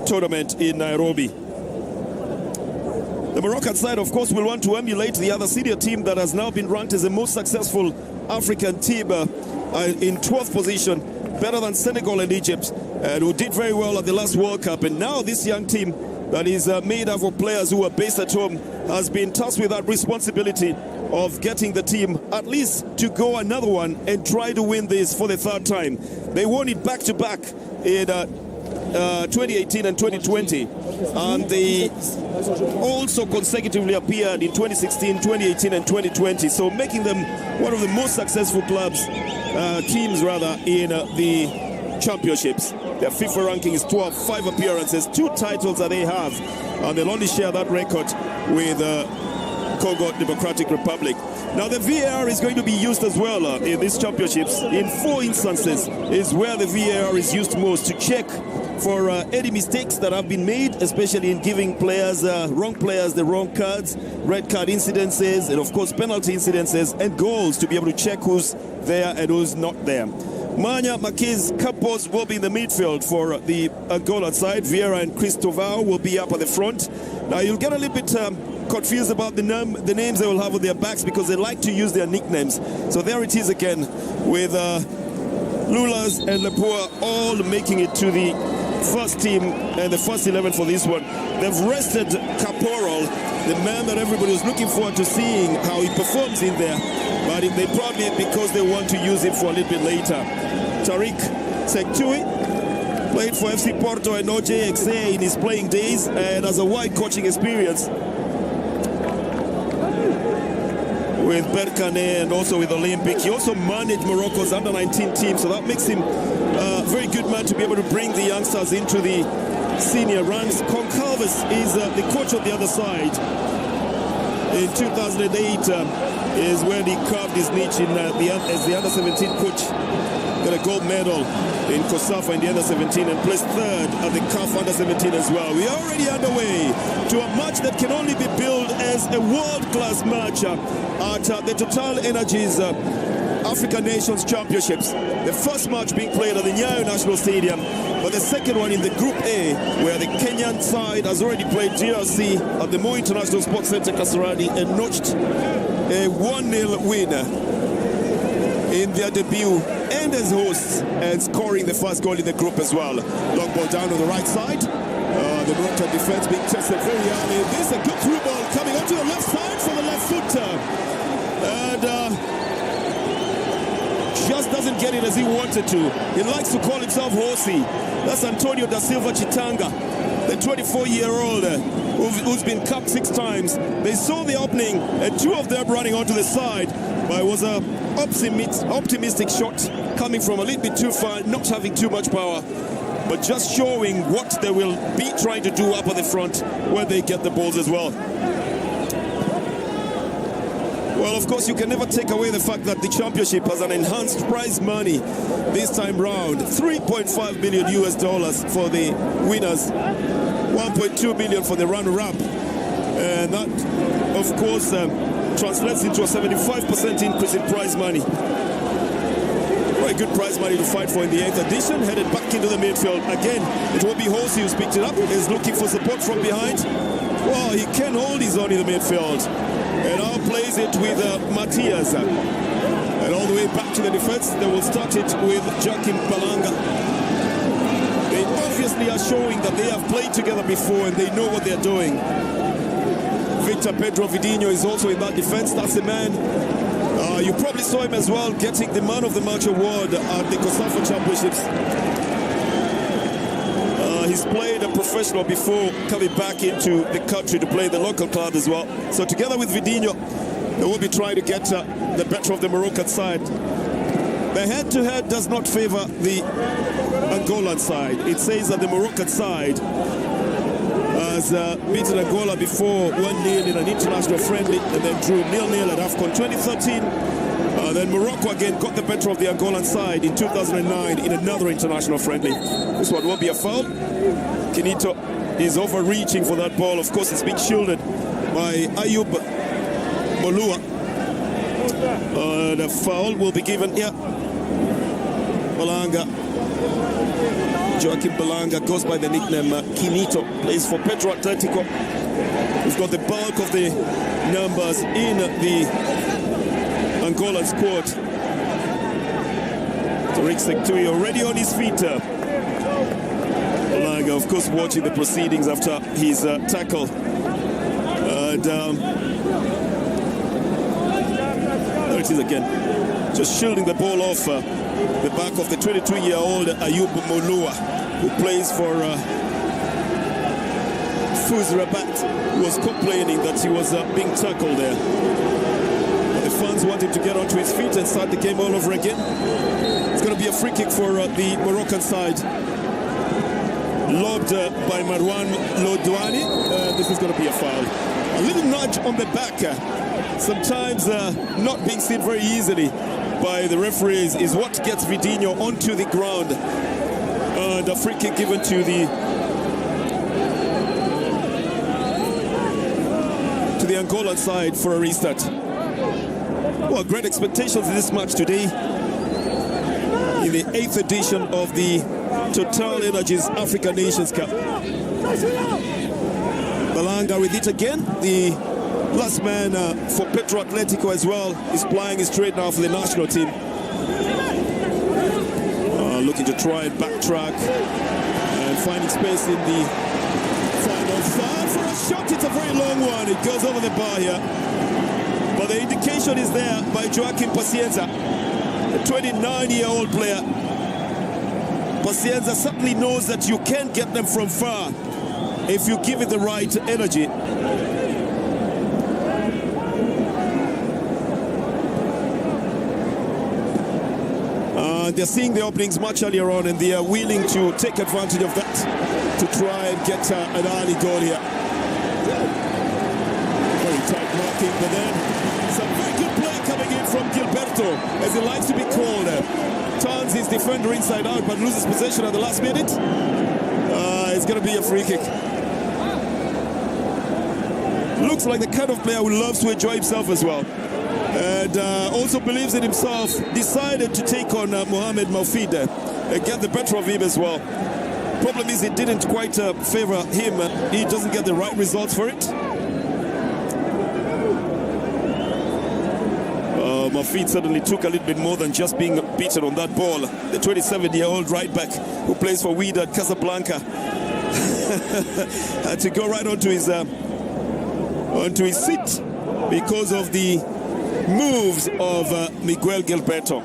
S10: tournament in Nairobi. The Moroccan side, of course, will want to emulate the other senior team that has now been ranked as the most successful African team in 12th position, better than Senegal and Egypt, and who did very well at the last World Cup. And now this young team that is made up of players who are based at home has been tasked with that responsibility of getting the team at least to go another one and try to win this for the 3rd time. They won it back-to-back in 2018 and 2020, and they also consecutively appeared in 2016, 2018 and 2020, so making them one of the most successful clubs, teams rather, in the championships. Their FIFA ranking is 12, 5 appearances, 2 titles that they have, and they'll only share that record with Congo Democratic Republic. Now the VAR is going to be used as well in these championships. In 4 instances is where the VAR is used most to check for any mistakes that have been made, especially in giving players, wrong players, the wrong cards, red card incidences, and of course penalty incidences and goals to be able to check who's there and who's not there. Manya, Marquez, Campos will be in the midfield for the Angola side. Vieira and Cristovao will be up at the front. Now you'll get a little bit confused about the names they will have on their backs because they like to use their nicknames. So there it is again with Lulas and Lepua all making it to the first team and the first 11 for this one. They've rested Caporal, the man that everybody was looking forward to seeing how he performs in there, but they probably because they want to use him for a little bit later. Tariq Sektui played for FC Porto and OJXA in his playing days and has a wide coaching experience with Berkane and also with Olympic. He also managed Morocco's under-19 team, so that makes him a very good man to be able to bring the youngsters into the senior ranks. Concalves is the coach on the other side. in 2008 is when he carved his niche in as the under-17 coach. Got a gold medal in COSAFA in the under-17 and placed third at the CAF under-17 as well. We are already underway to a match that can only be billed as a world-class match at the Total Energies African Nations Championships. The first match being played at the Nyayo National Stadium, but the second one in the Group A, where the Kenyan side has already played DRC at the Moi International Sports Center Kasarani and notched a 1-0 winner in their debut and as hosts, and scoring the first goal in the group as well. Long ball down on the right side. The Moroccan defense being tested very early. This is a good through ball coming onto the left side for the left footer. And just doesn't get it as he wanted to. He likes to call himself horsey. That's Antonio da Silva Chitanga, the 24-year-old who's been capped 6 times. They saw the opening and 2 of them running onto the side, but it was a optimistic shot coming from a little bit too far, not having too much power, but just showing what they will be trying to do up at the front where they get the balls as well. Well, of course, you can never take away the fact that the championship has an enhanced prize money this time round. $3.5 million for the winners, 1.2 million for the runner-up. And that, of course, translates into a 75% increase in prize money. Very good prize money to fight for in the 8th edition. Headed back into the midfield. Again, it will be Horsey who's picked it up. He's looking for support from behind. Well, he can hold his own in the midfield. And now plays it with Matthias. And all the way back to the defense, they will start it with Joaquim Balanga. They obviously are showing that they have played together before and they know what they're doing. Victor Pedro Vidinho is also in that defense. That's the man. You probably saw him as well getting the Man of the Match award at the COSAFA Championships. He's played a professional before coming back into the country to play the local club as well. So together with Vidinho, they will be trying to get the better of the Moroccan side. The head-to-head does not favor the Angolan side. It says that the Moroccan side has beaten Angola before 1-0 in an international friendly and then drew 0-0 at AFCON 2013. Then Morocco again got the better of the Angolan side in 2009 in another international friendly. This one will be a foul. Kinito is overreaching for that ball. Of course, it's being shielded by Ayub Molua. The foul will be given here. Balanga. Joaquim Balanga goes by the nickname Kinito. Plays for Petro Atletico. We've got the bulk of the numbers in the Angolan squad. Tariq Sektui already on his feet. Balanga, of course, watching the proceedings after his tackle. There it is again. Just shielding the ball off the back of the 22-year-old Ayub Molua, who plays for Fuz Rabat, who was complaining that he was being tackled there. The fans want him to get onto his feet and start the game all over again. It's going to be a free kick for the Moroccan side. Lobbed by Marwan Lodouani. This is going to be a foul. A little nudge on the back. Sometimes not being seen very easily by the referees is what gets Vidinho onto the ground. The free kick given to the Angolan side for a restart. Well, great expectations in this match today in the 8th edition of the Total Energies African Nations Cup. Balanga with it again. The last man for Petro Atletico as well is plying his trade now for the national team. Looking to try and backtrack and finding space in the final third for a shot. It's a very long one. It goes over the bar here. But the indication is there by Joaquim Pacienza, the 29-year-old player. Pacienza certainly knows that you can get them from far if you give it the right energy. They're seeing the openings much earlier on, and they are willing to take advantage of that to try and get an early goal here. Very tight match. working, but then some very good play coming in from Gilberto, as he likes to be called. Turns his defender inside out, but loses possession at the last minute. It's going to be a free kick. Looks like the kind of player who loves to enjoy himself as well. And also believes in himself. Decided to take on Mohamed Maufid and get the better of him as well. Problem is, it didn't quite favor him. He doesn't get the right results for it. Maufid suddenly took a little bit more than just being beaten on that ball. The 27-year-old right back who plays for Wydad Casablanca had to go right onto his seat because of the moves of Miguel Gilberto.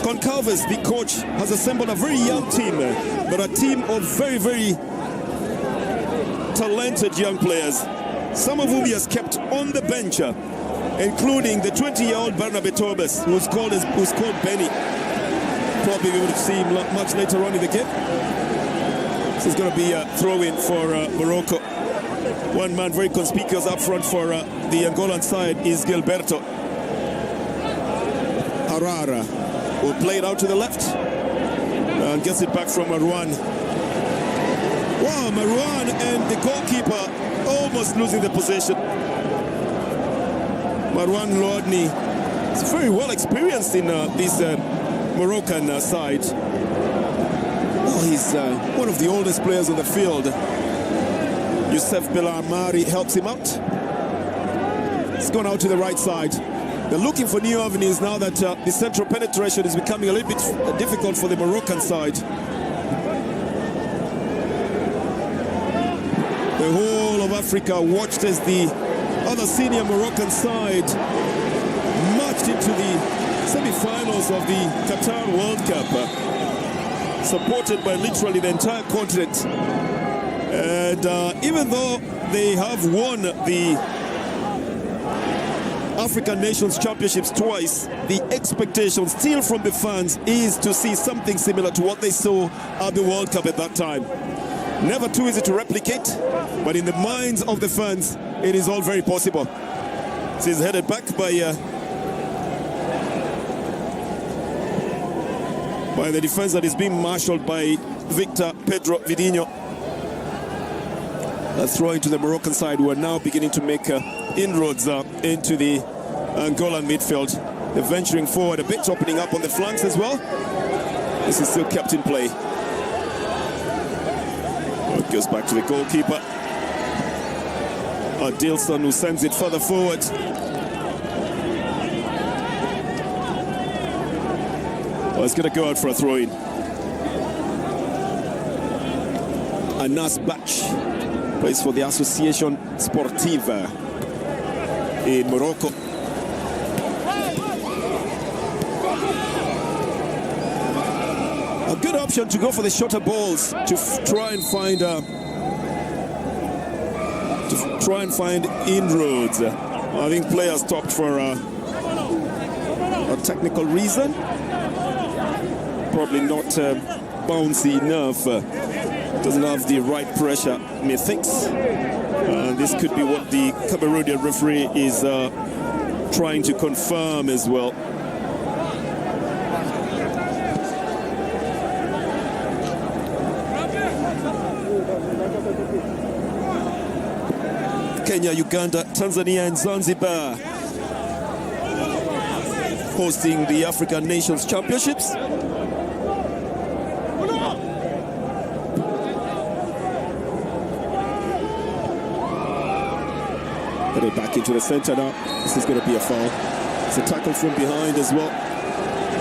S10: Concalves, the coach, has assembled a very young team, but a team of very, very talented young players, some of whom he has kept on the bench, including the 20-year-old Bernabe Tobes, who's called Benny. Probably we will see him much later on in the game. This is going to be a throw-in for Morocco. One man very conspicuous up front for the Angolan side is Gilberto. Harara will play it out to the left and gets it back from Marwan. Wow, Marwan and the goalkeeper almost losing the possession. Marwan Lodni is very well experienced in this Moroccan side. Oh, he's one of the oldest players on the field. Youssef Belamari helps him out. It's gone out to the right side. They're looking for new avenues now that the central penetration is becoming a little bit difficult for the Moroccan side. The whole of Africa watched as the other senior Moroccan side marched into the semi-finals of the Qatar World Cup, supported by literally the entire continent. And even though they have won the African Nations Championships twice, the expectation still from the fans is to see something similar to what they saw at the World Cup at that time. Never too easy to replicate, but in the minds of the fans, it is all very possible. This is headed back by the defense that is being marshaled by Victor Pedro Vidinho. Throwing to the Moroccan side, who are now beginning to make inroads into the Angolan midfield. They're venturing forward a bit, opening up on the flanks as well. This is still kept in play. It goes back to the goalkeeper. Dilson, who sends it further forward. Well, it's going to go out for a throw-in. Anas Bach plays for the Association Sportive in Morocco. A good option to go for the shorter balls to try and find inroads. I think players stopped for a technical reason. Probably not bouncy enough. Doesn't have the right pressure, methinks. This could be what the Cameroonian referee is trying to confirm as well. Kenya, Uganda, Tanzania and Zanzibar hosting the African Nations Championships. Headed back into the center now. This is going to be a foul. It's a tackle from behind as well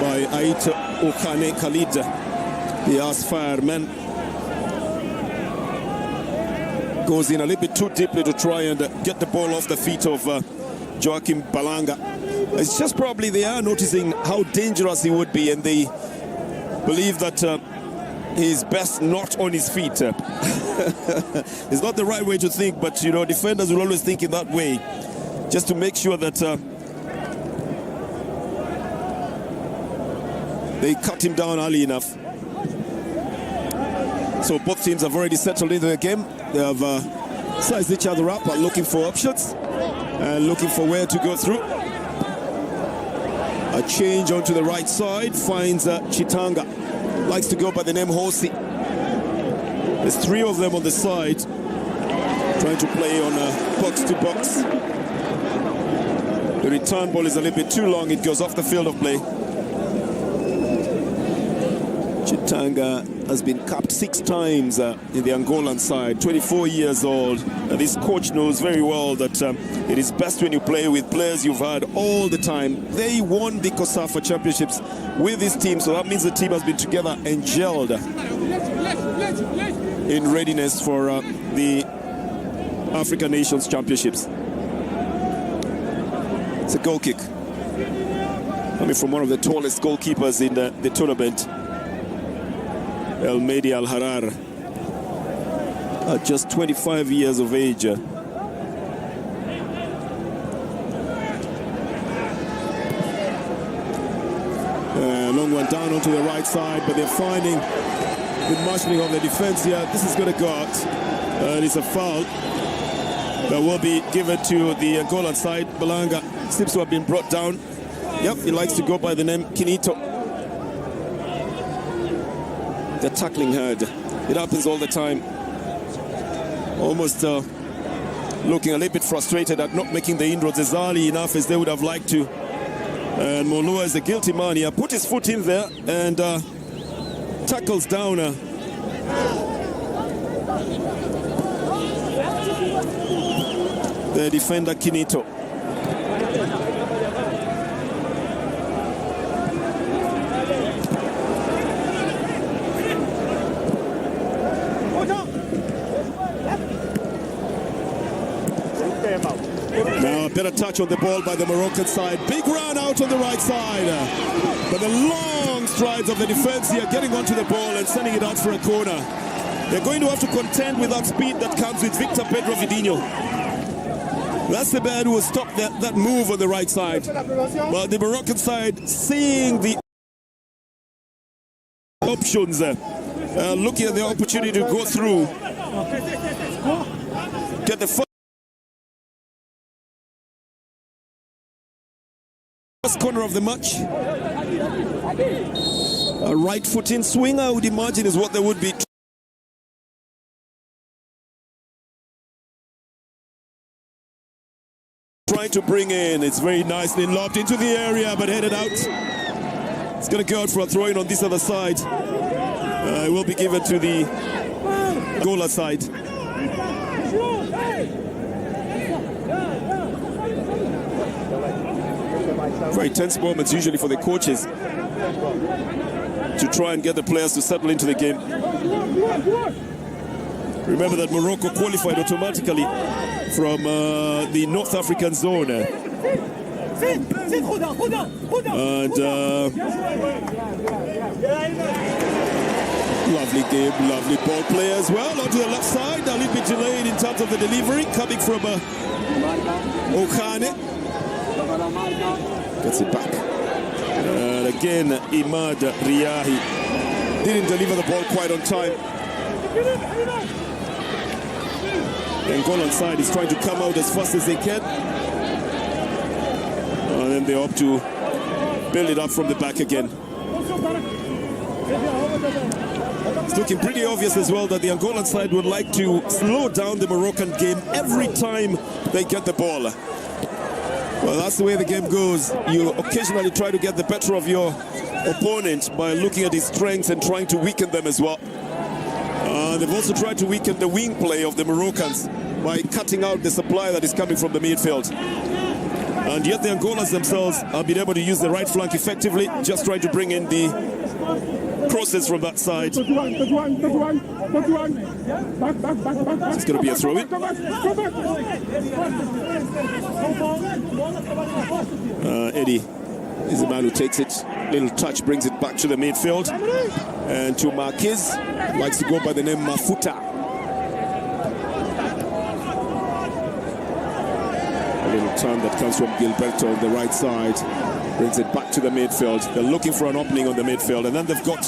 S10: by Ait Okane Khalid, the Asfar man. Goes in a little bit too deeply to try and get the ball off the feet of Joachim Balanga. It's just probably they are noticing how dangerous he would be, and they believe that he's best not on his feet. It's not the right way to think, but you know, defenders will always think in that way, just to make sure that they cut him down early enough. So both teams have already settled into the game. They have sized each other up, are looking for options. looking for where to go through. A change onto the right side, finds Chitanga. Likes to go by the name Hosi. There's three of them on the side, trying to play on box to box. The return ball is a little bit too long, it goes off the field of play. Chitanga has been capped 6 times in the Angolan side, 24 years old. And this coach knows very well that it is best when you play with players you've had all the time. They won the COSAFA championships with this team, so that means the team has been together and gelled in readiness for the African Nations Championships. It's a goal kick coming from one of the tallest goalkeepers in the tournament, El Mehdi Al Harar, at just 25 years of age. Long one down onto the right side, but they're finding the marshalling of the defense here. This is going to go out, and it's a foul that will be given to the Angolan side. Balanga seems to have been brought down. Yep, he likes to go by the name Kinito. The tackling hard. It happens all the time. Almost looking a little bit frustrated at not making the inroads as early enough as they would have liked to. And Molua is the guilty man here. Put his foot in there and tackles down the defender Kinito. Now a better touch on the ball by the Moroccan side. Big run out on the right side. But the long strides of the defense here, getting onto the ball and sending it out for a corner. They're going to have to contend with that speed that comes with Victor Pedro Vidinho. That's the man who will stop that move on the right side. But the Moroccan side, seeing the options, looking at the opportunity to go through, get the first corner of the match. A right foot in swing, I would imagine, is what they would be trying to bring in. It's very nicely lobbed into the area, but headed out. It's going to go out for a throw-in on this other side. It will be given to the Angola side. Very tense moments usually for the coaches to try and get the players to settle into the game. Remember that Morocco qualified automatically from the North African zone. And lovely game, lovely ball play as well. Onto the left side, a little bit delayed in terms of the delivery, coming from Okane. Gets it back. And again, Imad Riahi didn't deliver the ball quite on time. The Angolan side is trying to come out as fast as they can. And then they opt to build it up from the back again. It's looking pretty obvious as well that the Angolan side would like to slow down the Moroccan game every time they get the ball. Well, that's the way the game goes. You occasionally try to get the better of your opponent by looking at his strengths and trying to weaken them as well. They've also tried to weaken the wing play of the Moroccans by cutting out the supply that is coming from the midfield. And yet the Angolans themselves have been able to use the right flank effectively, just trying to bring in the crosses from that side. It's going to be a throw-in. Eddie is the man who takes it. Little touch brings it back to the midfield. And to Marquez, likes to go by the name Mafuta. A little turn that comes from Gilberto on the right side. Brings it back to the midfield. They're looking for an opening on the midfield. And then they've got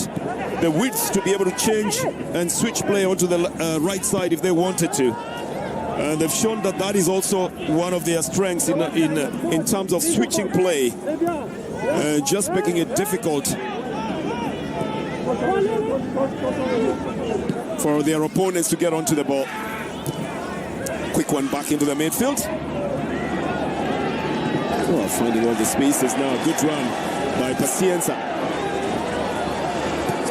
S10: the width to be able to change and switch play onto the right side if they wanted to. And they've shown that that is also one of their strengths in terms of switching play, just making it difficult for their opponents to get onto the ball. Quick one back into the midfield. Oh, finding all the spaces now. Good run by Pacienza.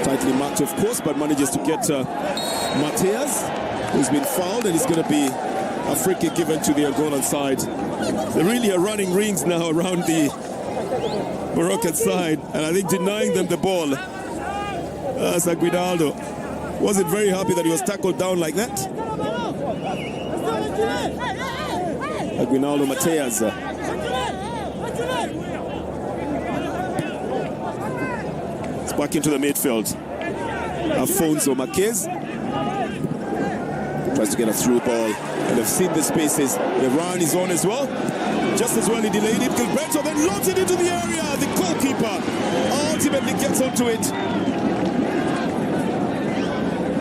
S10: Tightly marked, of course, but manages to get Mateas, who's been fouled, and it's going to be a free kick given to the Angolan side. They really are running rings now around the Moroccan side, and I think denying them the ball. Aguinaldo wasn't very happy that he was tackled down like that. Aguinaldo Mateas. It's back into the midfield. Afonso Marquez tries to get a through ball, and they've seen the spaces. The run is on as well. Just as well he delayed it. Gilberto then loads it into the area. The goalkeeper ultimately gets onto it.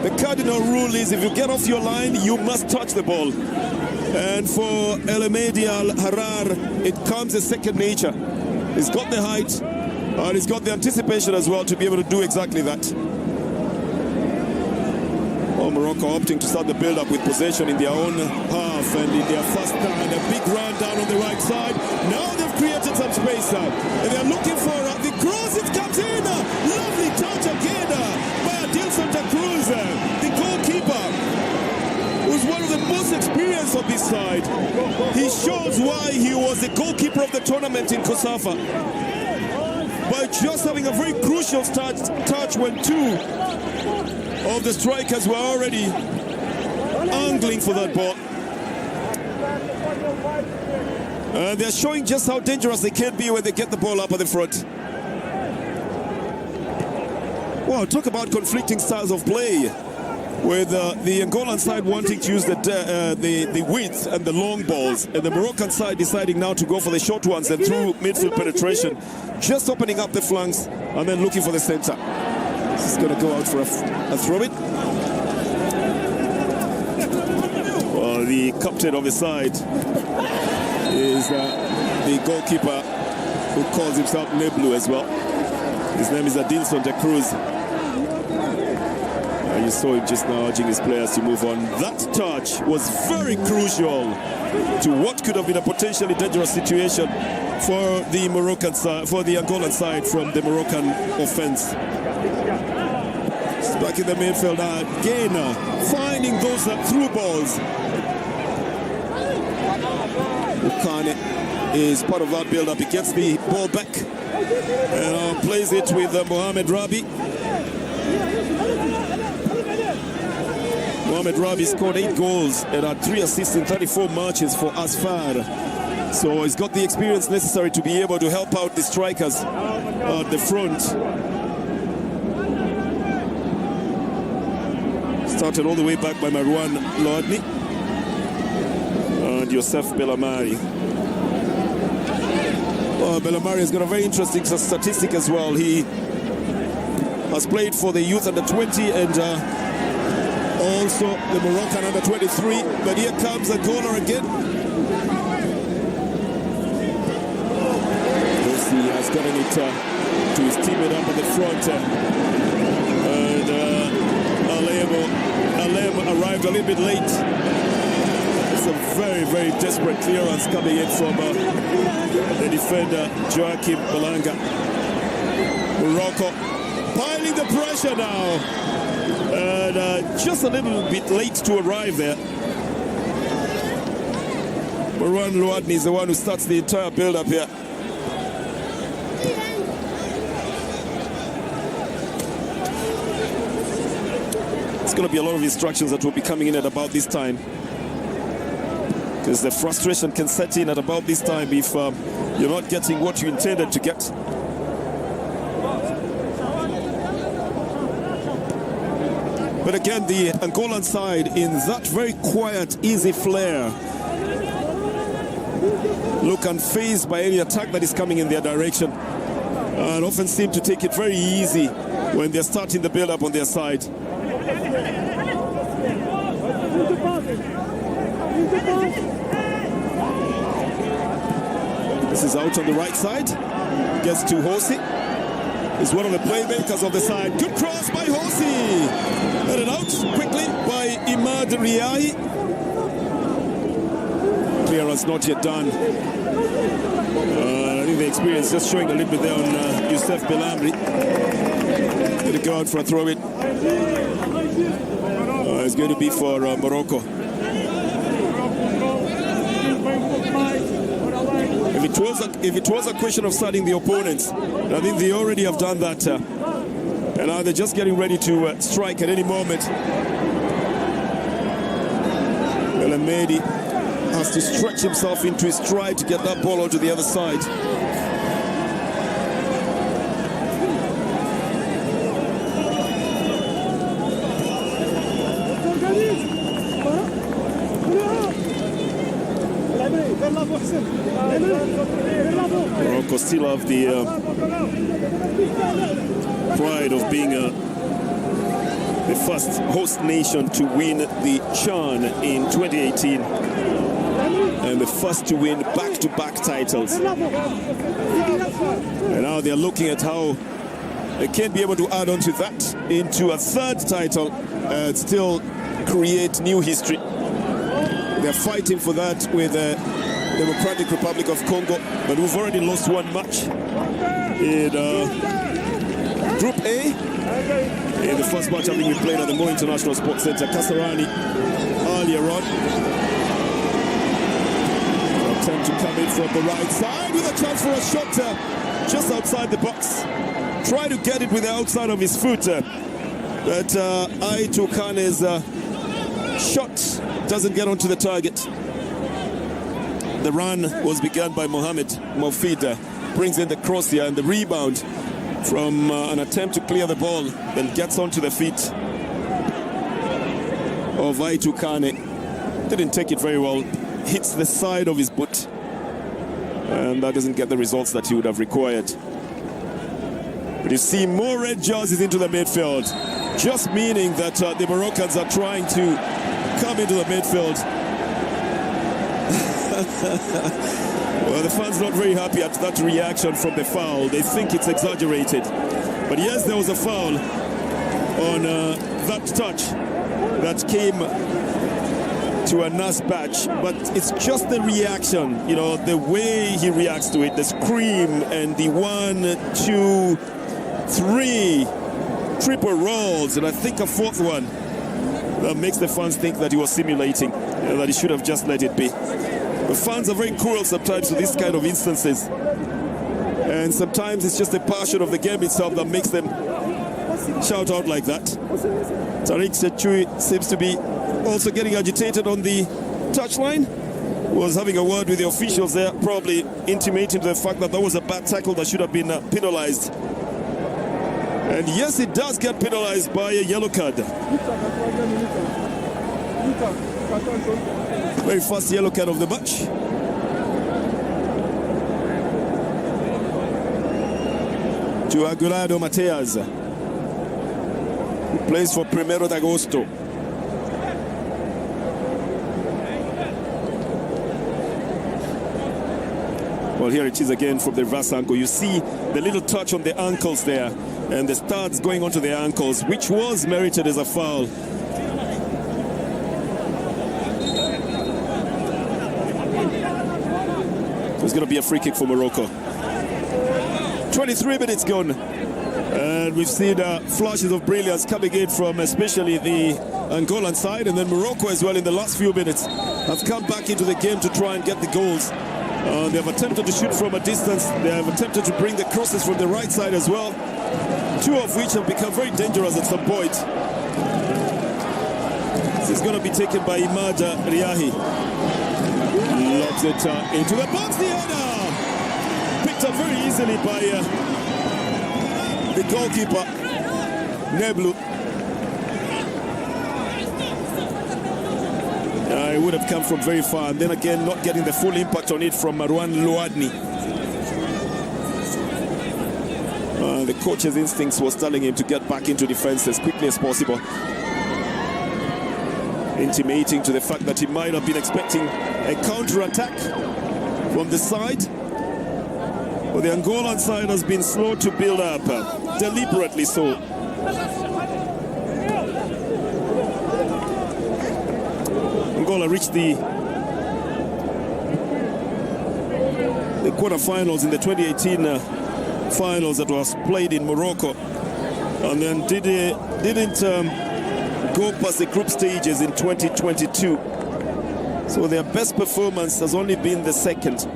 S10: The cardinal rule is if you get off your line, you must touch the ball. And for El Mehdi Al Harar, it comes as second nature. He's got the height, and he's got the anticipation as well to be able to do exactly that. Morocco opting to start the build-up with possession in their own half, and in their first time, a big run down on the right side. Now they've created some space now, and they're looking for the cross. It comes in. Lovely touch again by Adil Santa Cruz, the goalkeeper, who's one of the most experienced on this side. He shows why he was the goalkeeper of the tournament in Kosafa, by just having a very crucial touch when two of the strikers were already angling for that ball. They're showing just how dangerous they can be when they get the ball up at the front. Wow, talk about conflicting styles of play, with the Angolan side wanting to use the width and the long balls, and the Moroccan side deciding now to go for the short ones and through midfield penetration, just opening up the flanks and then looking for the center. This is going to go out for a throw-in. Well, the captain of the side is the goalkeeper, who calls himself Neblu as well. His name is Adil Santa Cruz. You saw him just now urging his players to move on. That touch was very crucial to what could have been a potentially dangerous situation for the Moroccan side, for the Angolan side from the Moroccan offense. It's back in the midfield again, finding those through balls. Ukane is part of that build-up. He gets the ball back and plays it with Mohamed Rabi. Mohamed Rabi scored 8 goals and had 3 assists in 34 matches for Asfar. So he's got the experience necessary to be able to help out the strikers at the front. Started all the way back by Marwan Lodni and Youssef Bellamari. Bellamari has got a very interesting statistic as well. He has played for the youth under 20 and also the Moroccan under 23. But here comes Angola again. He has gotten it to his teammate up at the front. And Alem arrived a little bit late. It's a very, very desperate clearance coming in from the defender, Joachim Belanga. Morocco piling the pressure now. And just a little bit late to arrive there. Marwan Louadni is the one who starts the entire build-up here. It's going to be a lot of instructions that will be coming in at about this time, because the frustration can set in at about this time if you're not getting what you intended to get. But again, the Angolan side in that very quiet, easy flair, look unfazed by any attack that is coming in their direction, and often seem to take it very easy when they're starting the build-up on their side. This is out on the right side. Gets to Hosi. Is one of the playmakers of the side. Good cross by Hosi. Headed out quickly by Imad Riahi. Clearance not yet done. I think the experience just showing a little bit there on Youssef Belhamri. Going to go out for a throw in. It's going to be for Morocco. If it was a question of studying the opponents, I think they already have done that. And now they're just getting ready to strike at any moment. El Mehdi has to stretch himself into his stride to get that ball onto the other side. Morocco still have the pride of being the first host nation to win the CHAN in 2018 and the first to win back-to-back titles. And now they're looking at how they can be able to add on to that into a third title and still create new history. They're fighting for that with Democratic Republic of Congo, but we've already lost one match in Group A. In the first match, I think we played at the Mo International Sports Center, Kasarani, earlier on. Attempt to come in from the right side with a chance for a shot just outside the box. Try to get it with the outside of his foot, but Aitou Kane's shot doesn't get onto the target. The run was begun by Mohamed Mofid, brings in the cross here and the rebound from an attempt to clear the ball, then gets onto the feet of Aitou Kane. Didn't take it very well, hits the side of his boot, and that doesn't get the results that he would have required. But you see more red jerseys into the midfield, just meaning that the Moroccans are trying to come into the midfield. Well, the fans not very happy at that reaction from the foul. They think it's exaggerated. But yes, there was a foul on that touch that came to a Nas Batch. But it's just the reaction, you know, the way he reacts to it, the scream and the 1, 2, 3 triple rolls, and I think a fourth one that makes the fans think that he was simulating, that he should have just let it be. The fans are very cruel sometimes to these kind of instances, and sometimes it's just the passion of the game itself that makes them shout out like that. Tariq Sechui seems to be also getting agitated on the touchline. Was having a word with the officials there, probably intimating to the fact that that was a bad tackle that should have been penalized. And yes, it does get penalized by a yellow card. Very first yellow card of the match. To Aguilado Mateas, who plays for Primero de Agosto. Well, here it is again from the reverse ankle. You see the little touch on the ankles there, and the studs going onto the ankles, which was merited as a foul. It's going to be a free kick for Morocco. 23 minutes gone, and we've seen flashes of brilliance coming in from especially the Angolan side, and then Morocco as well in the last few minutes have come back into the game to try and get the goals. They have attempted to shoot from a distance. They have attempted to bring the crosses from the right side as well, two of which have become very dangerous at some point. This is going to be taken by Imad Riahi. Lobs it into the box. The header picked up very easily by the goalkeeper, Neblu. It would have come from very far, and then again not getting the full impact on it from Marwan Louadni. The coach's instincts was telling him to get back into defense as quickly as possible. intimating to the fact that he might have been expecting a counter-attack from the side. But the Angolan side has been slow to build up, deliberately so. Angola reached the quarterfinals in the 2018 finals that was played in Morocco, and then didn't go past the group stages in 2022. So their best performance has only been the second,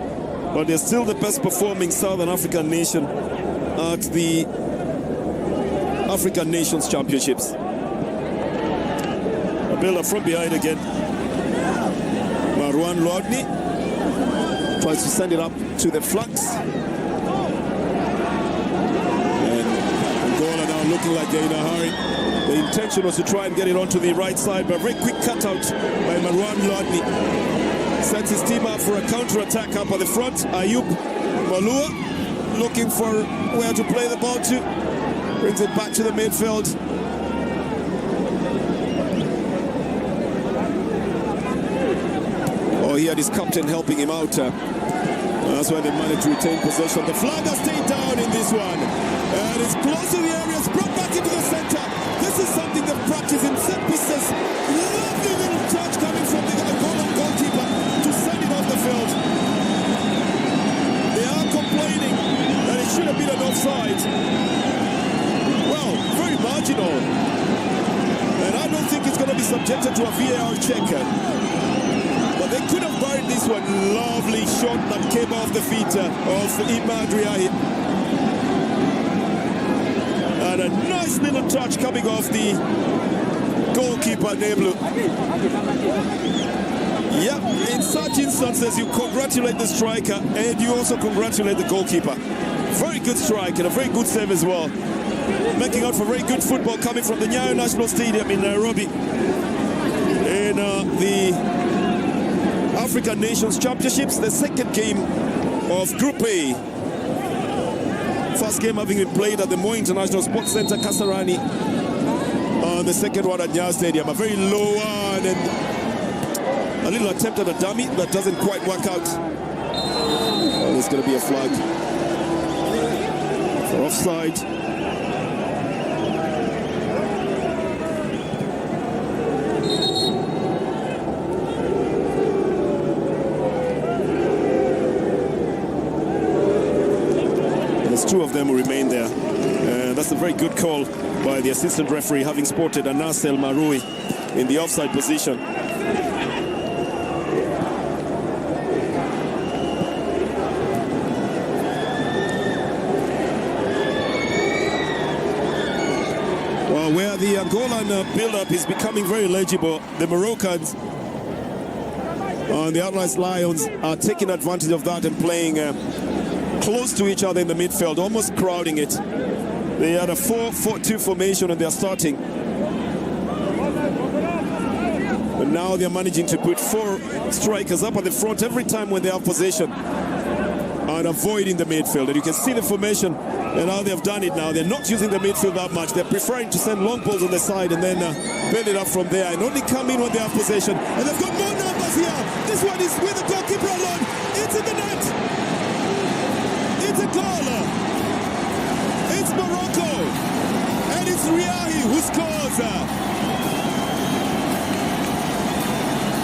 S10: but they're still the best performing Southern African nation at the African Nations Championships. A build-up from behind again. Marwan Lodney tries to send it up to the flanks. And Angola now looking like they're in a hurry. The intention was to try and get it onto the right side, but a very quick cutout by Marwan Lodney. Sets his team up for a counter-attack up at the front. Ayub Malua looking for where to play the ball to. Brings it back to the midfield. Oh, he had his captain helping him out. That's why they managed to retain possession. The flag has stayed down in this one. And it's close to the area. It's brought back into the center. This is something they've practiced in set pieces. Lovely little touch coming from the Angolan goalkeeper to send it off the field. They are complaining that it should have been an offside. Well, very marginal. And I don't think it's going to be subjected to a VAR check. But they could have buried this one. Lovely shot that came off the feet of Imad Riahi. And a nice little touch coming off the goalkeeper, Neblu. Yeah, in such instances, you congratulate the striker and you also congratulate the goalkeeper. Very good strike and a very good save as well. Making out for very good football coming from the Nyayo National Stadium in Nairobi. In the African Nations Championships, the second game of Group A. First game having been played at the Moi International Sports Centre, Kasarani. The second one at Nyayo Stadium. A very low one and a little attempt at a dummy that doesn't quite work out. There's going to be a flag for offside. Two of them will remain there. That's a very good call by the assistant referee, having spotted Anas El Maroui in the offside position. Well, where the Angolan build-up is becoming very legible, the Moroccans and the Atlas Lions are taking advantage of that and playing close to each other in the midfield, almost crowding it. They had a 4-4-2 formation and they're starting. But now they're managing to put 4 strikers up at the front every time when they have possession and avoiding the midfield. And you can see the formation and how they've done it now. They're not using the midfield that much. They're preferring to send long balls on the side and then build it up from there and only come in when they have possession. And they've got more numbers here. This one is with the goalkeeper alone. It's in the net. It's a goal. It's Morocco. And it's Riahi who scores.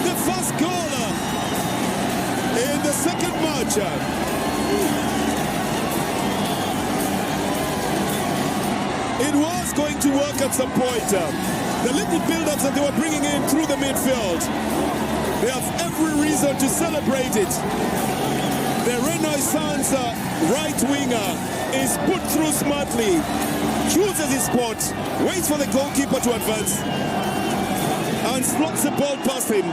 S10: The first goal in the second match. It was going to work at some point. The little build-ups that they were bringing in through the midfield, they have every reason to celebrate it. The Renaissance right winger is put through smartly, chooses his spot, waits for the goalkeeper to advance, and slots the ball past him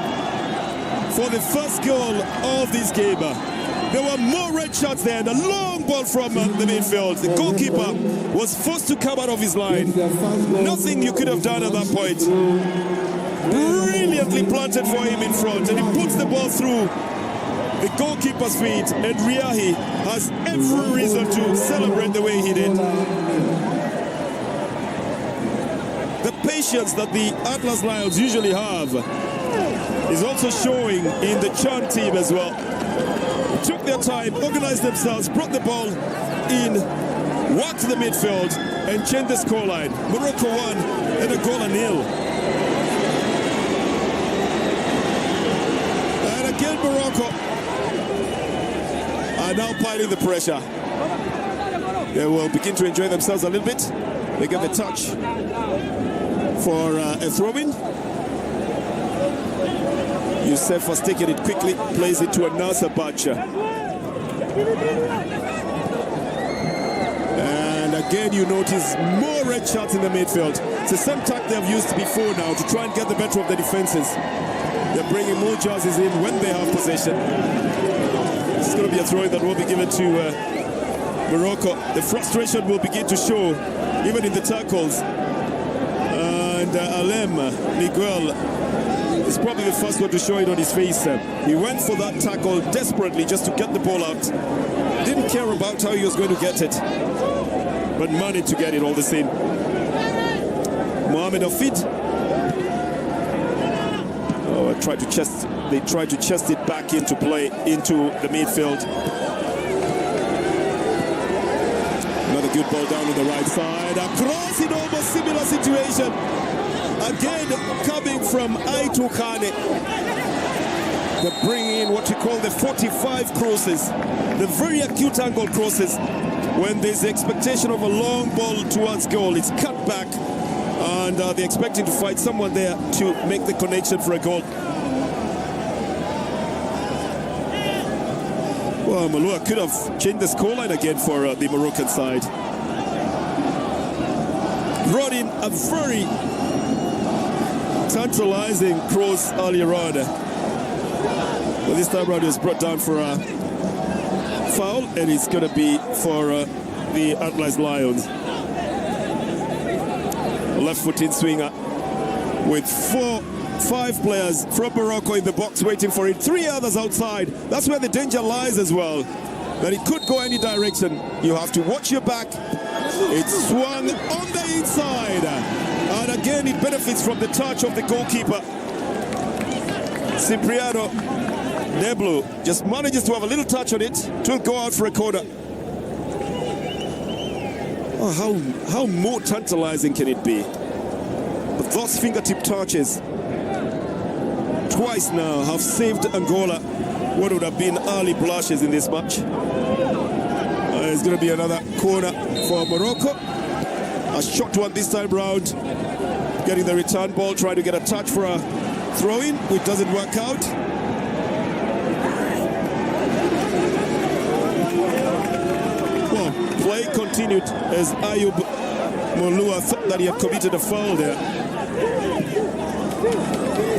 S10: for the first goal of this game. There were more red shots there and a long ball from the midfield. The goalkeeper was forced to come out of his line. Nothing you could have done at that point. Brilliantly planted for him in front, and he puts the ball through the goalkeeper's feet, and Riahi has every reason to celebrate the way he did. The patience that the Atlas Lions usually have is also showing in the Chan team as well. Took their time, organized themselves, brought the ball in, walked to the midfield, and changed the scoreline. Morocco 1 and Angola 0. And again, Morocco are now piling the pressure. They will begin to enjoy themselves a little bit. They get the touch for a throw-in. Youssef was taking it quickly, plays it to Anasa Bacha. And again, you notice more red shirts in the midfield. It's the same tact they have used before now to try and get the better of the defenses. They're bringing more jerseys in when they have possession. It's going to be a throw-in that will be given to Morocco. The frustration will begin to show even in the tackles. And Alem Miguel is probably the first one to show it on his face. He went for that tackle desperately just to get the ball out. Didn't care about how he was going to get it, but managed to get it all the same. Mohamed Afid. Oh, they tried to chest it back into play, into the midfield. Another good ball down on the right side. Across in almost similar situation. Again, coming from Aito Kane. They bring in what we call the 45 crosses, the very acute angle crosses. When there's the expectation of a long ball towards goal, it's cut back, and they're expecting to find someone there to make the connection for a goal. Well, Malua could have changed the scoreline again for the Moroccan side. Brought in a very tantalizing cross earlier on. But this time around, it was brought down for a foul, and it's going to be for the Atlas Lions. Left-footed swinger with 5 players from Morocco in the box waiting for it. 3 others outside. That's where the danger lies as well. That it could go any direction. You have to watch your back. It's swung on the inside. And again, it benefits from the touch of the goalkeeper. Cipriano Neblu just manages to have a little touch on it. It will go out for a corner. Oh, how more tantalizing can it be? But those fingertip touches twice now have saved Angola what would have been early blushes in this match. It's going to be another corner for Morocco. A short one this time round. Getting the return ball, trying to get a touch for a throw-in, which doesn't work out. Well, play continued as Ayub Molua thought that he had committed a foul there.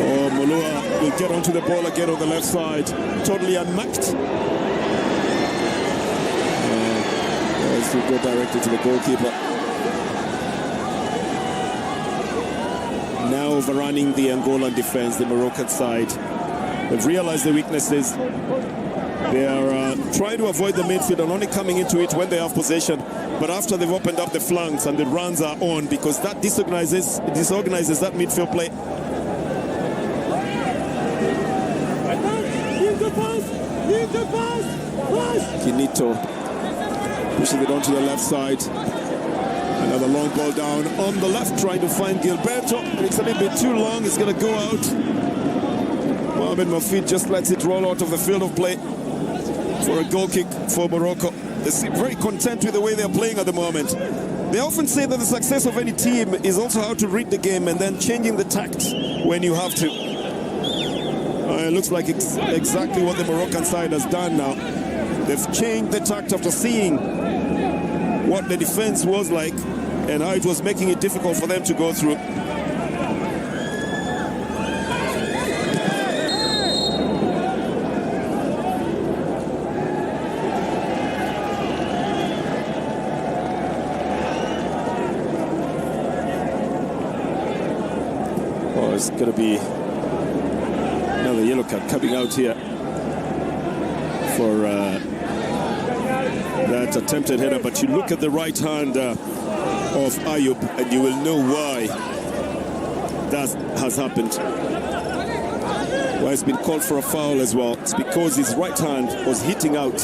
S10: Oh, Molua will get onto the ball again on the left side. Totally unmarked. This will go directly to the goalkeeper. Now overrunning the Angolan defense, the Moroccan side. They've realized the weaknesses. They are trying to avoid the midfield and only coming into it when they have possession. But after they've opened up the flanks and the runs are on, because that disorganizes that midfield play. Kinito pushes it onto the left side. Another long ball down on the left, trying to find Gilberto. And it's a little bit too long. It's going to go out. Mohamed Mafid just lets it roll out of the field of play for a goal kick for Morocco. They seem very content with the way they're playing at the moment. They often say that the success of any team is also how to read the game and then changing the tact when you have to. It looks like exactly what the Moroccan side has done now. They've changed the tact after seeing what the defense was like and how it was making it difficult for them to go through. Oh, it's going to be another yellow card coming out here for that attempted header, but you look at the right hand of Ayub and you will know why that has happened. Well, it's been called for a foul as well. It's because his right hand was hitting out.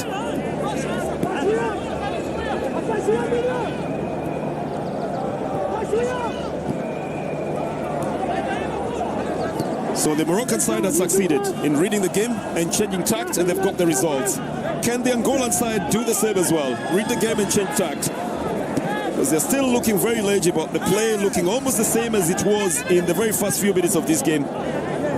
S10: So the Moroccan side has succeeded in reading the game and changing tact, and they've got the results. Can the Angolan side do the same as well? Read the game and change tact? Because they're still looking very legible. The play looking almost the same as it was in the very first few minutes of this game.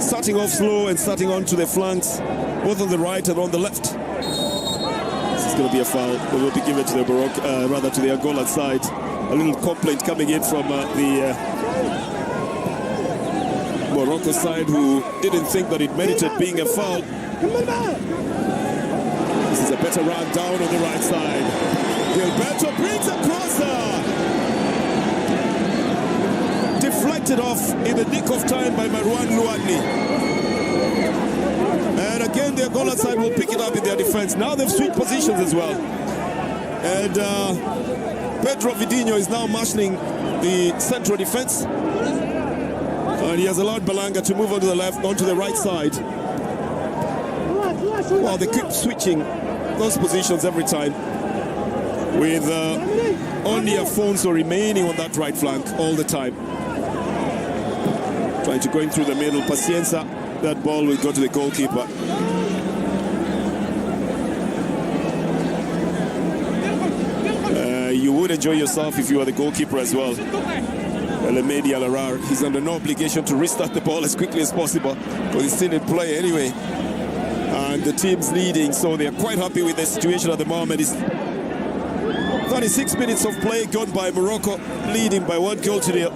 S10: Starting off slow and starting on to the flanks, both on the right and on the left. This is going to be a foul that will be given to the to the Angolan side. A little complaint coming in from the Morocco side, who didn't think that it merited being a foul. This is a better run down on the right side. Gilberto brings a crosser. Deflected off in the nick of time by Marwan Luadni. And again, the Angola side will pick it up in their defense. Now they've switched positions as well. And Pedro Vidinho is now marshalling the central defense. And he has allowed Balanga to move on to the left, onto the right side. Well, they keep switching those positions every time, with only Afonso remaining on that right flank all the time. Trying to go in through the middle. Pacienza, that ball will go to the goalkeeper. You would enjoy yourself if you were the goalkeeper as well. Elamedi Alarar, he's under no obligation to restart the ball as quickly as possible, because he's still in play anyway. And the team's leading, so they're quite happy with the situation at the moment. It's 36 minutes of play gone by Morocco, leading by 1-0.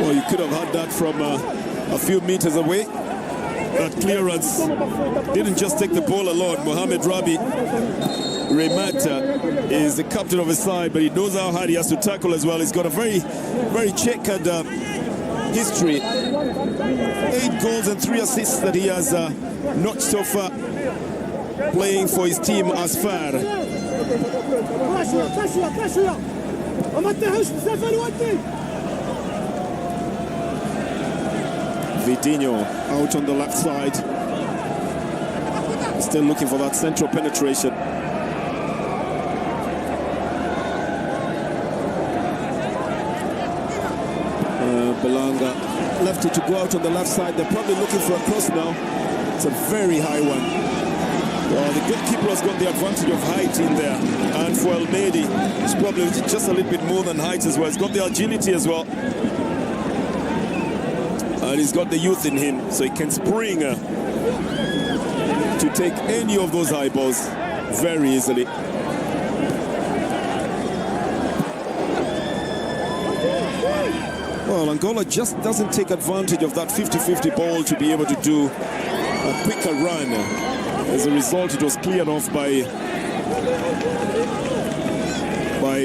S10: Well, you could have had that from a few meters away. That clearance didn't just take the ball alone. Mohamed Rabi Remata is the captain of his side, but he knows how hard he has to tackle as well. He's got a very, very checkered history. 8 goals and 3 assists that he has notched so far, playing for his team as far. Vidinho out on the left side, still looking for that central penetration. Balanga left it to go out on the left side. They're probably looking for a cross now. It's a very high one. Well, the goalkeeper has got the advantage of height in there, and for Elmedi, it's probably just a little bit more than height as well. He's got the agility as well, and he's got the youth in him, so he can spring to take any of those high balls very easily. Well, Angola just doesn't take advantage of that 50-50 ball to be able to do a quicker run. As a result, it was cleared off by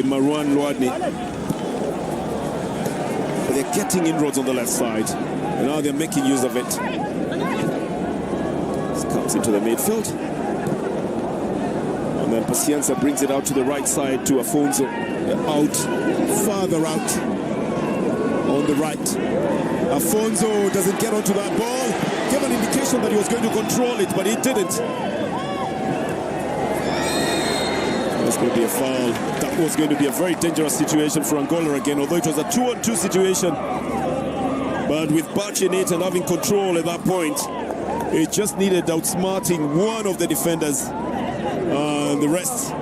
S10: Marwan Luadni. But they're getting inroads on the left side, and now they're making use of it. This comes into the midfield, and then Pacienza brings it out to the right side to Afonso. Out, farther out on the right. Afonso doesn't get onto that ball. Gave an indication that he was going to control it, but he didn't. That's going to be a foul. That was going to be a very dangerous situation for Angola again, although it was a 2-on-2 situation. But with Bach in it and having control at that point, it just needed outsmarting one of the defenders. The rest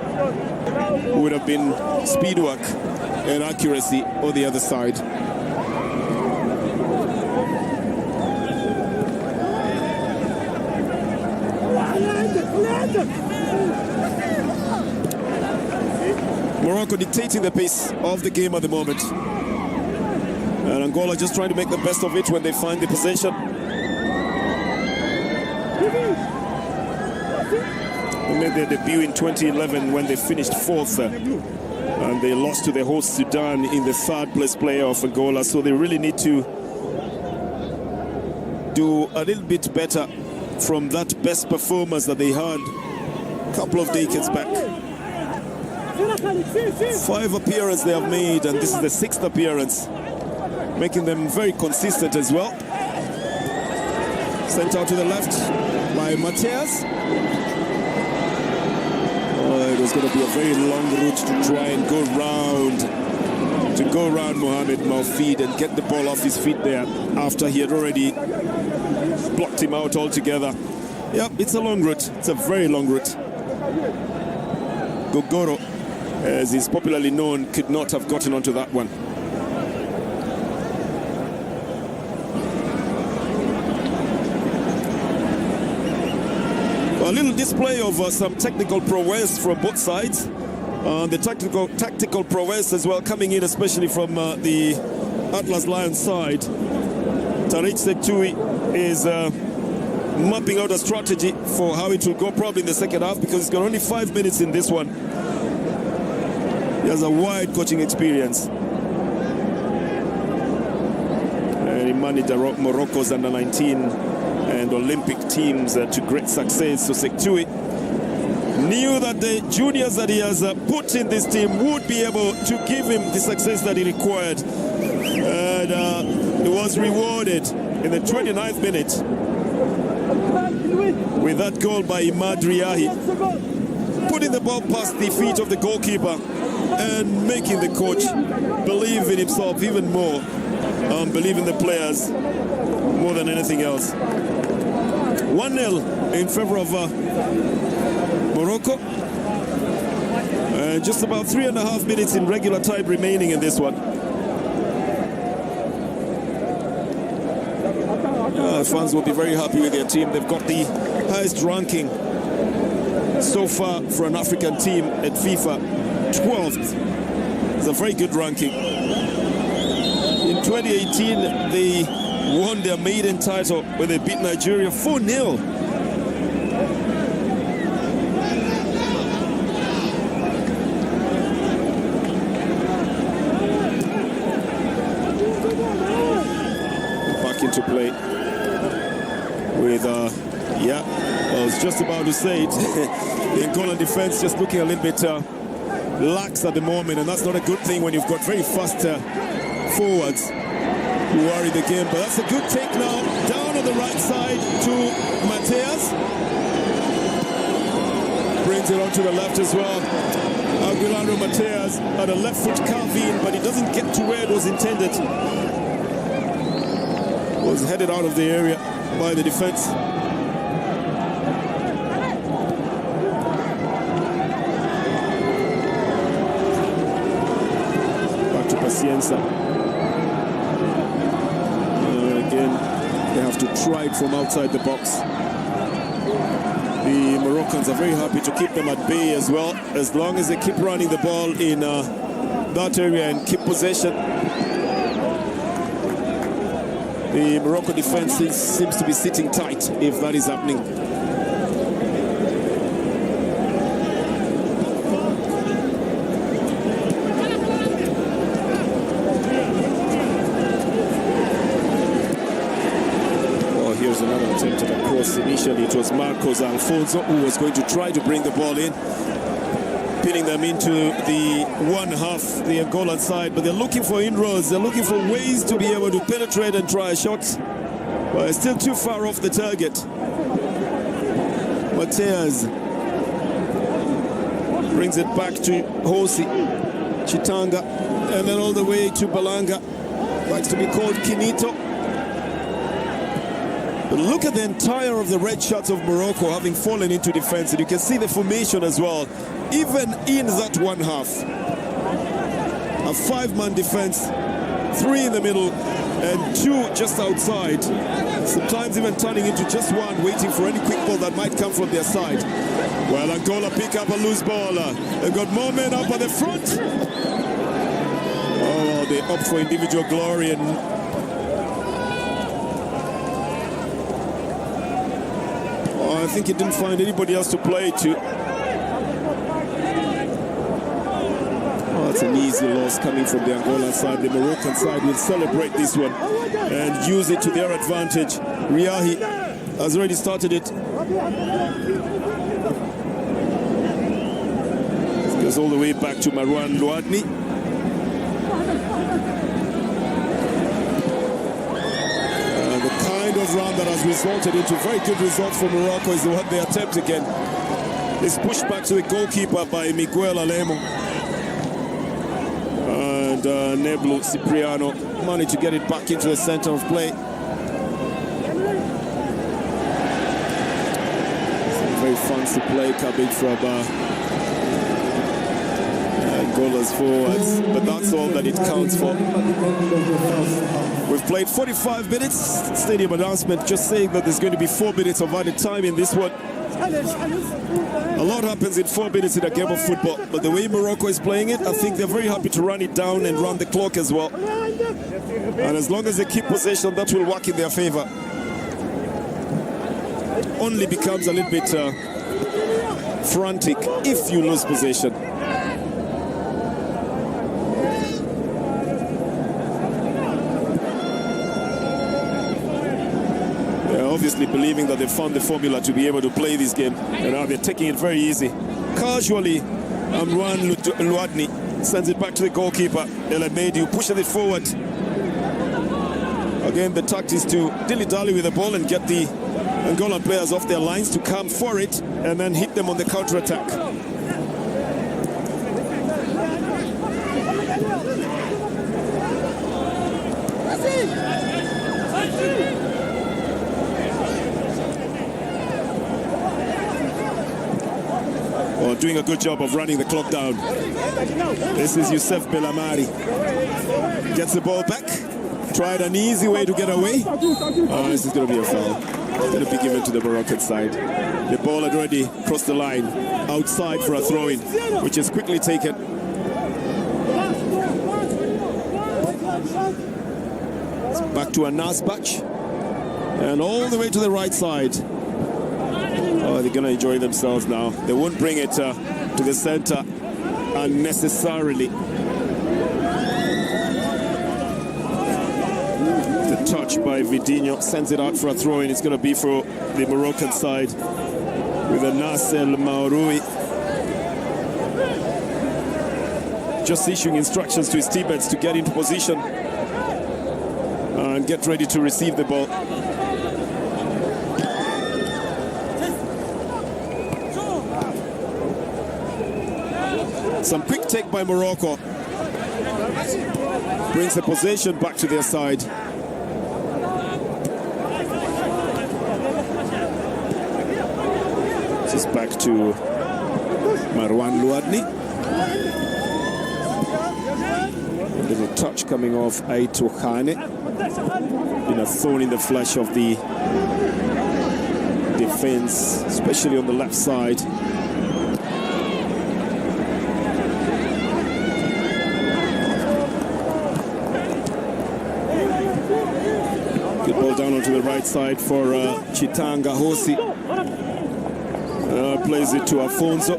S10: would have been speed work and accuracy on the other side. Morocco dictating the pace of the game at the moment, and Angola just trying to make the best of it when they find the possession. They made their debut in 2011 when they finished 4th, and they lost to the host Sudan in the 3rd place playoff, Angola, so they really need to do a little bit better from that best performance that they had a couple of decades back. 5 appearances they have made, and this is the 6th appearance, making them very consistent as well. Sent out to the left by Mateus. Oh, it was going to be a very long route to try and go round Mohamed Mawfid and get the ball off his feet there after he had already blocked him out altogether. Yep, it's a long route. It's a very long route. Gogoro, as he's popularly known, could not have gotten onto that one. A little display of some technical prowess from both sides. The tactical prowess as well coming in, especially from the Atlas Lions side. Tariq Sektui is mapping out a strategy for how it will go probably in the second half, because he's got only 5 minutes in this one. He has a wide coaching experience. And he managed Morocco's under-19 and Olympic teams to great success. So Sektui knew that the juniors that he has put in this team would be able to give him the success that he required. And he was rewarded in the 29th minute with that goal by Imad Riahi, putting the ball past the feet of the goalkeeper and making the coach believe in himself even more, believe in the players more than anything else. 1-0 in favor of Morocco. Just about 3.5 minutes in regular time remaining in this one. Fans will be very happy with their team. They've got the highest ranking so far for an African team at FIFA, 12th. It's a very good ranking. In 2018, they won their maiden title when they beat Nigeria 4-0. Back into play with, I was just about to say it, the Angola defense just looking a little bit lax at the moment, and that's not a good thing when you've got very fast forwards who are in the game. But that's a good take now, down on the right side to Mateus. Brings it onto the left as well. Aguilano Mateus had a left foot carve in, but he doesn't get to where it was intended. Was headed out of the area by the defense. Back to Pacienza. Again, they have to try it from outside the box. The Moroccans are very happy to keep them at bay as well, as long as they keep running the ball in that area and keep possession. The Morocco defense seems to be sitting tight if that is happening. Oh, here's another attempt at a cross. Initially it was Marcos Alfonso who was going to try to bring the ball in, pinning them into the one half, the Angolan side, but they're looking for inroads. They're looking for ways to be able to penetrate and try a shot, but it's still too far off the target. Mateus brings it back to Hosi, Chitanga, and then all the way to Balanga. Likes to be called Kinito. But look at the entire of the red shirts of Morocco having fallen into defense, and you can see the formation as well, even in that one half. A 5-man defense, 3 in the middle and 2 just outside, sometimes even turning into just one, waiting for any quick ball that might come from their side. Well, Angola pick up a loose ball. They've got more men up at the front. Oh, they opt for individual glory, and I think he didn't find anybody else to play to. Oh, that's an easy loss coming from the Angolan side. The Moroccan side will celebrate this one and use it to their advantage. Riahi has already started it. He's Goes all the way back to Marwan Louadni. The kind of run that has resulted into very good results for Morocco is what they attempt again. It's pushed back to the goalkeeper by Miguel Alemo. And Neblo Cipriano managed to get it back into the center of play. Very fancy play coming from Angola's forwards, but that's all that it counts for. We've played 45 minutes. Stadium announcement just saying that there's going to be 4 minutes of added time in this one. A lot happens in 4 minutes in a game of football, but the way Morocco is playing it, I think they're very happy to run it down and run the clock as well. And as long as they keep possession, that will work in their favor. Only becomes a little bit frantic if you lose possession. They're obviously believing that they found the formula to be able to play this game, and now they're taking it very easy. Casually, Amran Louadni sends it back to the goalkeeper, El Amedi, pushes it forward. Again, the tact is to dilly-dally with the ball and get the Angolan players off their lines to come for it and then hit them on the counter-attack. Oh, doing a good job of running the clock down. This is Youssef Belhamari. Gets the ball back. Tried an easy way to get away. Oh, this is going to be a foul. It's going to be given to the Moroccan side. The ball had already crossed the line outside for a throw-in, which is quickly taken. It's back to Anas Bach. And all the way to the right side. Oh, they're going to enjoy themselves now. They won't bring it to the center unnecessarily. The touch by Vidinho sends it out for a throw-in. It's going to be for the Moroccan side with Anas El Maouroui just issuing instructions to his teammates to get into position and get ready to receive the ball. Some quick take by Morocco brings the possession back to their side. This is back to Marwan Louadni. A little touch coming off Aitou Khane. Been a thorn in the flesh of the defense, especially on the left side. Good ball down onto the right side for Chitanga Hosi. Plays it to Afonso.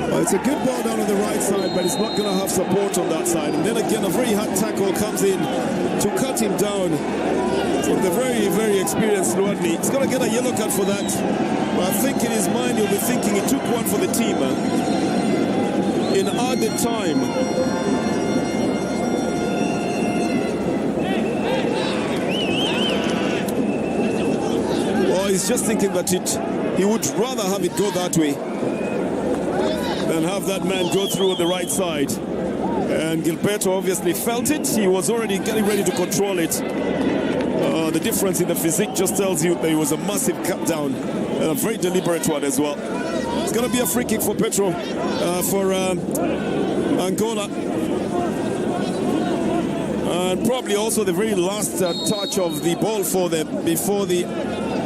S10: Well, it's a good ball down on the right side, but it's not going to have support on that side. And then again, a very hard tackle comes in to cut him down. From the very, very experienced Louadni. He's going to get a yellow card for that. But I think in his mind he'll be thinking he took one for the team. In added time. Well, he's just thinking that he would rather have it go that way than have that man go through on the right side. And Gilberto obviously felt it. He was already getting ready to control it. The difference in the physique just tells you that it was a massive cut down and a very deliberate one as well. It's going to be a free kick for Petro, for Angola. And probably also the very last touch of the ball for them before the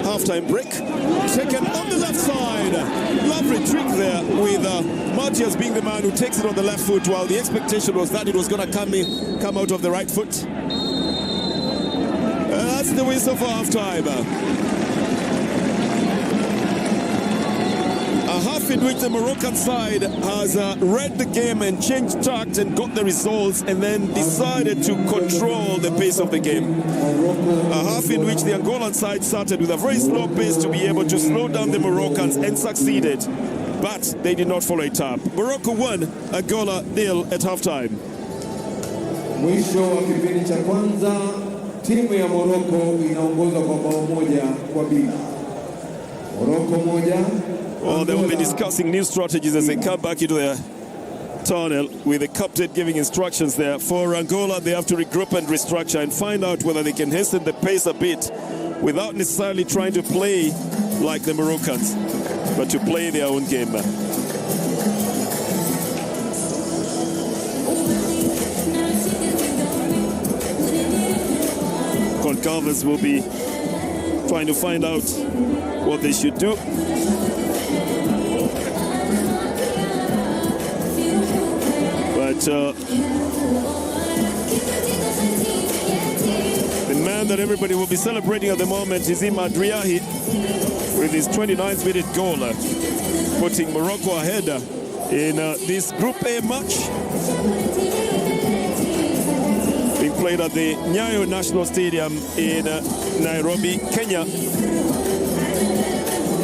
S10: halftime break. Taken on the left side. Lovely trick there with Matias being the man who takes it on the left foot, while the expectation was that it was going to come out of the right foot. That's the whistle for halftime. A half in which the Moroccan side has read the game and changed tact and got the results and then decided to control the pace of the game. A half in which the Angolan side started with a very slow pace to be able to slow down the Moroccans and succeeded, but they did not follow it up. Morocco 1, Angola 0 at halftime.
S11: Mwisho wa kipindi cha kwanza, timu ya Morocco inaongoza kwa bao moja kwa bila. Morocco moja.
S10: Well, they will be discussing new strategies as they come back into their tunnel with the captain giving instructions there. For Angola, they have to regroup and restructure and find out whether they can hasten the pace a bit without necessarily trying to play like the Moroccans, but to play their own game. Concalves will be trying to find out what they should do. But the man that everybody will be celebrating at the moment is Imad Riahi with his 29th minute goal, putting Morocco ahead in this Group A match being played at the Nyayo National Stadium in Nairobi, Kenya,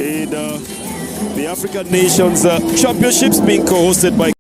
S10: in the African Nations Championships being co-hosted by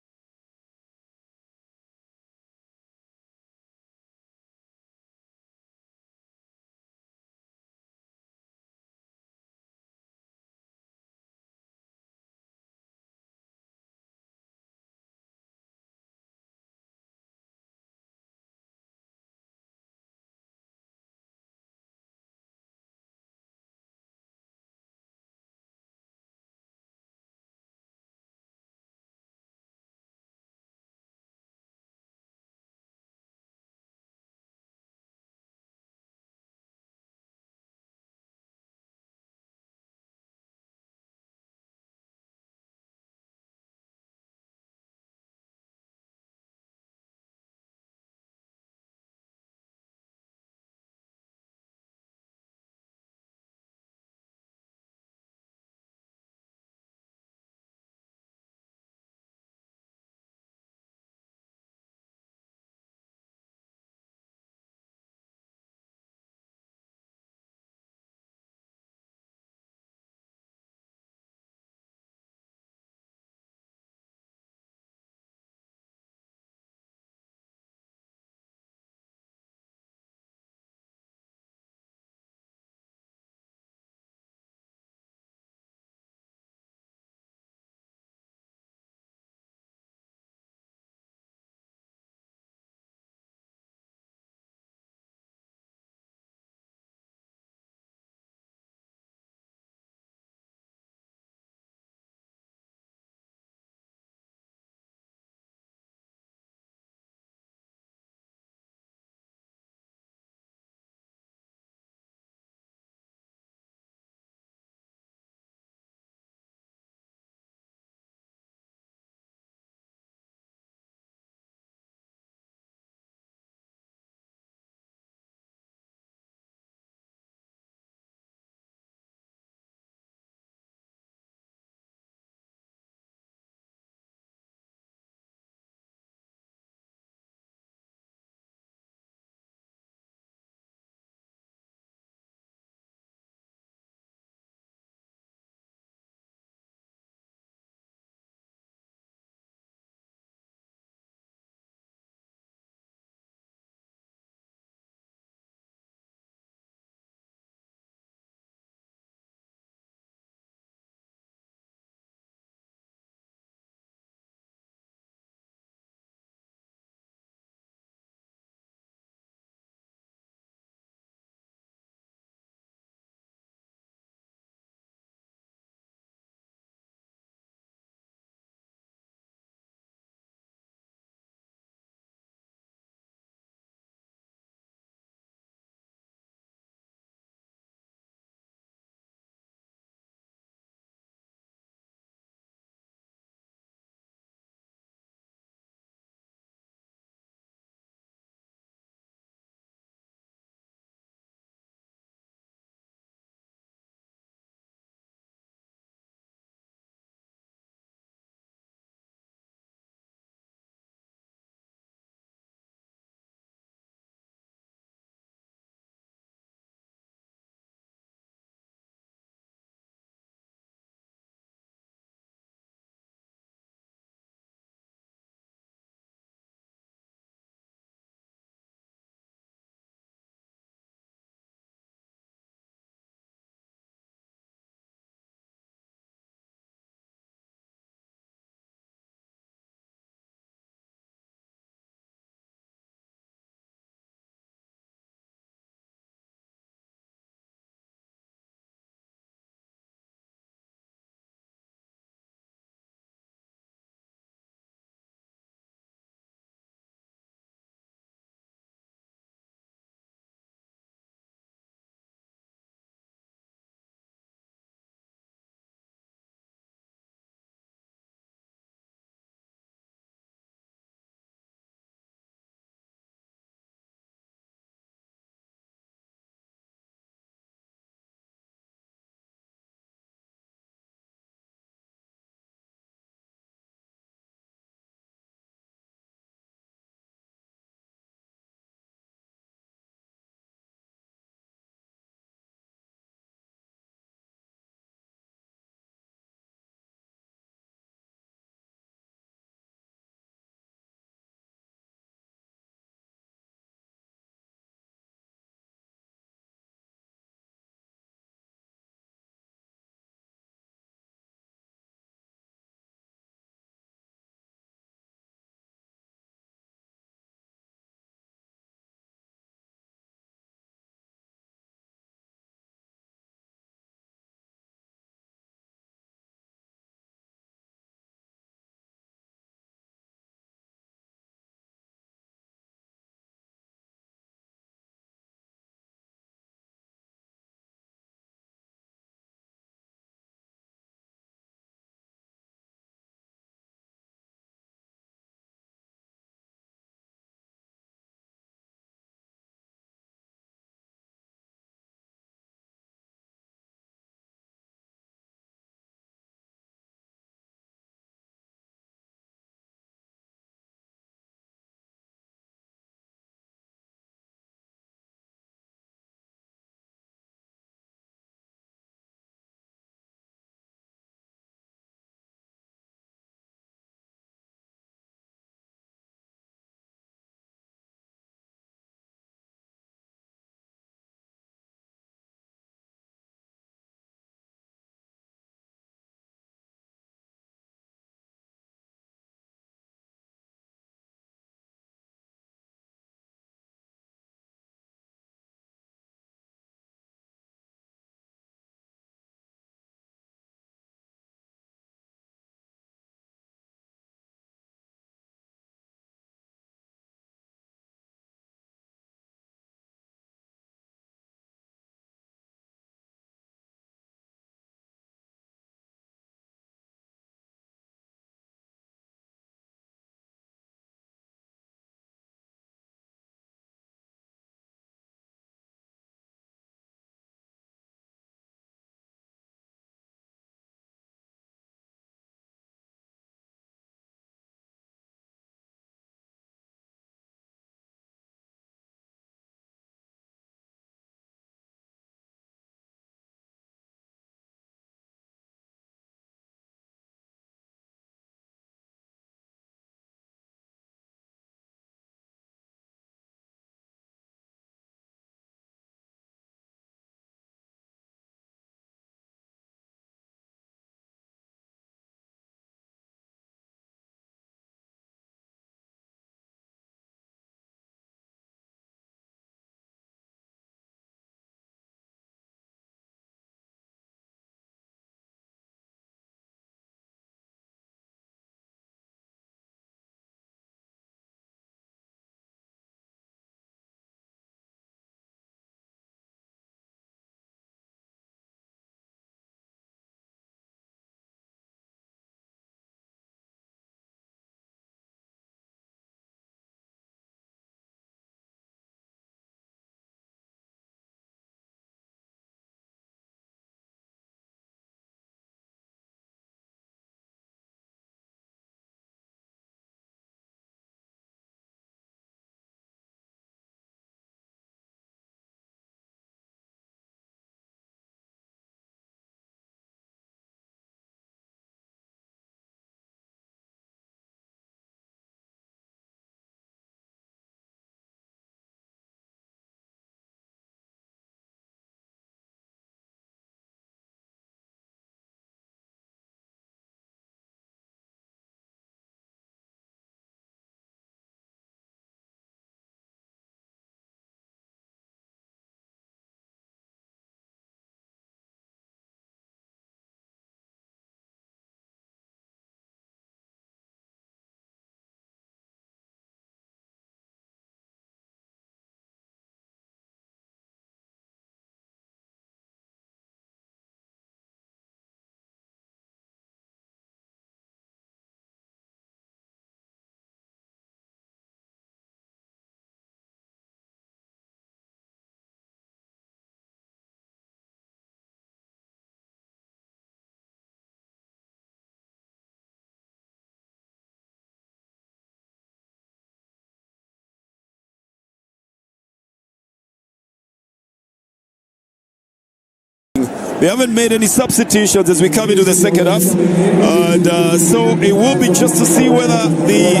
S10: They haven't made any substitutions as we come into the second half. And so it will be just to see whether the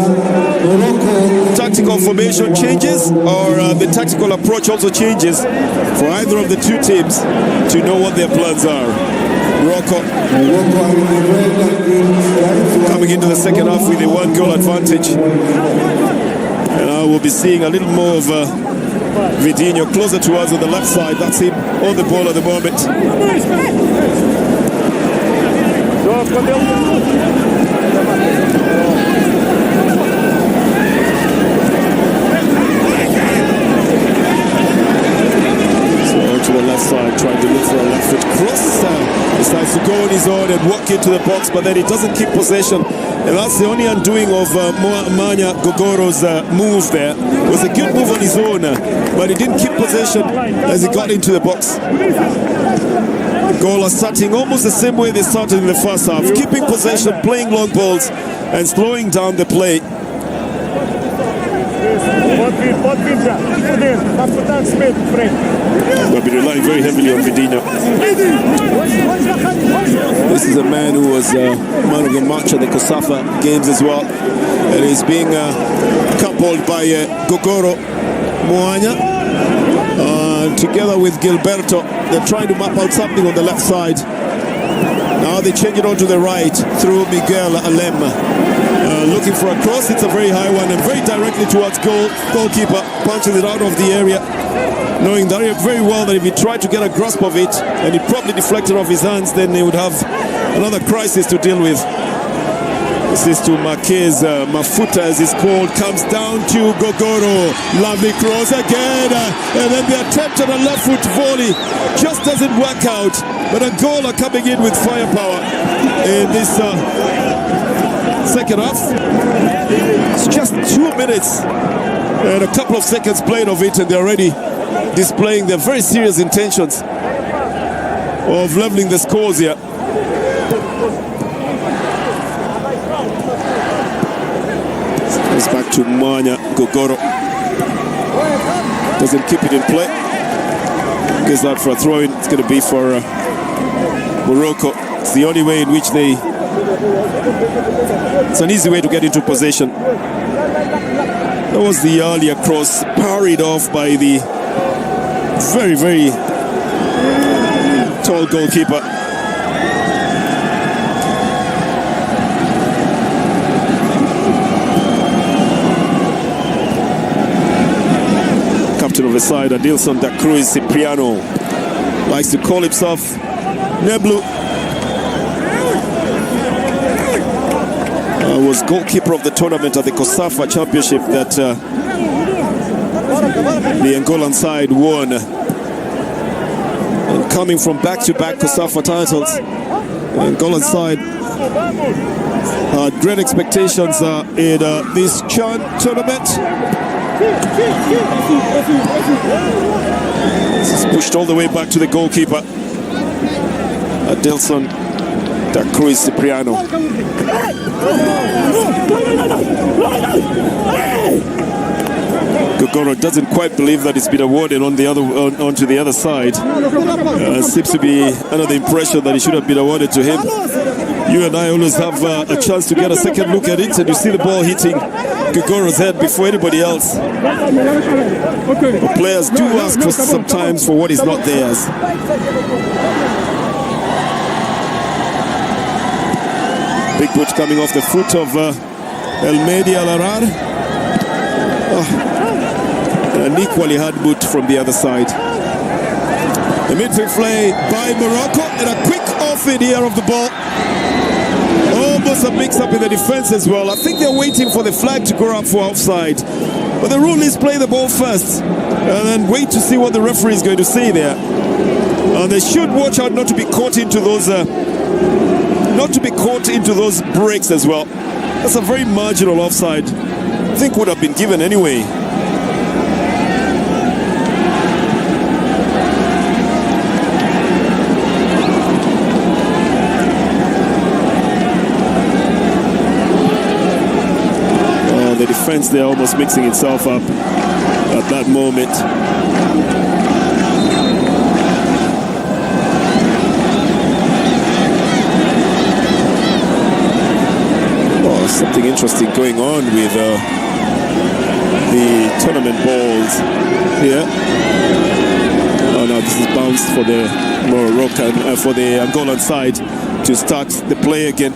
S10: tactical formation changes or the tactical approach also changes for either of the two teams to know what their plans are. Morocco coming into the second half with a 1-goal advantage. And I will be seeing a little more of Vidinho closer to us on the left side. That's him on the ball at the moment. To the left side, trying to look for a left foot cross. Decides to go on his own and walk into the box, but then he doesn't keep possession. And that's the only undoing of Manya Gogoro's move there. It was a good move on his own, but he didn't keep possession as he got into the box. Angola starting almost the same way they started in the first half, keeping possession, playing long balls, and slowing down the play. We'll be relying very heavily on Vidinho. This is a man who was man of the match at the Kosafa games as well. And he's being coupled by Gogoro Moanya. Together with Gilberto, they're trying to map out something on the left side. Now they change it on to the right through Miguel Alem. Looking for a cross. It's a very high one and very directly towards goalkeeper, punches it out of the area, knowing very well that if he tried to get a grasp of it and it probably deflected off his hands, then they would have another crisis to deal with. This is to Marquez Mafuta, as he's called, comes down to Gogoro. Lovely cross again, and then the attempt at a left foot volley just doesn't work out. But Angola coming in with firepower in this second half. It's just 2 minutes and a couple of seconds played of it, and they're already displaying their very serious intentions of leveling the scores here. It's back to Manya Gogoro. Doesn't keep it in play. Gives that for a throw-in. It's going to be for Morocco. It's the only way in which it's an easy way to get into possession. That was the earlier cross, parried off by the very, very tall goalkeeper. Captain of the side, Adilson da Cruz Cipriano, likes to call himself Neblu. Was goalkeeper of the tournament at the Kosafa Championship that the Angolan side won. And coming from back-to-back Kosafa titles, the Angolan side had great expectations in this Chan tournament. This is pushed all the way back to the goalkeeper, Adilson da Cruz Cipriano. Gogoro doesn't quite believe that it's been awarded on the other onto the other side. Seems to be under the impression that it should have been awarded to him. You and I always have a chance to get a second look at it, and you see the ball hitting Gogoro's head before anybody else. But players do ask for sometimes for what is not theirs. Big boot coming off the foot of Elmedi Alarar. An equally hard boot from the other side. The midfield play by Morocco, and a quick off-in here of the ball. Almost a mix-up in the defense as well. I think they're waiting for the flag to go up for offside. But the rule is play the ball first and then wait to see what the referee is going to say there. They should watch out not to be caught into those breaks as well. That's a very marginal offside. I think would have been given anyway. The defense there almost mixing itself up at that moment. There's something interesting going on with the tournament balls here. Oh no, this is bounced for the Moroccan, for the Angolan side to start the play again.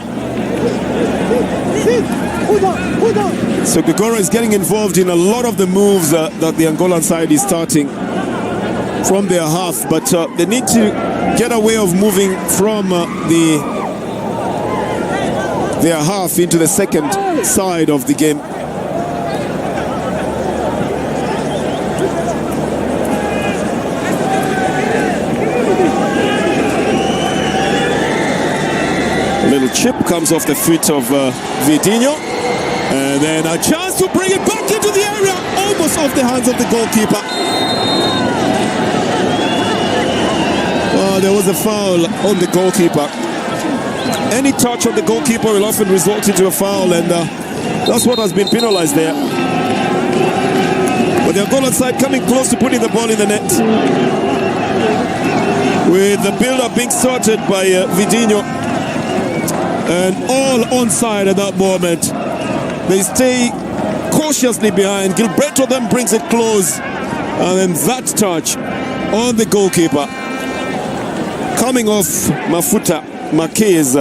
S10: So Gogora is getting involved in a lot of the moves that the Angolan side is starting from their half, but they need to get a way of moving from their half into the second side of the game. A little chip comes off the foot of Vitinho, and then a chance to bring it back into the area, almost off the hands of the goalkeeper. There was a foul on the goalkeeper. Any touch on the goalkeeper will often result into a foul, and that's what has been penalized there. But the Angolan side coming close to putting the ball in the net, with the build-up being started by Vitinho, and all onside at that moment. They stay cautiously behind. Gilberto then brings it close, and then that touch on the goalkeeper coming off Mafuta Marquez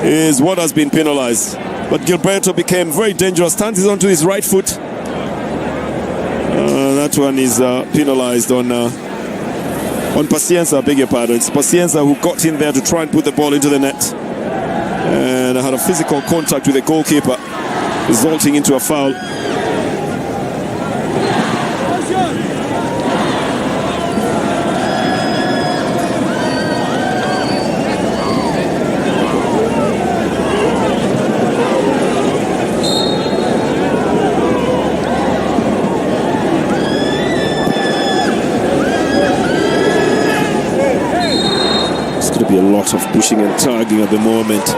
S10: is what has been penalized. But Gilberto became very dangerous, stands onto his right foot. That one is penalized on Pacienza, I beg your pardon. It's Pacienza who got in there to try and put the ball into the net, and had a physical contact with the goalkeeper, resulting into a foul. A lot of pushing and tugging at the moment.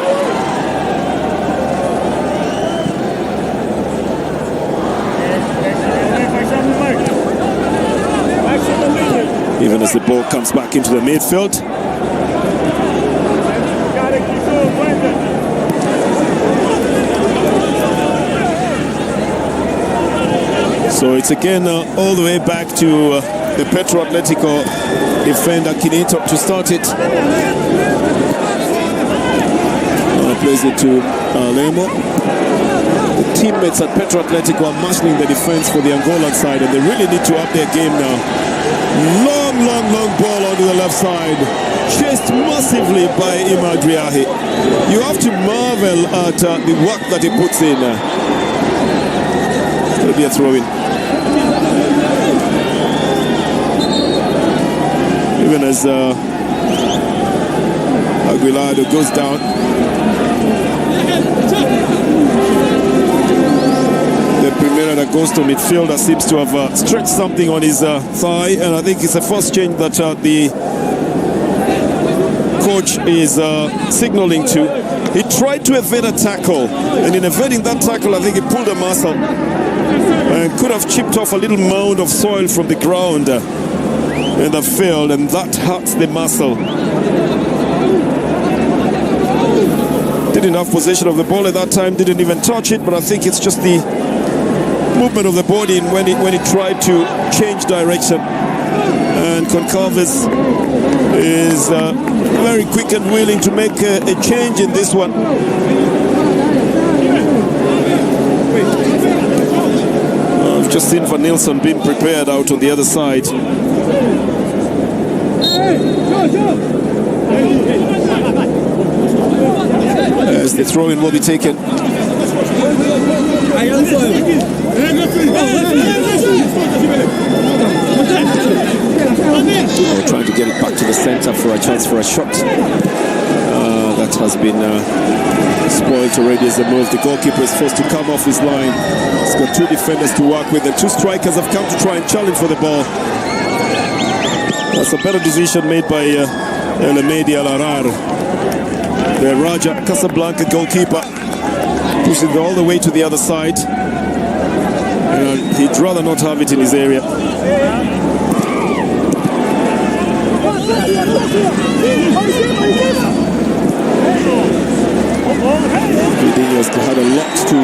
S10: Even as the ball comes back into the midfield. So it's again all the way back to the Petro Atletico defender Kinito to start it. Plays it to Lemo. The teammates at Petro Atletico are marshalling the defense for the Angolan side, and they really need to up their game now. Long ball onto the left side, chased massively by Imadriahi. You have to marvel at the work that he puts in. It's going to be a throw-in. Even as Aguilardo goes down. The Primera de Agosto midfielder seems to have stretched something on his thigh, and I think it's the first change that the coach is signaling to. He tried to evade a tackle, and in evading that tackle, I think he pulled a muscle and could have chipped off a little mound of soil from the ground in the field, and that hurts the muscle. Didn't have possession of the ball at that time, didn't even touch it, but I think it's just the movement of the body when he tried to change direction. And Concalves is very quick and willing to make a change in this one. I've just seen Van Nielsen being prepared out on the other side. As the throw-in will be taken. They're trying to get it back to the center for a chance for a shot. That has been spoiled already as a move. The goalkeeper is forced to come off his line. He's got two defenders to work with, and two strikers have come to try and challenge for the ball. That's a better decision made by El Mehdi Al-Arar. The Raja Casablanca goalkeeper pushes it all the way to the other side. He'd rather not have it in his area. Vidinho's had a lot to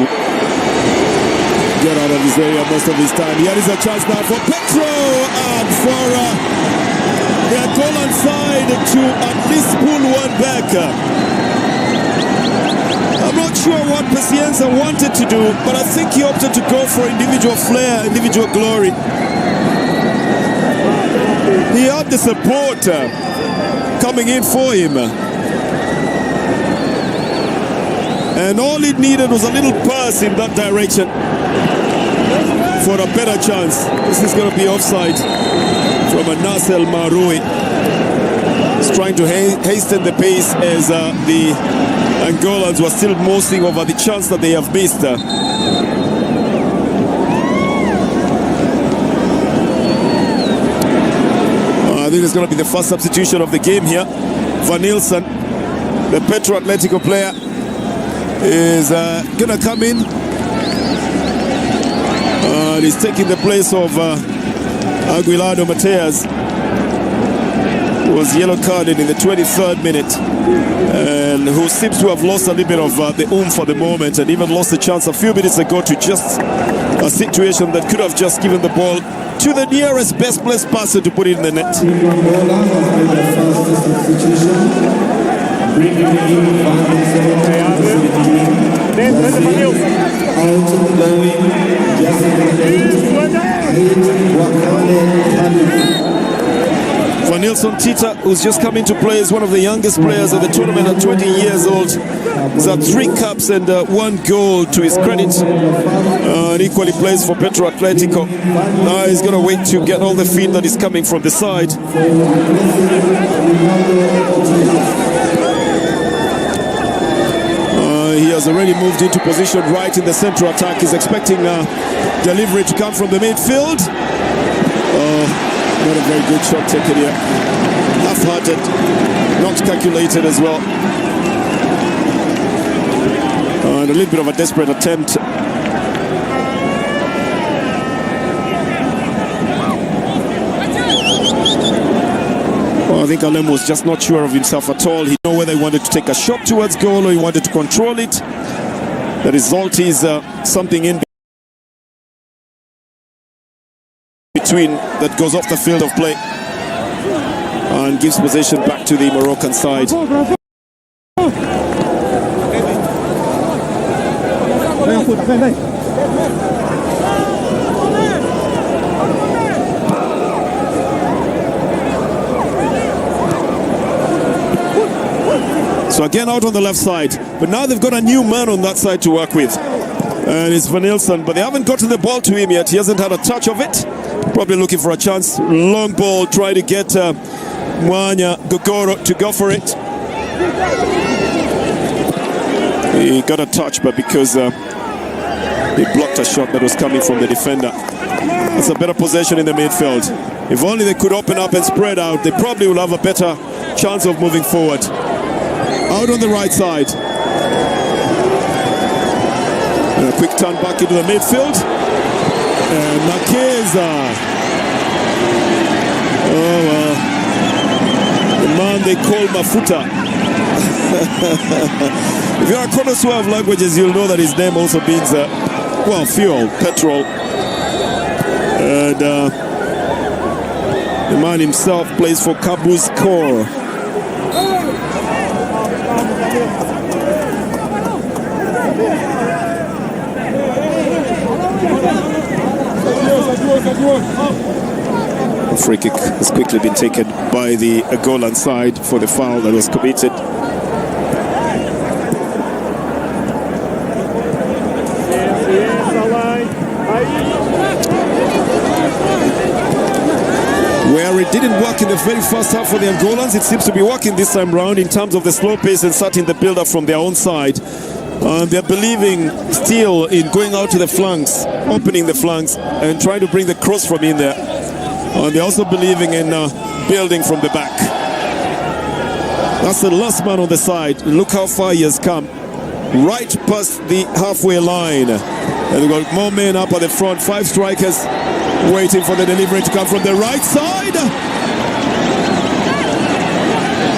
S10: get out of this area most of his time. Here is a chance now for Petro and for the Angolan side to at least pull one back. I'm not sure what Pacienza wanted to do, but I think he opted to go for individual flair, individual glory. He had the support coming in for him. And all it needed was a little pass in that direction for a better chance. This is going to be offside from Nasser Maroui. He's trying to hasten the pace as the Angolans were still mosing over the chance that they have missed. I think it's going to be the first substitution of the game here. Van Nielsen, the Petro Atletico player, is going to come in. And he's taking the place of Aguilardo Mateas, who was yellow carded in the 23rd minute, and who seems to have lost a little bit of the oomph for the moment, and even lost the chance a few minutes ago to just a situation that could have just given the ball to the nearest best placed passer to put it in the net. Van Nielsen Tita, who's just come into play, is one of the youngest players of the tournament at 20 years old. He's had 3 caps and 1 goal to his credit. And equally plays for Petro Atletico. Now he's going to wait to get all the feed that is coming from the side. He has already moved into position right in the central attack. He's expecting delivery to come from the midfield. Not a very good shot taken here. Half-hearted, not calculated as well. And a little bit of a desperate attempt. I think Alem was just not sure of himself at all. He didn't know whether he wanted to take a shot towards goal or he wanted to control it. The result is something in between that goes off the field of play and gives possession back to the Moroccan side. So again out on the left side, but now they've got a new man on that side to work with, and it's Van Nielsen, but they haven't gotten the ball to him yet. He hasn't had a touch of it, probably looking for a chance. Long ball, try to get Mwanya Gogoro to go for it. He got a touch, but because he blocked a shot that was coming from the defender. That's a better possession in the midfield. If only they could open up and spread out, they probably will have a better chance of moving forward. Out on the right side. And a quick turn back into the midfield. And Nakeza. Oh, the man they call Mafuta. If you're a connoisseur of languages, you'll know that his name also means, well, fuel, petrol. And the man himself plays for Kabuz Corps. The free kick has quickly been taken by the Angolan side for the foul that was committed. Where it didn't work in the very first half for the Angolans, it seems to be working this time round in terms of the slow pace and starting the build-up from their own side. They're believing still in going out to the flanks, opening the flanks and trying to bring the cross from in there. They're also believing in building from the back. That's the last man on the side. Look how far he has come. Right past the halfway line. And we've got more men up at the front. 5 strikers waiting for the delivery to come from the right side.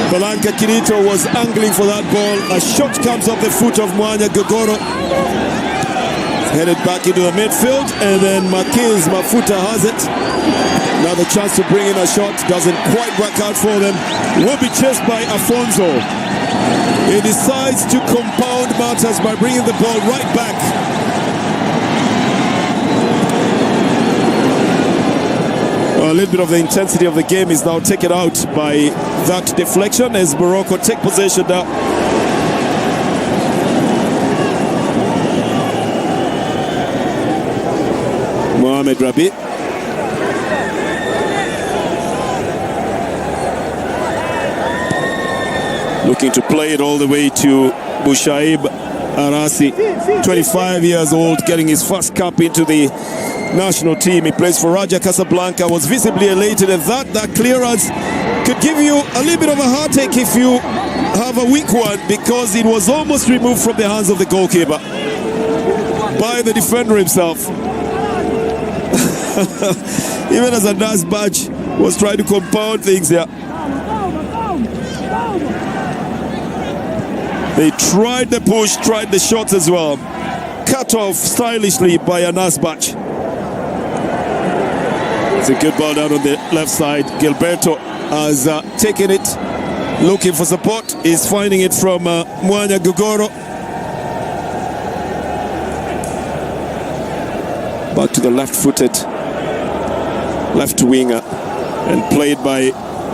S10: Blanca Kirito was angling for that ball. A shot comes off the foot of Mwanya Gogoro. Headed back into the midfield, and then Marquez Mafuta has it. Another chance to bring in a shot. Doesn't quite work out for them. Will be chased by Afonso. He decides to compound matters by bringing the ball right back. A little bit of the intensity of the game is now taken out by that deflection as Morocco take possession now. Mohamed Rabi. Looking to play it all the way to Bushaib Arasi, 25 years old, getting his first cap into the national team. He plays for Raja Casablanca, was visibly elated at that clearance could give you a little bit of a heartache if you have a weak one, because it was almost removed from the hands of the goalkeeper by the defender himself. Even as Anas Badge was trying to compound things here. They tried the push, tried the shots as well. Cut off stylishly by Anas Badge. It's a good ball down on the left side. Gilberto has taken it, looking for support. He's finding it from Mwanya Gogoro. Back to the left-footed left winger and played by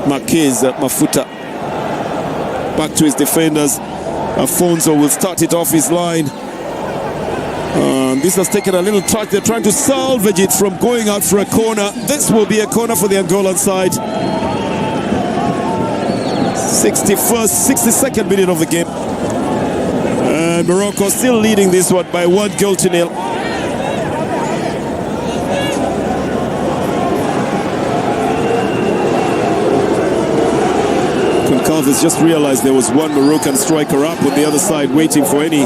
S10: Marquez Mafuta. Back to his defenders. Afonso will start it off his line. This has taken a little touch. They're trying to salvage it from going out for a corner. This will be a corner for the Angolan side. 62nd minute of the game. And Morocco still leading this one by 1-0. Has just realized there was one Moroccan striker up on the other side waiting for any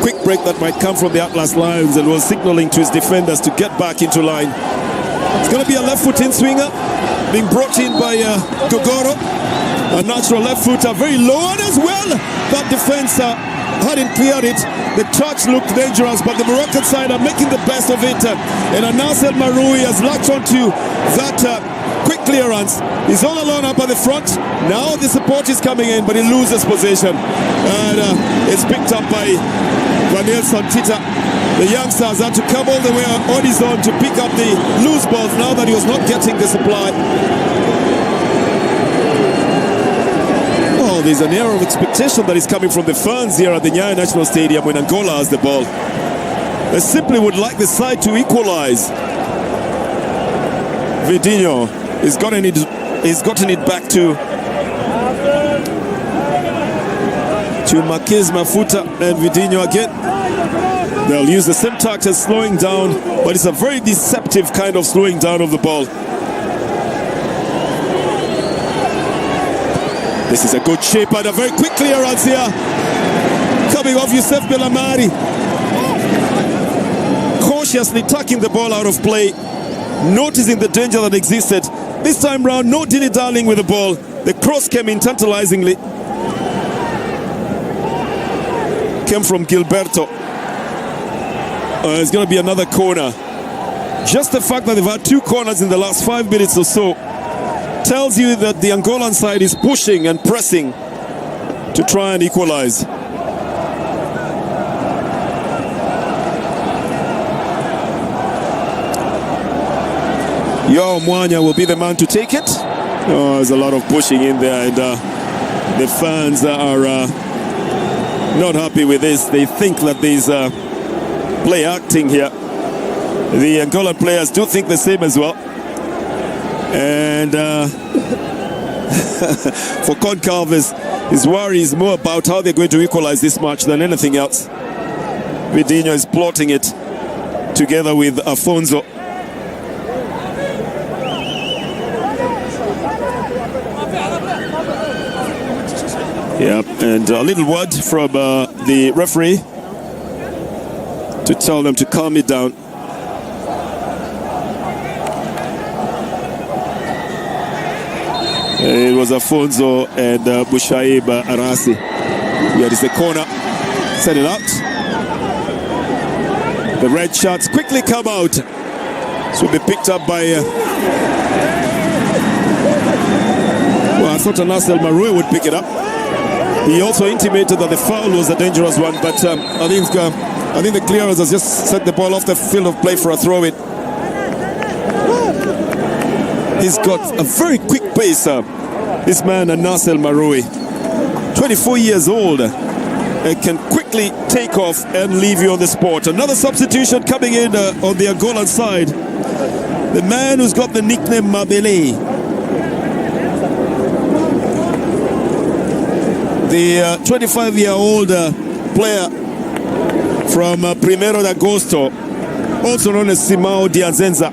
S10: quick break that might come from the Atlas Lions, and was signaling to his defenders to get back into line. It's going to be a left-foot-in swinger being brought in by Gogoro, a natural left footer, very low, and as well that defense hadn't cleared it. The touch looked dangerous, but the Moroccan side are making the best of it, and Anas El Maroui has latched onto that quick clearance. He's all alone up at the front. Now the support is coming in, but he loses possession. And it's picked up by Vanel Santita. The youngsters had to come all the way on his own to pick up the loose balls now that he was not getting the supply. Oh, there's an air of expectation that is coming from the fans here at the Nyayo National Stadium when Angola has the ball. They simply would like the side to equalize. Vidinho has gotten it back to Marquez Mafuta, and Vidinho again. They'll use the same tact as slowing down, but it's a very deceptive kind of slowing down of the ball. This is a good shape and a very quick clearance here. Coming off Youssef Bellamari. Cautiously tucking the ball out of play, noticing the danger that existed. This time round, no dilly-dallying with the ball. The cross came in tantalizingly. Came from Gilberto. It's going to be another corner. Just the fact that they've had two corners in the last 5 minutes or so tells you that the Angolan side is pushing and pressing to try and equalize. Yo Mwanya will be the man to take it. Oh, there's a lot of pushing in there, and the fans are not happy with this. They think that there's play acting here. The Angolan players do think the same as well. And for Concalves, his worry is more about how they're going to equalize this match than anything else. Vidinho is plotting it together with Afonso. Yeah, and a little word from the referee to tell them to calm it down. It was Afonso and Bushaib Arasi. Here is the corner. Set it out. The red shots quickly come out. This will be picked up by... well, I thought Nasser Maroui would pick it up. He also intimated that the foul was a dangerous one, but I think the clearance has just set the ball off the field of play for a throw-in. He's got a very quick pace, this man, Nasser Maroui. 24 years old. Can quickly take off and leave you on the spot. Another substitution coming in on the Angolan side. The man who's got the nickname Mabele. The 25-year-old player from Primero de Agosto, also known as Simao Dianzenza,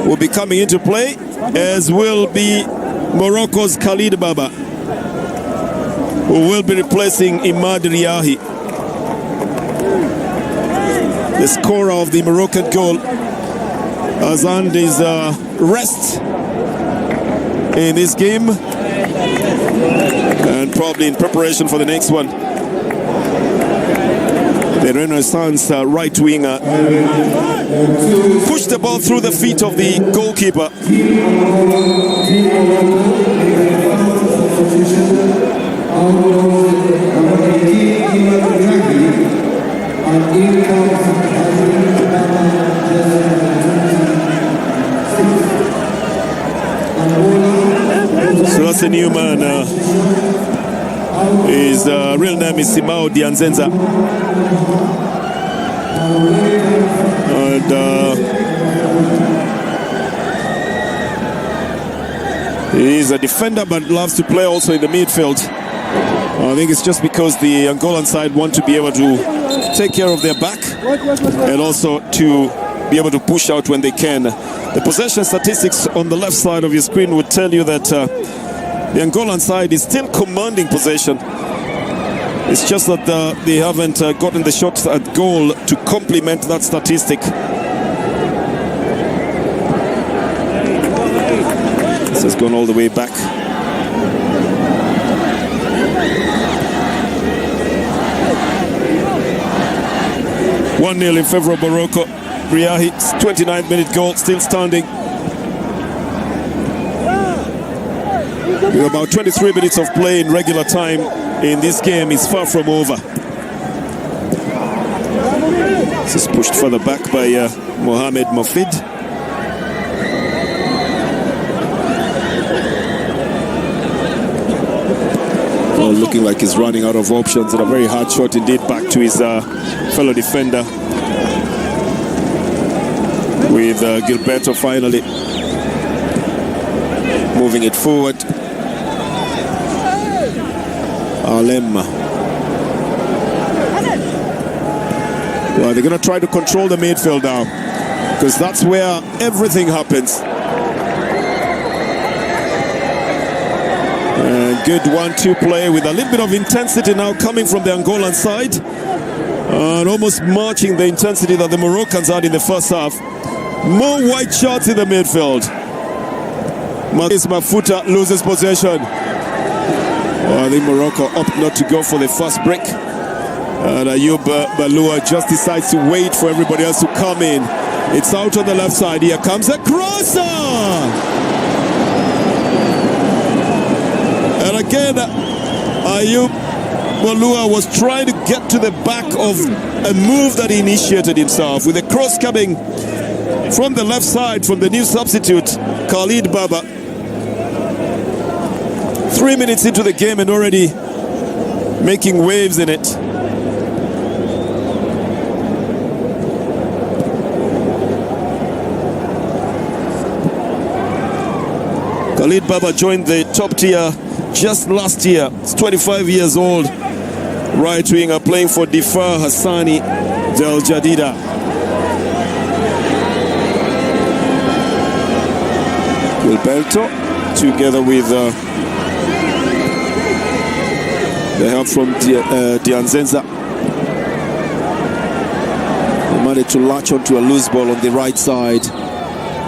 S10: will be coming into play, as will be Morocco's Khalid Baba, who will be replacing Imad Riahi. The scorer of the Moroccan goal has earned his rest in this game, and probably in preparation for the next one. The Renaissance right winger pushed the ball through the feet of the goalkeeper. So that's a new man. His real name is Simao Dianzenza. And he's a defender but loves to play also in the midfield. I think it's just because the Angolan side want to be able to take care of their back and also to be able to push out when they can. The possession statistics on the left side of your screen would tell you that the Angolan side is still commanding possession. It's just that they haven't gotten the shots at goal to complement that statistic. This has gone all the way back. One 1-0 in favor of Morocco. Riahi's 29th-minute goal still standing. With about 23 minutes of play in regular time in this game, is far from over. This is pushed further back by Mohamed Mofid. Well, looking like he's running out of options, and a very hard shot indeed back to his fellow defender. With Gilberto finally moving it forward. Alem. Well, they're going to try to control the midfield now, because that's where everything happens. And good 1-2 play with a little bit of intensity now coming from the Angolan side, and almost matching the intensity that the Moroccans had in the first half. More white shots in the midfield. Mafuta loses possession. I think Morocco opt not to go for the first break. And Ayub Balua just decides to wait for everybody else to come in. It's out on the left side. Here comes a crosser! And again, Ayub Balua was trying to get to the back of a move that he initiated himself, with a cross coming from the left side from the new substitute, Khalid Baba. 3 minutes into the game and already making waves in it. Khalid Baba joined the top tier just last year. He's 25 years old. Right winger playing for Difa Hassani Del Jadida. Gilberto together with the help from Dianzenza. He managed to latch onto a loose ball on the right side.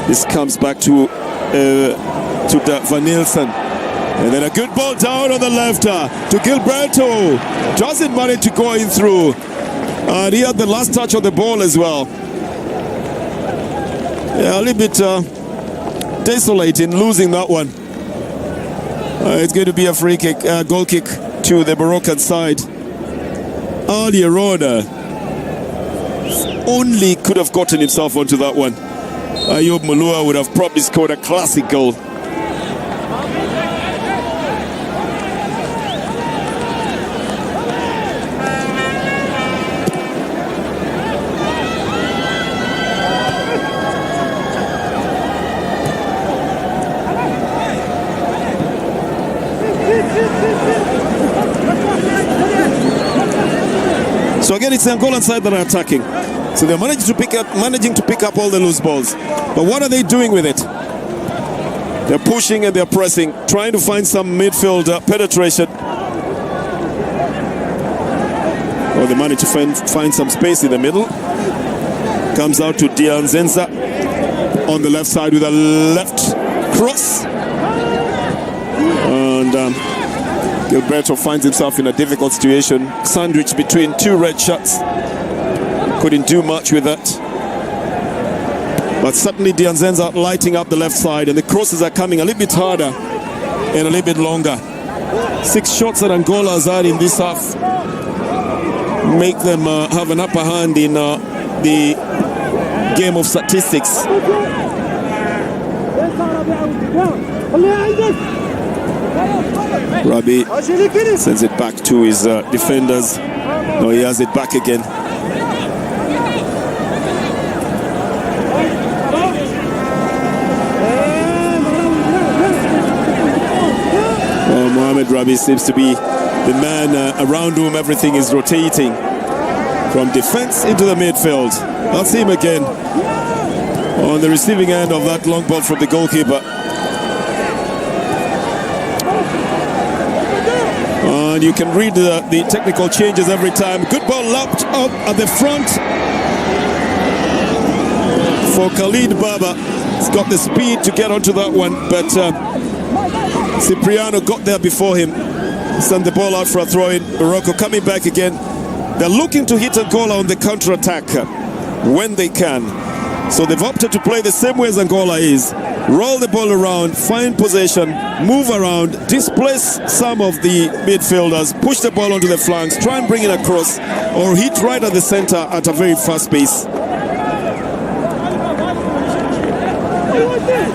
S10: This comes back to to Van Nielsen. And then a good ball down on the left to Gilberto. Doesn't manage to go in through. And he had the last touch of the ball as well. Yeah, a little bit desolating losing that one. It's going to be a free kick, goal kick to the Moroccan side. Ali Arona only could have gotten himself onto that one. Ayub Mulua would have probably scored a classic goal. So again, it's the Angolan side that are attacking. So they're managing to pick up all the loose balls. But what are they doing with it? They're pushing and they're pressing, trying to find some midfield penetration. Oh, they managed to find some space in the middle. Comes out to Dianzenza on the left side with a left cross. And Gilberto finds himself in a difficult situation, sandwiched between two red shirts. Couldn't do much with that. But certainly Dianzenza lighting up the left side, and the crosses are coming a little bit harder and a little bit longer. 6 shots that Angola has had in this half make them have an upper hand in the game of statistics. Rabi sends it back to his defenders. No, he has it back again. Mohamed Rabi seems to be the man around whom everything is rotating. From defense into the midfield. That's him again on the receiving end of that long ball from the goalkeeper. And you can read the technical changes every time. Good ball lopped up at the front for Khalid Baba. He's got the speed to get onto that one, but Cipriano got there before him. Sent the ball out for a throw-in. Morocco coming back again. They're looking to hit Angola on the counter-attack when they can. So they've opted to play the same way as Angola is. Roll the ball around, find possession, move around, displace some of the midfielders, push the ball onto the flanks, try and bring it across, or hit right at the center at a very fast pace.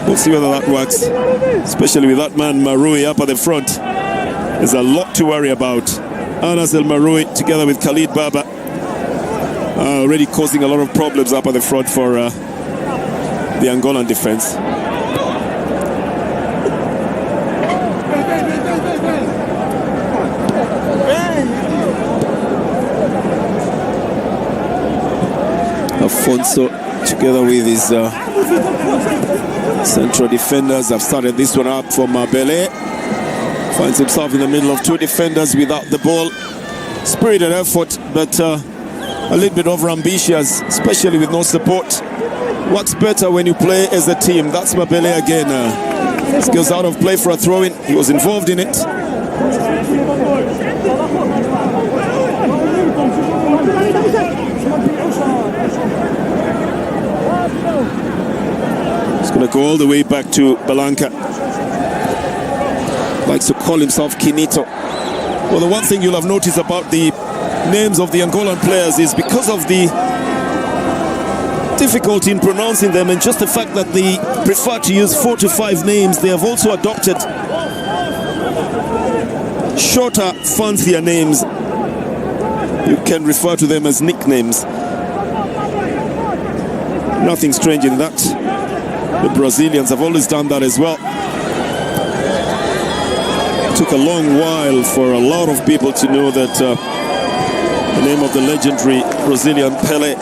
S10: We'll see whether that works, especially with that man Marui up at the front. There's a lot to worry about. Anas El Marui together with Khalid Baba already causing a lot of problems up at the front for the Angolan defense. Afonso together with his central defenders have started this one up for Mabele. Finds himself in the middle of 2 defenders without the ball. Spirited effort, but a little bit over-ambitious, especially with no support. Works better when you play as a team. That's Mabele again. This goes out of play for a throw-in. He was involved in it. He's going to go all the way back to Balanca. Likes to call himself Kinito. Well, the one thing you'll have noticed about the names of the Angolan players is because of the difficulty in pronouncing them and just the fact that they prefer to use 4 to 5 names, they have also adopted shorter, fancier names. You can refer to them as nicknames. Nothing strange in that. The Brazilians have always done that as well. It took a long while for a lot of people to know that the name of the legendary Brazilian Pelé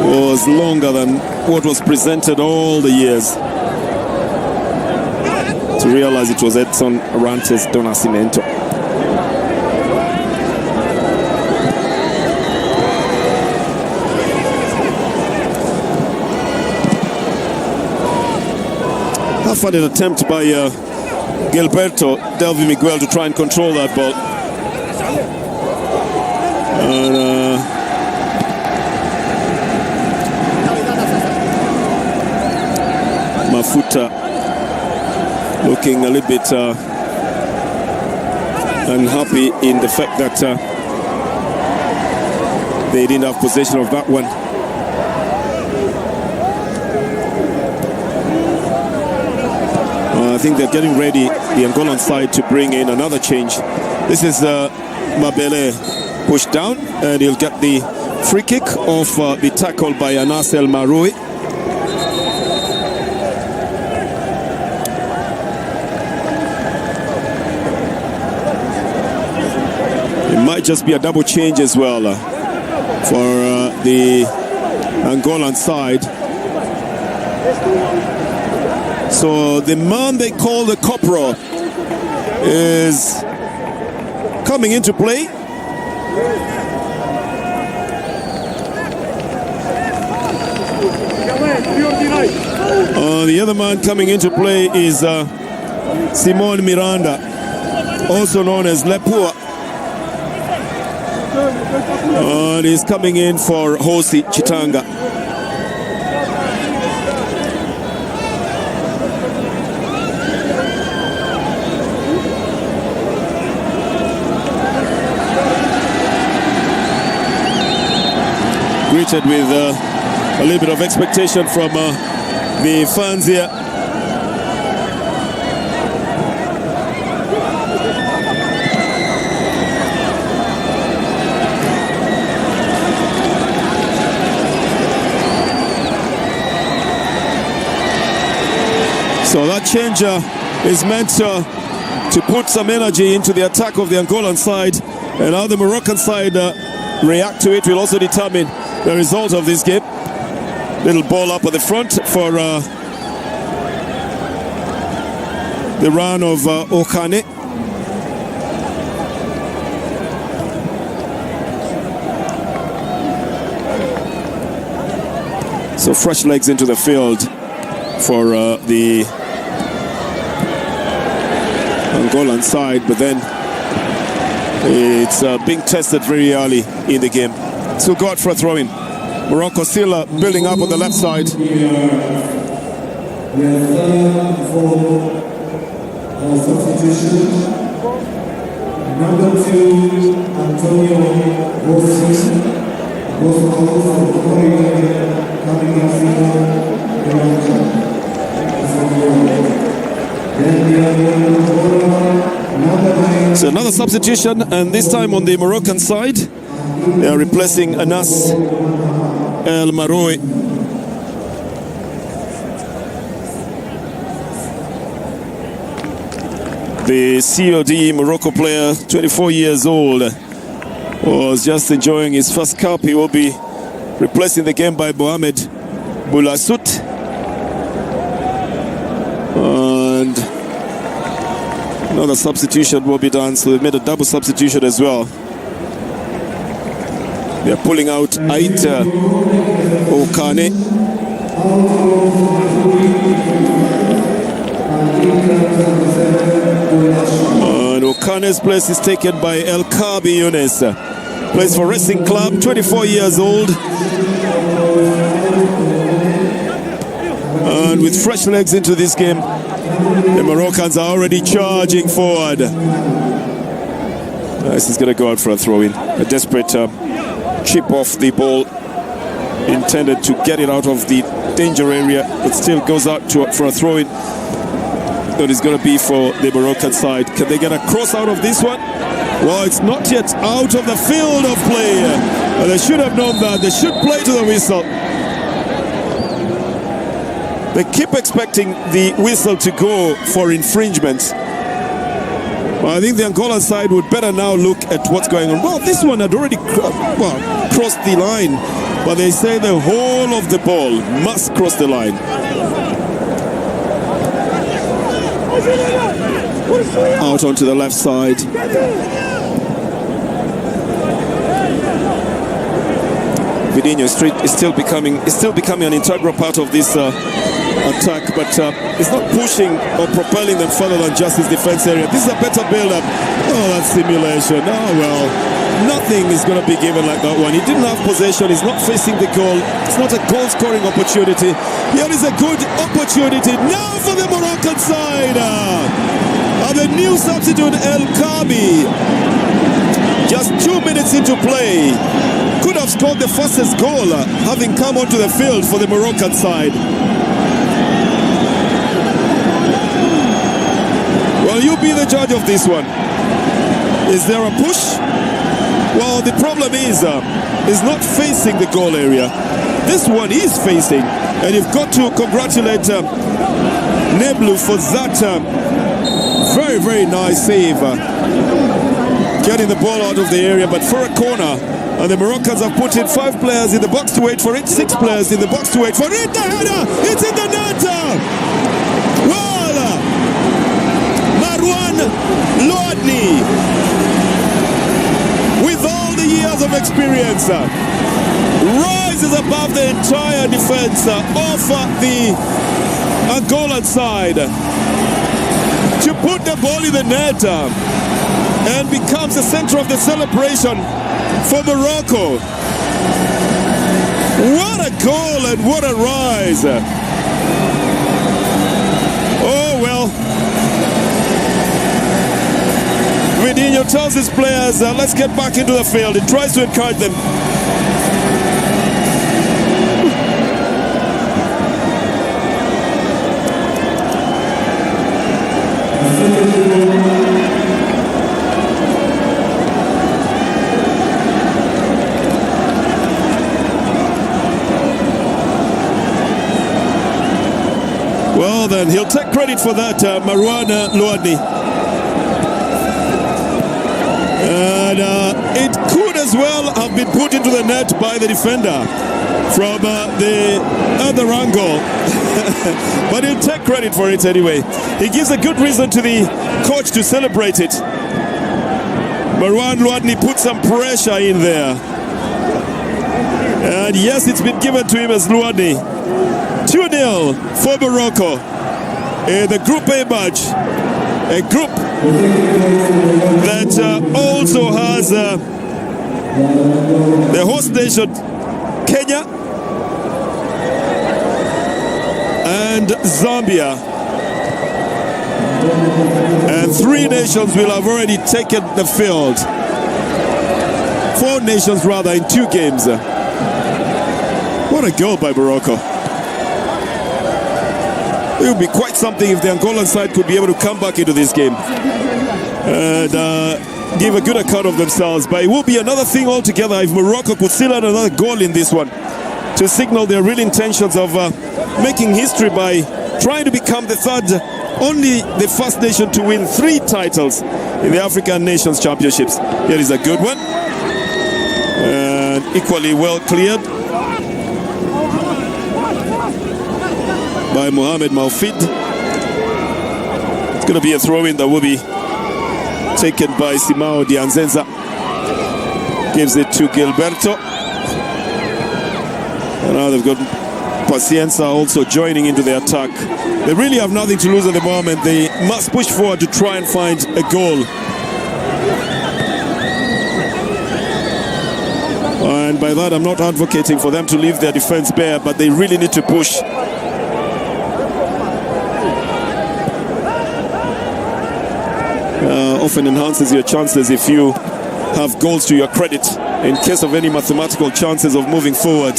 S10: was longer than what was presented all the years. To realize it was Edson Arantes do Nascimento. half-hearted attempt by Gilberto Delvi Miguel to try and control that ball. And, Mafuta looking a little bit unhappy in the fact that they didn't have possession of that one. I think they're getting ready, the Angolan side, to bring in another change. This is Mabele pushed down, and he'll get the free kick off the tackle by Anas El Maroui. It might just be a double change as well for the Angolan side. So the man they call the Corporal is coming into play. The other man coming into play is Simon Miranda, also known as Lepua. And he's coming in for Hosi Chitanga. Greeted with a little bit of expectation from the fans here. So that change is meant to put some energy into the attack of the Angolan side, and how the Moroccan side react to it will also determine the result of this game. Little ball up at the front for the run of Okane. So fresh legs into the field for the Angolan side, but then it's being tested very early in the game. So go out for a throw-in. Morocco still building up on the left side.
S11: Number 2, Antonio Rossi.
S10: So another substitution, and this time on the Moroccan side. They are replacing Anas El Maroui. The COD Morocco player, 24 years old, was just enjoying his first cup. He will be replacing the game by Mohamed Boulassout. And another substitution will be done, so they've made a double substitution as well. They're pulling out Aita Okane. And Okane's place is taken by El Kabi Younes. Plays for Racing Club, 24 years old. And with fresh legs into this game, the Moroccans are already charging forward. This is going to go out for a throw-in. A desperate chip off the ball, intended to get it out of the danger area, but still goes out for a throw-in. That is going to be for the Moroccan side. Can they get a cross out of this one? Well, it's not yet out of the field of play. They should have known that. They should play to the whistle. They keep expecting the whistle to go for infringements. Well, I think the Angolan side would better now look at what's going on. Well, this one had already crossed the line, but they say the whole of the ball must cross the line. Out onto the left side. Vidinho Street is still becoming an integral part of this attack, but it's not pushing or propelling them further than just his defense area. This is a better build-up. Oh, that's simulation. Oh, well, nothing is going to be given like that one. He didn't have possession. He's not facing the goal. It's not a goal-scoring opportunity. Here is a good opportunity now for the Moroccan side. And the new substitute, El Kabi, just 2 minutes into play, could have scored the fastest goal, having come onto the field for the Moroccan side. Well, you be the judge of this one. Is there a push? Well, the problem is not facing the goal area. This one is facing, and you've got to congratulate Neblu for that very, very nice save. Getting the ball out of the area, but for a corner. And the Moroccans have put in 5 players in the box to wait for it, 6 players in the box to wait for it. The header! It's in the net! Well, Marwan Lodni, with all the years of experience, rises above the entire defense of the Angolan side to put the ball in the net and becomes the center of the celebration for Morocco. What a goal and what a rise. Oh well. Vidinho tells his players, let's get back into the field. He tries to encourage them. Well then, he'll take credit for that, Marwan Louadni. And it could as well have been put into the net by the defender from the other angle. But he'll take credit for it anyway. He gives a good reason to the coach to celebrate it. Marwan Louadni put some pressure in there. And yes, it's been given to him as Louadni. 2-0 for Morocco in the Group A match. A group that also has the host nation Kenya and Zambia. And 3 nations will have already taken the field. 4 nations rather in 2 games. What a goal by Morocco. It would be quite something if the Angolan side could be able to come back into this game and give a good account of themselves. But it will be another thing altogether if Morocco could still add another goal in this one to signal their real intentions of making history by trying to become only the first nation to win 3 titles in the African Nations Championships. Here is a good one. And equally well cleared by Mohamed Maufid. It's going to be a throw-in that will be taken by Simao Dianzenza. Gives it to Gilberto. And now they've got Pacienza also joining into the attack. They really have nothing to lose at the moment. They must push forward to try and find a goal. And by that, I'm not advocating for them to leave their defense bare, but they really need to push. Often enhances your chances if you have goals to your credit in case of any mathematical chances of moving forward.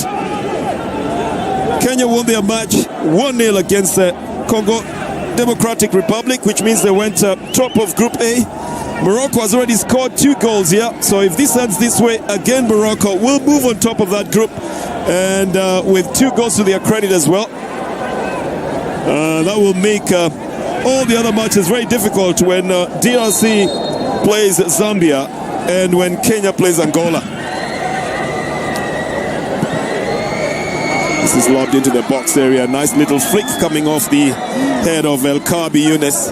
S10: Kenya won their match 1-0 against the Congo Democratic Republic, which means they went top of Group A. Morocco has already scored 2 goals here, so if this ends this way, again Morocco will move on top of that group, and with 2 goals to their credit as well. That will make all the other matches very difficult when DRC plays Zambia and when Kenya plays Angola. This is lobbed into the box area. Nice little flick coming off the head of El Kabi Younes.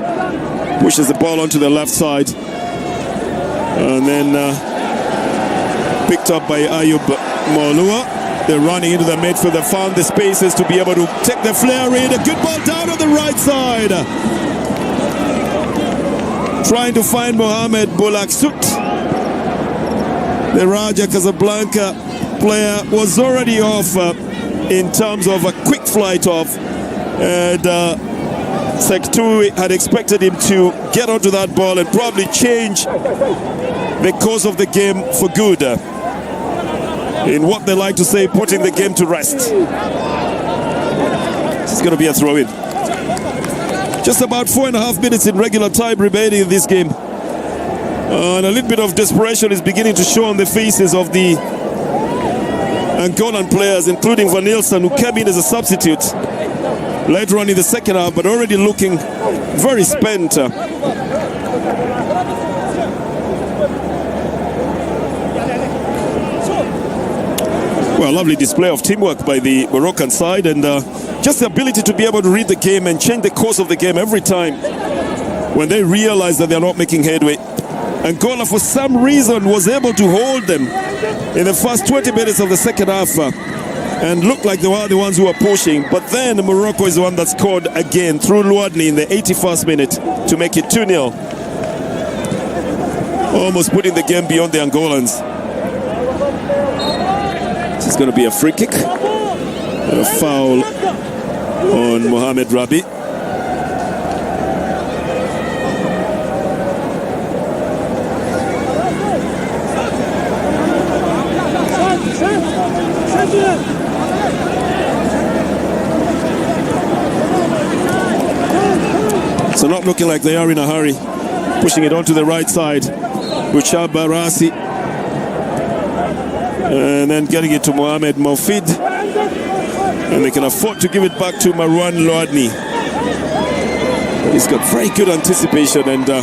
S10: Pushes the ball onto the left side. And then picked up by Ayub Molua. They're running into the midfield. They found the spaces to be able to take the flare in. A good ball down on the right side. Trying to find Mohamed Boulaksut. The Raja Casablanca player was already off in terms of a quick flight off. And Sektoui had expected him to get onto that ball and probably change the course of the game for good. In what they like to say, putting the game to rest. This is going to be a throw-in. Just about 4.5 minutes in regular time remaining in this game. And a little bit of desperation is beginning to show on the faces of the Angolan players, including Van Nielsen, who came in as a substitute later on in the second half, but already looking very spent. Well, lovely display of teamwork by the Moroccan side, and just the ability to be able to read the game and change the course of the game every time when they realize that they're not making headway. Angola, for some reason, was able to hold them in the first 20 minutes of the second half and looked like they were the ones who were pushing. But then Morocco is the one that scored again through Luadni in the 81st minute to make it 2-0. Almost putting the game beyond the Angolans. It's going to be a free kick and a foul on Mohamed Rabi. So not looking like they are in a hurry. Pushing it onto the right side. Bouchard Barassi. And then getting it to Mohamed Mofid. And they can afford to give it back to Marouane Loadni. He's got very good anticipation and a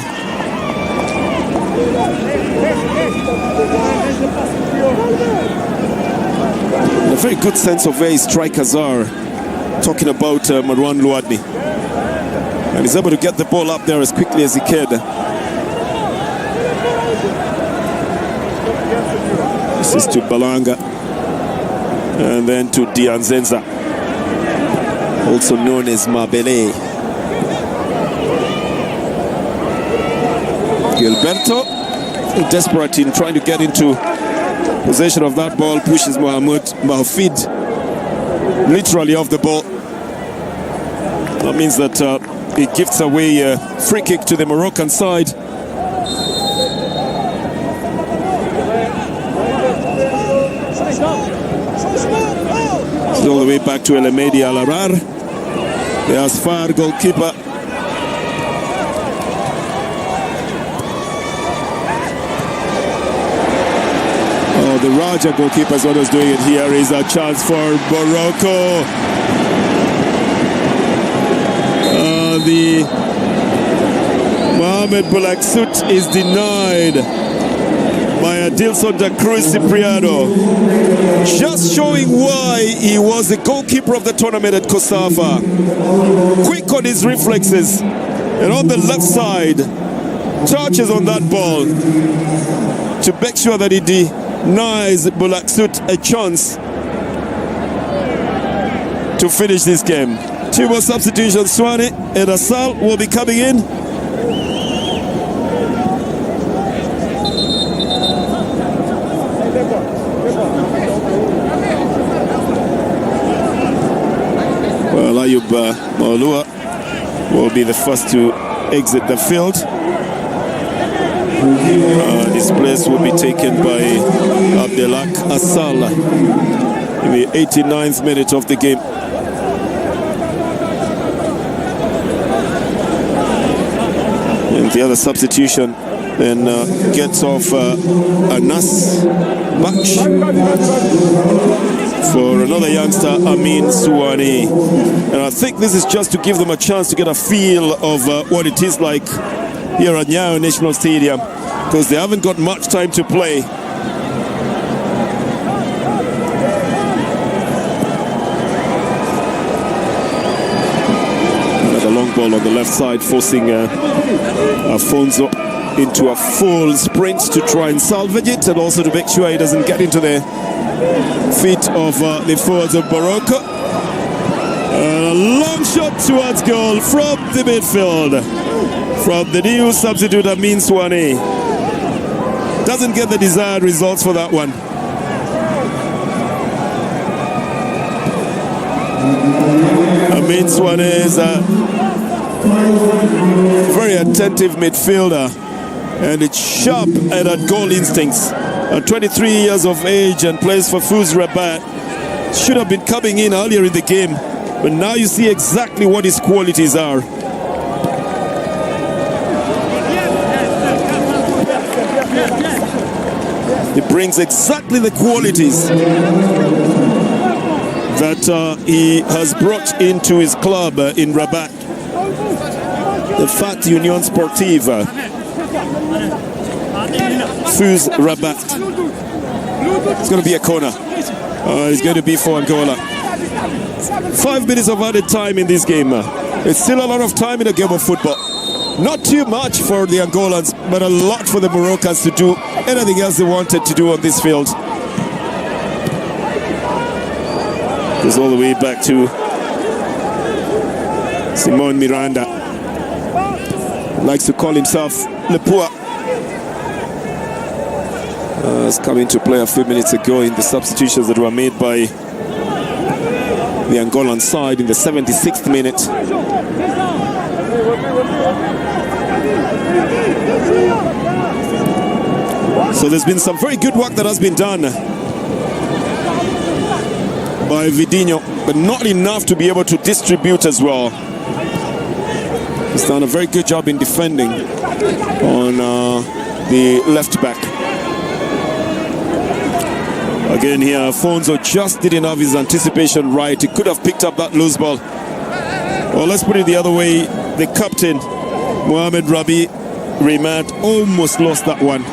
S10: very good sense of where his strikers are. Talking about Marouane Loadni. And he's able to get the ball up there as quickly as he can. This is to Balanga. And then to Dianzenza, also known as Mabele. Gilberto, desperate in trying to get into possession of that ball, pushes Mohamed Mahfoud literally off the ball. That means that it gives away a free kick to the Moroccan side. All the way back to El Emedi Al-Arar. The Asfar goalkeeper. Oh, the Raja goalkeeper is what was doing it. Here is a chance for Morocco. The Mohamed Boulaksut is denied by Adilson da Cruz Cipriano, just showing why he was the goalkeeper of the tournament at Kosafa. Quick on his reflexes, and on the left side, touches on that ball to make sure that he denies Boulaksut a chance to finish this game. Two more substitutions. Swane and Asal will be coming in. Well, Ayub Maulua will be the first to exit the field. His place will be taken by Abdelak Asal in the 89th minute of the game. And the other substitution then gets off Anas Bach for another youngster, Amin Suwani. And I think this is just to give them a chance to get a feel of what it is like here at Nyayo National Stadium, because they haven't got much time to play. Long ball on the left side, forcing Afonso into a full sprint to try and salvage it, and also to make sure he doesn't get into the feet of the forwards of Morocco. A long shot towards goal from the midfield. From the new substitute, Amin Swane. Doesn't get the desired results for that one. Amin Swane is a very attentive midfielder, and it's sharp and at goal instincts. At 23 years of age and plays for Fuz Rabat. Should have been coming in earlier in the game, but now you see exactly what his qualities are. He brings exactly the qualities that he has brought into his club in Rabat. The Fat Union Sportive, Fuz Rabat. It's going to be a corner. It's going to be for Angola. 5 minutes of added time in this game. It's still a lot of time in a game of football. Not too much for the Angolans, but a lot for the Moroccans to do anything else they wanted to do on this field. Goes all the way back to Simon Miranda. Likes to call himself Lepua. Has come into play a few minutes ago in the substitutions that were made by the Angolan side in the 76th minute. So there's been some very good work that has been done by Vidinho, but not enough to be able to distribute as well. He's done a very good job in defending on the left back. Again here, Afonso just didn't have his anticipation right. He could have picked up that loose ball. Well, let's put it the other way. The captain, Mohamed Rabi Remat, almost lost that one.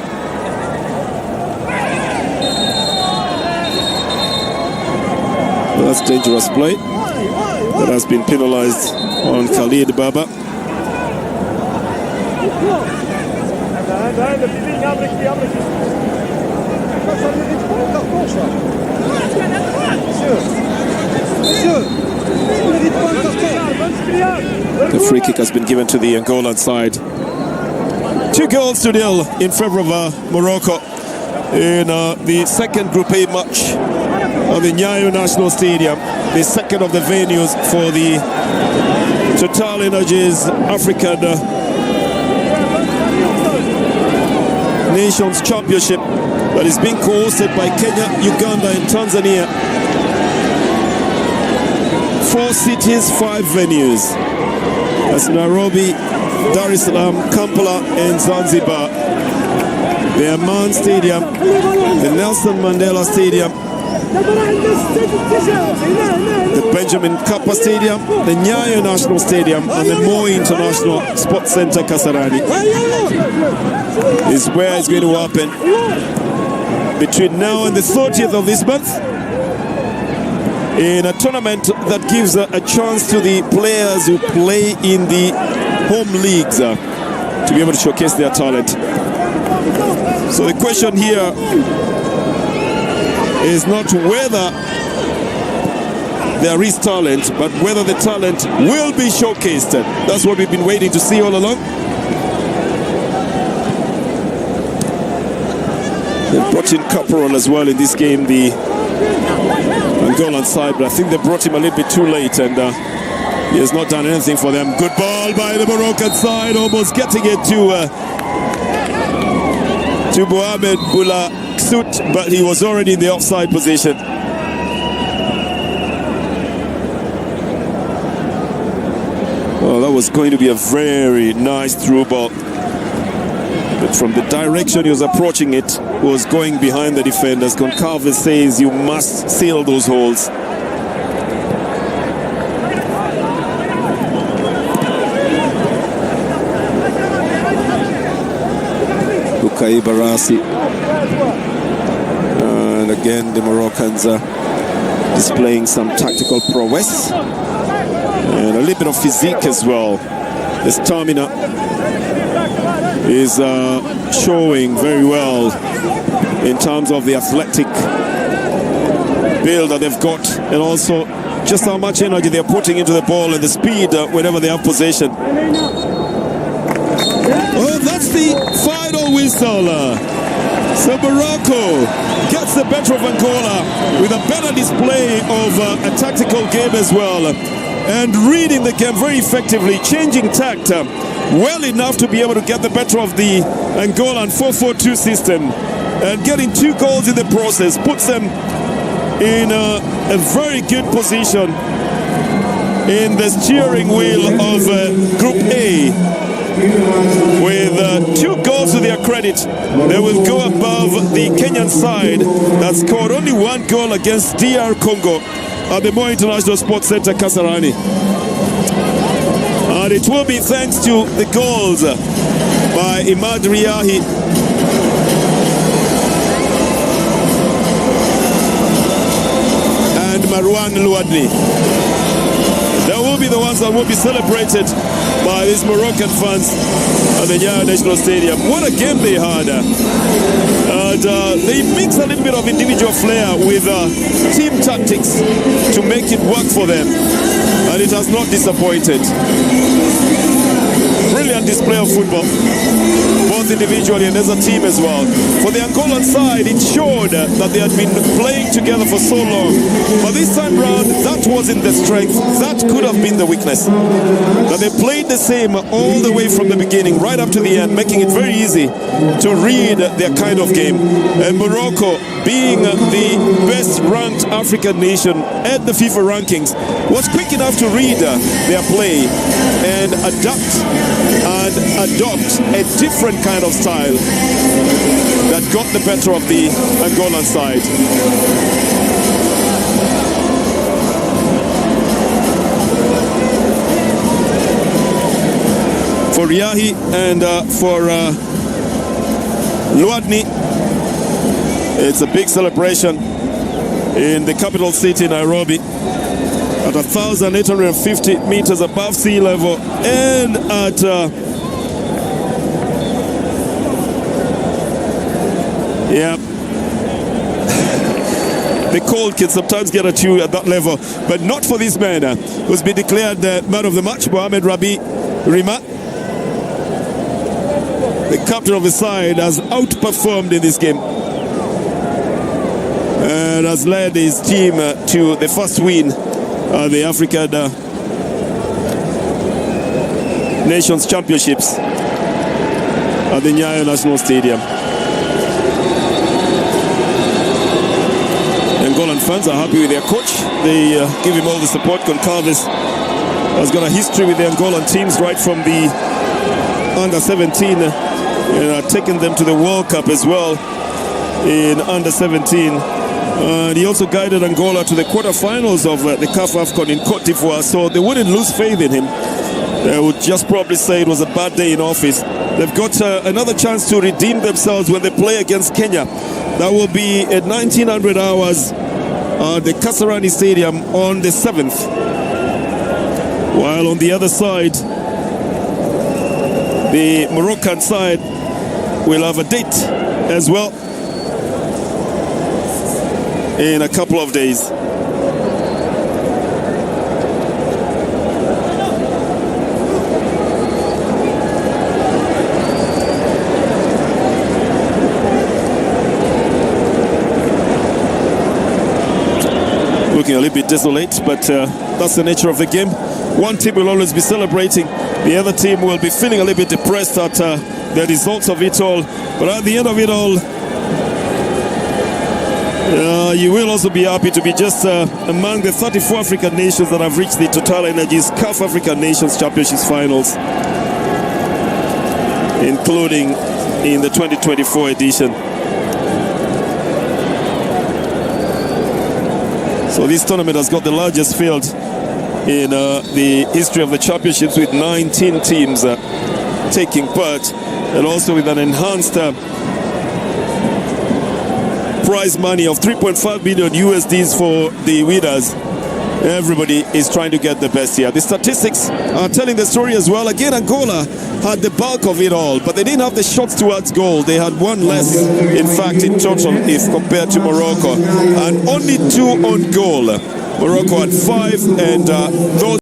S10: That's dangerous play. That has been penalized on Khalid Baba. The free kick has been given to the Angolan side. 2-0 in favor of Morocco in the second Group A match of the Nyayo National Stadium, the second of the venues for the Total Energies African Nations Championship that is being co-hosted by Kenya, Uganda and Tanzania. 4 cities, 5 venues. That's Nairobi, Dar es Salaam, Kampala and Zanzibar. The Amman Stadium, the Nelson Mandela Stadium, the Benjamin Mkapa Stadium, the Nyayo National Stadium and the Moi International Sports Center Kasarani is where it's going to happen between now and the 30th of this month, in a tournament that gives a chance to the players who play in the home leagues to be able to showcase their talent. So the question here is not whether there is talent, but whether the talent will be showcased. That's what we've been waiting to see all along. They brought in Caporal as well in this game, the Angolan side, but I think they brought him a little bit too late, and he has not done anything for them. Good ball by the Moroccan side, almost getting it to Mohamed Boula Ksut, but he was already in the offside position. Well, that was going to be a very nice through ball, but from the direction he was approaching it, was going behind the defenders. Goncalves says you must seal those holes. Bukai Barasi. And again, the Moroccans are displaying some tactical prowess and a little bit of physique as well. The stamina is showing very well in terms of the athletic build that they've got, and also just how much energy they're putting into the ball and the speed whenever they have possession. Oh, that's the final whistle. So Morocco gets the better of Angola with a better display of a tactical game as well, and reading the game very effectively, changing tact well enough to be able to get the better of the Angolan 4-4-2 system, and getting 2 goals in the process puts them in a very good position in the steering wheel of Group A. With 2 goals to their credit, they will go above the Kenyan side that scored only 1 goal against DR Congo at the Moi International Sports Center, Kasarani. And it will be thanks to the goals by Imad Riahi and Marwan Luadni. They will be the ones that will be celebrated by these Moroccan fans at the Nyayo National Stadium. What a game they had. And they mix a little bit of individual flair with team tactics to make it work for them. And it has not disappointed. Brilliant display of football, both individually and as a team as well. For the Angolan side, it showed that they had been playing together for so long. But this time round, that wasn't the strength. That could have been the weakness. That they played the same all the way from the beginning, right up to the end, making it very easy to read their kind of game. And Morocco, being the best-ranked African nation at the FIFA rankings, was quick enough to read their play and adapt and adopt a different kind of style that got the better of the Angolan side. For Riahi and for Luadni, it's a big celebration in the capital city, Nairobi, at 1,850 meters above sea level, and at the cold can sometimes get at you at that level, but not for this man who's been declared the man of the match, Mohamed Rabi Rima. The captain of the side has outperformed in this game and has led his team to the first win of the African Nations Championships at the Nyayo National Stadium. Angolan fans are happy with their coach. They give him all the support. Goncalves has got a history with the Angolan teams right from the under-17, taking them to the World Cup as well in under-17. And he also guided Angola to the quarterfinals of the CAF AFCON in Cote d'Ivoire, so they wouldn't lose faith in him. They would just probably say it was a bad day in office. They've got another chance to redeem themselves when they play against Kenya. That will be at 1900 hours at the Kasarani Stadium on the 7th. While on the other side, the Moroccan side will have a date as well in a couple of days. Looking a little bit desolate, but that's the nature of the game. One team will always be celebrating, the other team will be feeling a little bit depressed at the results of it all. But at the end of it all, you will also be happy to be just among the 34 African nations that have reached the Total Energies CAF African Nations Championships finals, including in the 2024 edition. So this tournament has got the largest field in the history of the championships, with 19 teams taking part, and also with an enhanced prize money of 3.5 million USDs for the winners, Everybody is trying to get the best here. The statistics are telling the story as well. Again, Angola had the bulk of it all, but they didn't have the shots towards goal. They had one less, in fact, in total, if compared to Morocco, and only 2 on goal. Morocco had 5, and those